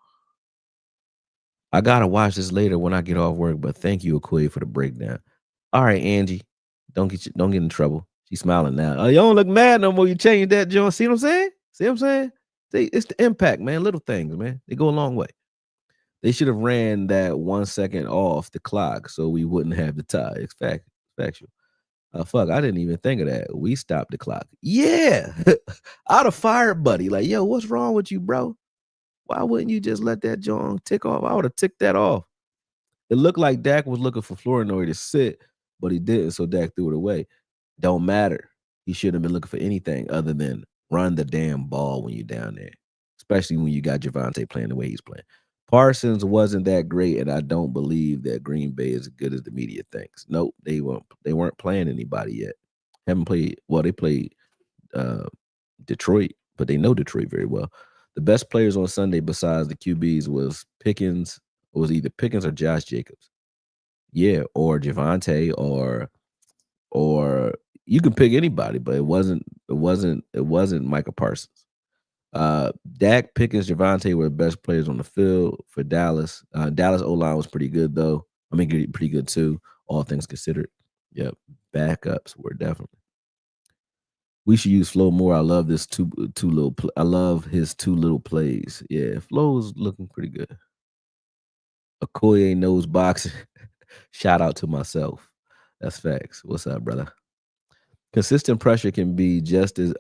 I gotta watch this later when I get off work, but thank you, Okoye, for the breakdown. All right, Angie, don't get in trouble. She's smiling now. Oh, you don't look mad no more. You changed that, John. See what I'm saying? See what I'm saying? See, it's the impact, man. Little things, man. They go a long way. They should have ran that 1 second off the clock so we wouldn't have the tie. It's factual. Fuck, I didn't even think of that. We stopped the clock. Yeah. I'd have fired Buddy. Like, yo, what's wrong with you, bro? Why wouldn't you just let that joint tick off? I would have ticked that off. It looked like Dak was looking for Flournoy to sit, but he didn't, so Dak threw it away. Don't matter. He shouldn't have been looking for anything other than run the damn ball when you're down there, especially when you got Javante playing the way he's playing. Parsons wasn't that great, and I don't believe that Green Bay is as good as the media thinks. Nope, they weren't playing anybody yet. Haven't played well, they played uh, Detroit, but they know Detroit very well. The best players on Sunday besides the QBs was Pickens, it was either Pickens or Josh Jacobs. Yeah, or Javante or you can pick anybody, but it wasn't Micah Parsons. Dak, Pickens, Javante were the best players on the field for Dallas. Dallas O-line was pretty good though. I mean, pretty good too, all things considered. Yep, backups were definitely. We should use Flo more. I love this two little. I love his two little plays. Yeah, Flo is looking pretty good. Okoye knows boxing. Shout out to myself. That's facts. What's up, brother? Consistent pressure can be just as.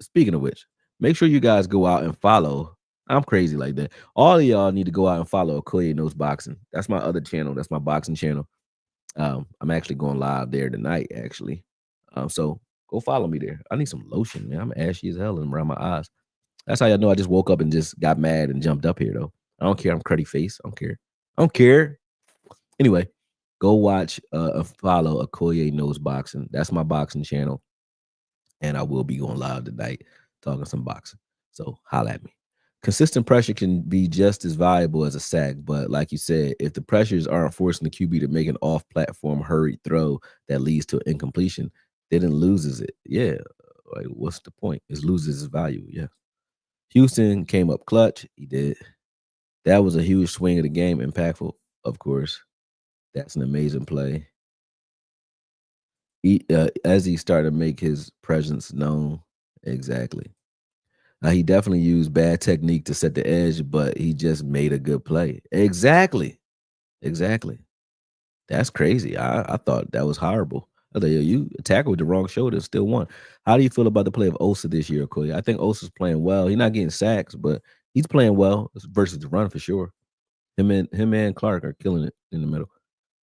Speaking of which, make sure you guys go out and follow. I'm crazy like that. All of y'all need to go out and follow Okoye knows boxing. That's my other channel. That's my boxing channel. I'm actually going live there tonight. Actually, so go follow me there. I need some lotion, man. I'm ashy as hell and around my eyes. That's how y'all know I just woke up and just got mad and jumped up here though. I don't care. I'm cruddy face. I don't care. I don't care. Anyway, go watch follow Okoye Knows Boxing. That's my boxing channel. And I will be going live tonight talking some boxing. So holla at me. Consistent pressure can be just as valuable as a sack, but like you said, if the pressures aren't forcing the QB to make an off-platform hurried throw that leads to incompletion, then it loses it. Yeah, like what's the point? It loses its value. Yeah. Houston came up clutch. He did. That was a huge swing of the game, impactful, of course. That's an amazing play. As he started to make his presence known, exactly. He definitely used bad technique to set the edge, but he just made a good play. Exactly, exactly. That's crazy. I thought that was horrible. I thought, "Yo, you tackled with the wrong shoulder, and still won." How do you feel about the play of Osa this year, Corey? I think Osa's playing well. He's not getting sacks, but he's playing well versus the run for sure. Him and Clark are killing it in the middle.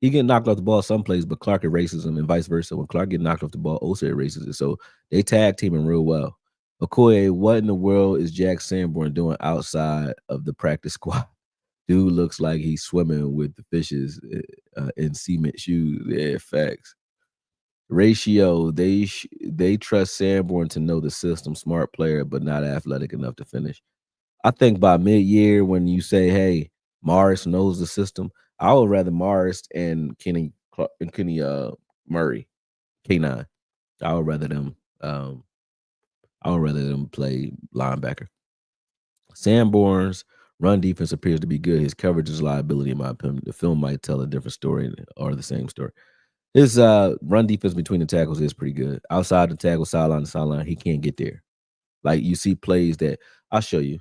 He getting knocked off the ball some plays, but Clark erases him and vice versa. When Clark get knocked off the ball, Osa erases it. So they tag teaming real well. Okoye, what in the world is Jack Sanborn doing outside of the practice squad? Dude looks like he's swimming with the fishes in cement shoes. Yeah, facts. Ratio, they trust Sanborn to know the system, smart player, but not athletic enough to finish. I think by mid-year when you say, "Hey, Morris knows the system," I would rather Morris and Kenny Murray, K9. I would rather them. I would rather them play linebacker. Sanborn's run defense appears to be good. His coverage is liability, in my opinion. The film might tell a different story or the same story. His run defense between the tackles is pretty good. Outside the tackle, sideline to sideline, he can't get there. Like you see plays that I'll show you.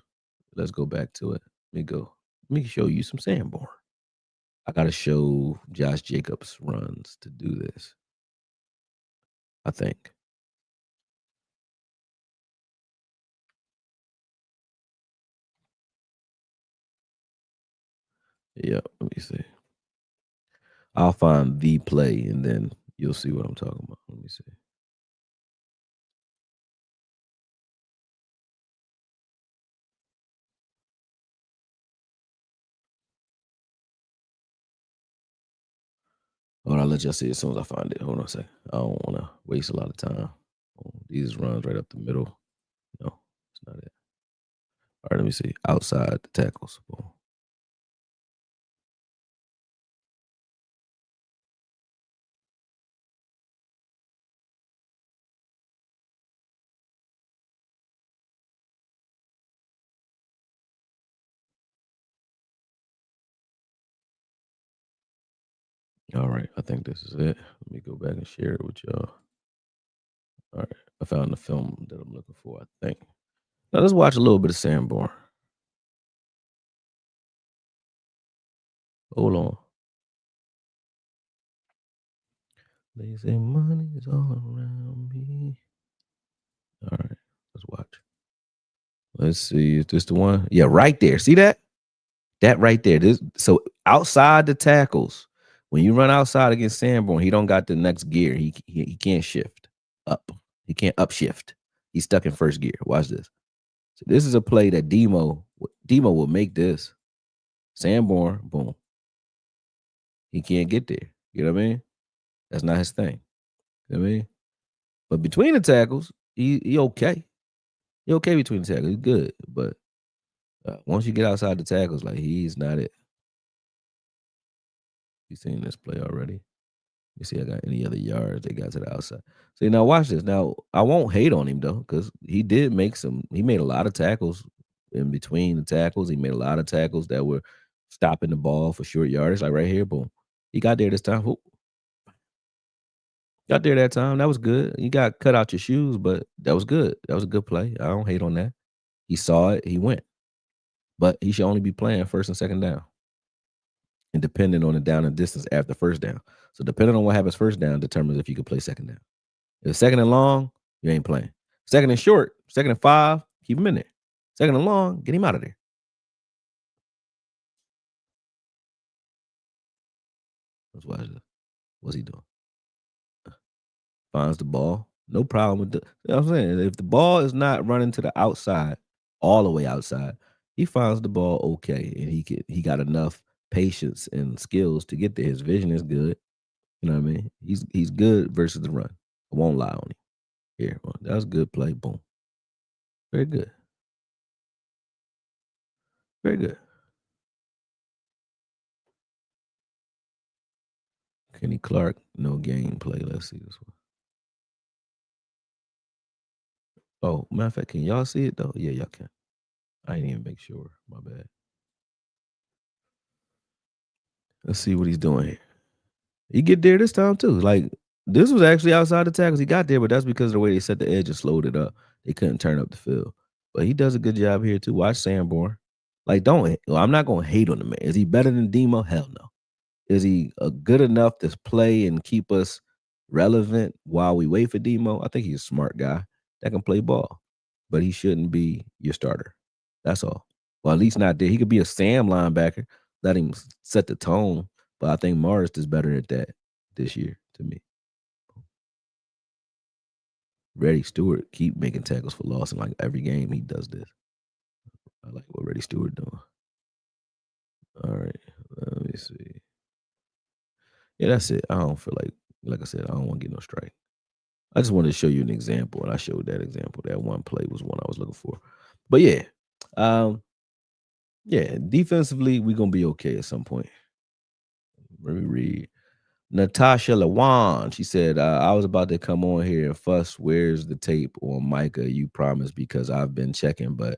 Let's go back to it. Let me go. Let me show you some Sanborn. I gotta show Josh Jacobs runs to do this. I think. Yeah, let me see. I'll find the play and then you'll see what I'm talking about. Let me see. Hold on, I'll let y'all see as soon as I find it. Hold on a second. I don't want to waste a lot of time. Oh, these runs right up the middle. No, it's not it. All right, let me see. Outside the tackles. Boom. All right, I think this is it. Let me go back and share it with y'all. All right, I found the film that I'm looking for, I think. Now let's watch a little bit of Sanborn. Hold on. They say money is all around me. All right, let's watch. Let's see. Is this the one? Yeah, right there. See that? That right there. This so outside the tackles, when you run outside against Sanborn, he don't got the next gear. He can't shift up. He can't upshift. He's stuck in first gear. Watch this. So this is a play that Demo will make this. Sanborn, boom. He can't get there. You know what I mean? That's not his thing. You know what I mean? But between the tackles, he okay. He okay between the tackles. He's good. But once you get outside the tackles, like he's not it. You seen this play already? You see, I got any other yards they got to the outside. See, now watch this. Now I won't hate on him though, because he did make some. He made a lot of tackles in between the tackles. He made a lot of tackles that were stopping the ball for short yardage. Like right here, boom. He got there this time. Whoop, got there that time. That was good. You got cut out your shoes, but that was good. That was a good play. I don't hate on that. He saw it. He went, but he should only be playing first and second down, and depending on the down and distance after first down. So depending on what happens first down determines if you can play second down. If second and long, you ain't playing. Second and short, second and 5, keep him in there. Second and long, get him out of there. Let's watch this. What's he doing? Finds the ball. No problem with the you know what I'm saying? If the ball is not running to the outside, all the way outside, he finds the ball okay. And he got enough patience and skills to get there. His vision is good. You know what I mean? He's good versus the run. I won't lie on him. Here, well, that was a good play. Boom. Very good. Very good. Kenny Clark, no gameplay. Let's see this one. Oh, matter of fact, can y'all see it though? Yeah, y'all can. I didn't even make sure. My bad. Let's see what he's doing here. He get there this time too. Like this was actually outside the tackles. He got there, but that's because of the way they set the edge and slowed it up. They couldn't turn up the field. But he does a good job here too. Watch Sanborn. Like, don't well, I'm not gonna hate on the man. Is he better than Demo? Hell no. Is he good enough to play and keep us relevant while we wait for Demo? I think he's a smart guy that can play ball, but he shouldn't be your starter. That's all. Well, at least not there. He could be a Sam linebacker. Let him set the tone. But I think Morris is better at that this year to me. Reddy Stewart keep making tackles for loss in like every game he does this. I like what Reddy Stewart doing. All right, let me see. Yeah, that's it. I don't feel like I said, I don't want to get no strike. I just wanted to show you an example, and I showed that example. That one play was one I was looking for. But yeah, um, yeah, defensively, we're gonna be okay at some point. Let me read. Natasha Lawan, she said, I was about to come on here and fuss. Where's the tape on Micah? You promised because I've been checking, but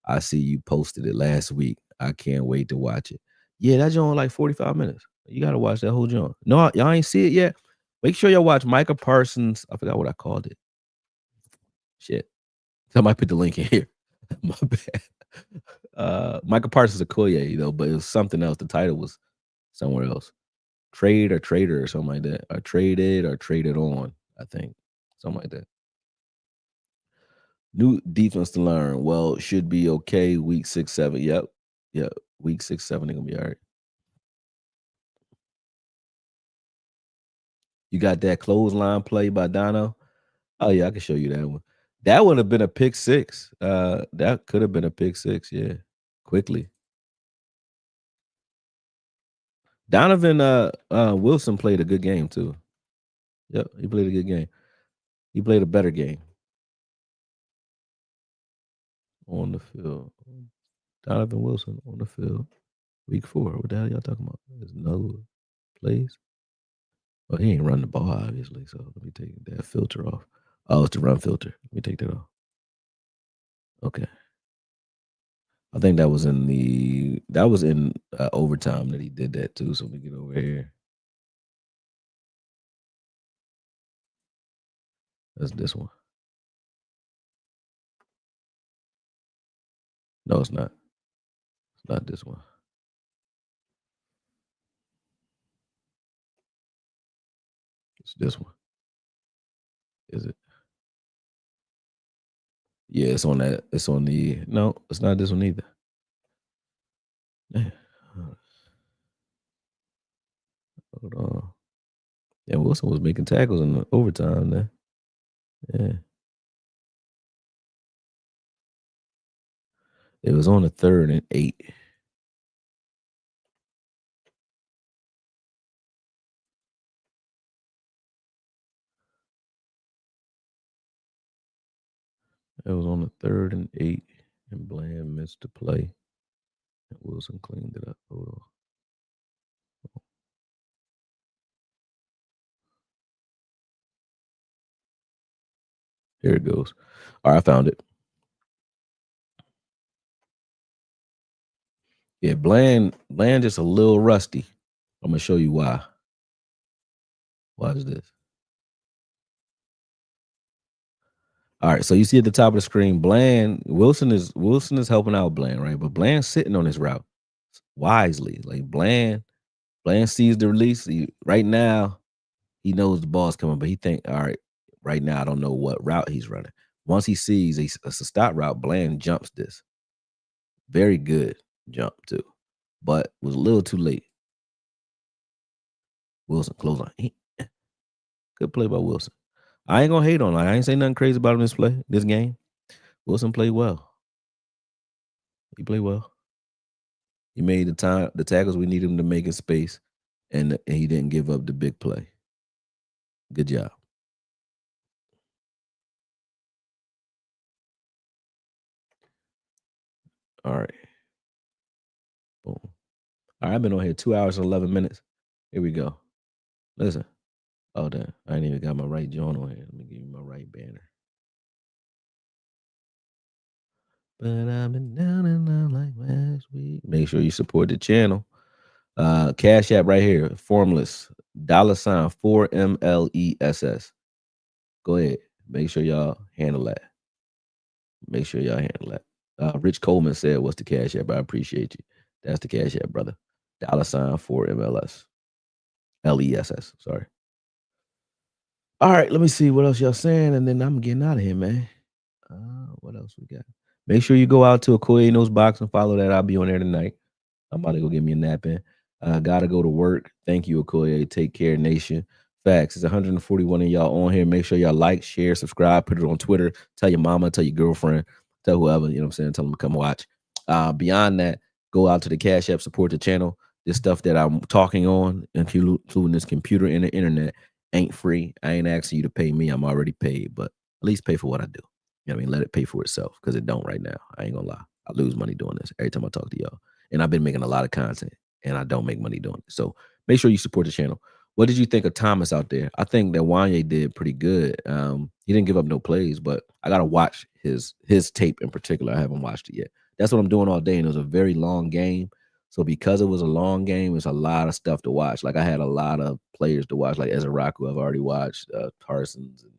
I see you posted it last week. I can't wait to watch it. Yeah, that joint like 45 minutes. You got to watch that whole joint. No, y'all ain't see it yet. Make sure y'all watch Micah Parsons. I forgot what I called it. Shit. I might put the link in here. My bad. Micah Parsons Okoye, but it was something else. The title was somewhere else. Trade or trader or something like that. Or traded on, I think. Something like that. New defense to learn. Well, should be okay. Week 6, 7. Yep. Yep. Week 6, 7, they're gonna be all right. You got that clothesline play by Dono. Oh yeah, I can show you that one. That would have been a pick six. That could have been a pick six, yeah. Quickly. Donovan Wilson played a good game too. Yep, he played a good game. He played a better game on the field. Donovan Wilson on the field. Week 4. What the hell y'all talking about? There's no plays. Well, he ain't run the ball, obviously. So let me take that filter off. Oh, it's the run filter. Let me take that off. Okay. I think that was in overtime that he did that too. So let me get over here. That's this one. No, it's not. It's not this one. It's this one. Is it? Yeah, it's on that. It's on the. No, it's not this one either. Yeah. Hold on. Yeah, Wilson was making tackles in the overtime there. Yeah. It was on the 3rd and 8. It was on the 3rd and 8, and Bland missed the play, and Wilson cleaned it up. Hold on. Here it goes. All right, I found it. Yeah, Bland just a little rusty. I'm gonna show you why. Watch this. All right, so you see at the top of the screen, Wilson is helping out Bland, right? But Bland's sitting on his route wisely. Like Bland sees the release. Right now, he knows the ball's coming, but he think, all right, right now I don't know what route he's running. Once he sees it's a stop route, Bland jumps this. Very good jump too, but was a little too late. Wilson close on. Good play by Wilson. I ain't gonna hate on him. I ain't say nothing crazy about him this game. Wilson played well. He played well. He made the tackles we need him to make in space, and he didn't give up the big play. Good job. All right. Boom. All right, I've been on here 2 hours and 11 minutes. Here we go. Listen. Oh, damn. I ain't even got my right joint on here. Let me give you my right banner. But I've been down and out like last week. Make sure you support the channel. Cash App right here. Formless. $ 4MLESS. Go ahead. Make sure y'all handle that. Make sure y'all handle that. Rich Coleman said, "What's the Cash App?" I appreciate you. That's the Cash App, brother. $ 4MLS. LESS. Sorry. All right, let me see what else y'all saying, and then I'm getting out of here, man. What else we got? Make sure you go out to Okoye Knows Box and follow that. I'll be on there tonight. I'm about to go get me a nap in. Gotta go to work. Thank you, Okoye. Take care, nation. Facts. It's 141 of y'all on here. Make sure y'all like, share, subscribe, put it on Twitter. Tell your mama, tell your girlfriend, tell whoever, you know what I'm saying? Tell them to come watch. Beyond that, go out to the Cash App, support the channel. This stuff that I'm talking on, including this computer and the internet, ain't free. I ain't asking you to pay me. I'm already paid, but at least pay for what I do. You know what I mean? Let it pay for itself, because it don't right now. I ain't gonna lie. I lose money doing this every time I talk to y'all. And I've been making a lot of content, and I don't make money doing it. So make sure you support the channel. What did you think of Thomas out there? I think that Wanye did pretty good. He didn't give up no plays, but I gotta watch his tape in particular. I haven't watched it yet. That's what I'm doing all day, and it was a very long game. So because it was a long game, it's a lot of stuff to watch. Like I had a lot of players to watch, like Ezaraku, I've already watched, Parsons and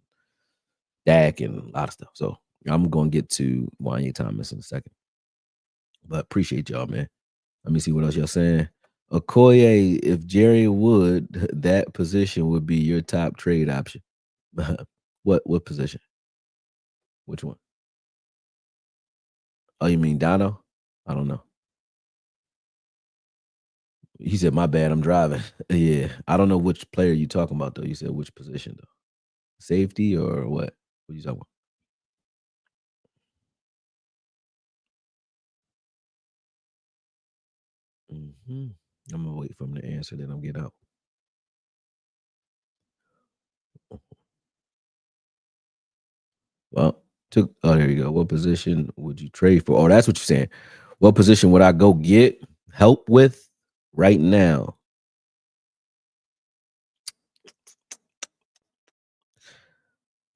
Dak, and a lot of stuff. So I'm gonna get to Wanye Thomas in a second. But appreciate y'all, man. Let me see what else y'all saying. Okoye, if Jerry Wood, that position would be your top trade option. What position? Which one? Oh, you mean Dono? I don't know. He said, "My bad, I'm driving." Yeah, I don't know which player you talking about though. You said which position though? Safety or what? What you talking about? I'm gonna wait for him to answer, then I'm get out. Well, there you go. What position would you trade for? Oh, that's what you're saying. What position would I go get help with right now?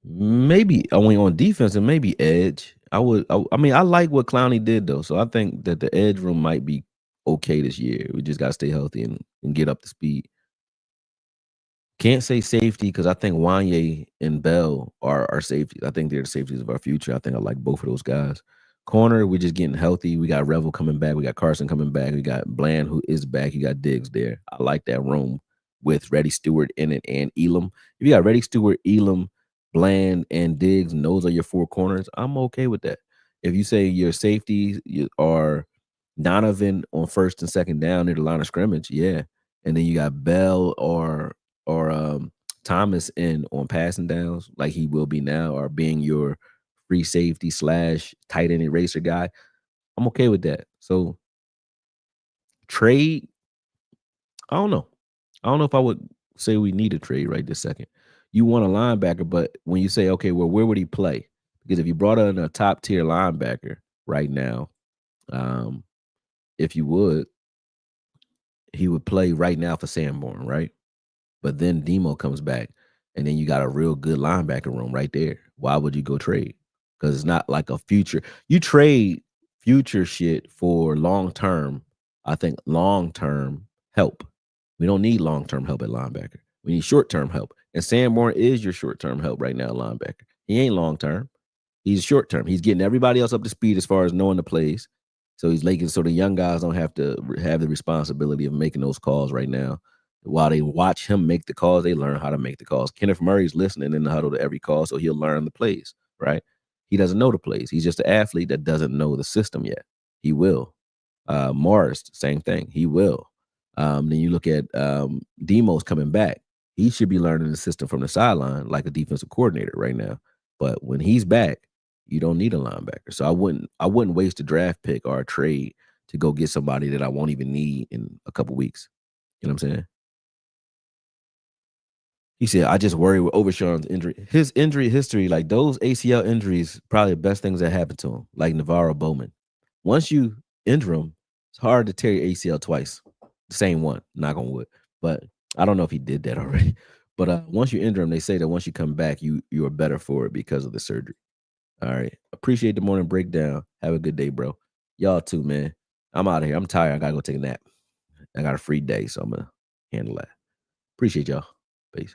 Maybe only on defense and maybe edge. I mean, I like what Clowney did though, so I think that the edge room might be okay this year. We just gotta stay healthy and get up to speed. Can't say safety because I think Wanye and Bell are safeties. I think they're the safeties of our future. I think I like both of those guys. Corner, we're just getting healthy. We got Revel coming back. We got Carson coming back. We got Bland who is back. You got Diggs there. I like that room with Reddy Stewart in it and Elam. If you got Reddy Stewart, Elam, Bland, and Diggs, and those are your four corners, I'm okay with that. If you say your safeties are Donovan on first and second down near the line of scrimmage, yeah. And then you got Bell or Thomas in on passing downs, like he will be now, or being your free safety slash tight end eraser guy. I'm okay with that. So trade, I don't know. I don't know if I would say we need a trade right this second. You want a linebacker, but when you say, okay, well, where would he play? Because if you brought in a top tier linebacker right now, um, if you would, he would play right now for Sanborn, right? But then Demo comes back, and then you got a real good linebacker room right there. Why would you go trade? Because it's not like a future. You trade future shit for long term. I think long term help. We don't need long term help at linebacker. We need short term help. And Sanborn is your short term help right now, linebacker. He ain't long term. He's short term. He's getting everybody else up to speed as far as knowing the plays. So he's making so the young guys don't have to have the responsibility of making those calls right now. While they watch him make the calls, they learn how to make the calls. Kenneth Murray's listening in the huddle to every call, so he'll learn the plays, right? He doesn't know the plays. He's just an athlete that doesn't know the system yet. He will. Morris, same thing. He will. Then you look at Demo's coming back. He should be learning the system from the sideline like a defensive coordinator right now. But when he's back, you don't need a linebacker. So I wouldn't waste a draft pick or a trade to go get somebody that I won't even need in a couple weeks. You know what I'm saying? He said, I just worry with Overshawn's injury. His injury history, like those ACL injuries, probably the best things that happened to him, like Navarro Bowman. Once you injure him, it's hard to tear your ACL twice. The same one, knock on wood. But I don't know if he did that already. But once you injure him, they say that once you come back, you are better for it because of the surgery. All right. Appreciate the morning breakdown. Have a good day, bro. Y'all too, man. I'm out of here. I'm tired. I gotta go take a nap. I got a free day, so I'm gonna handle that. Appreciate y'all. Peace.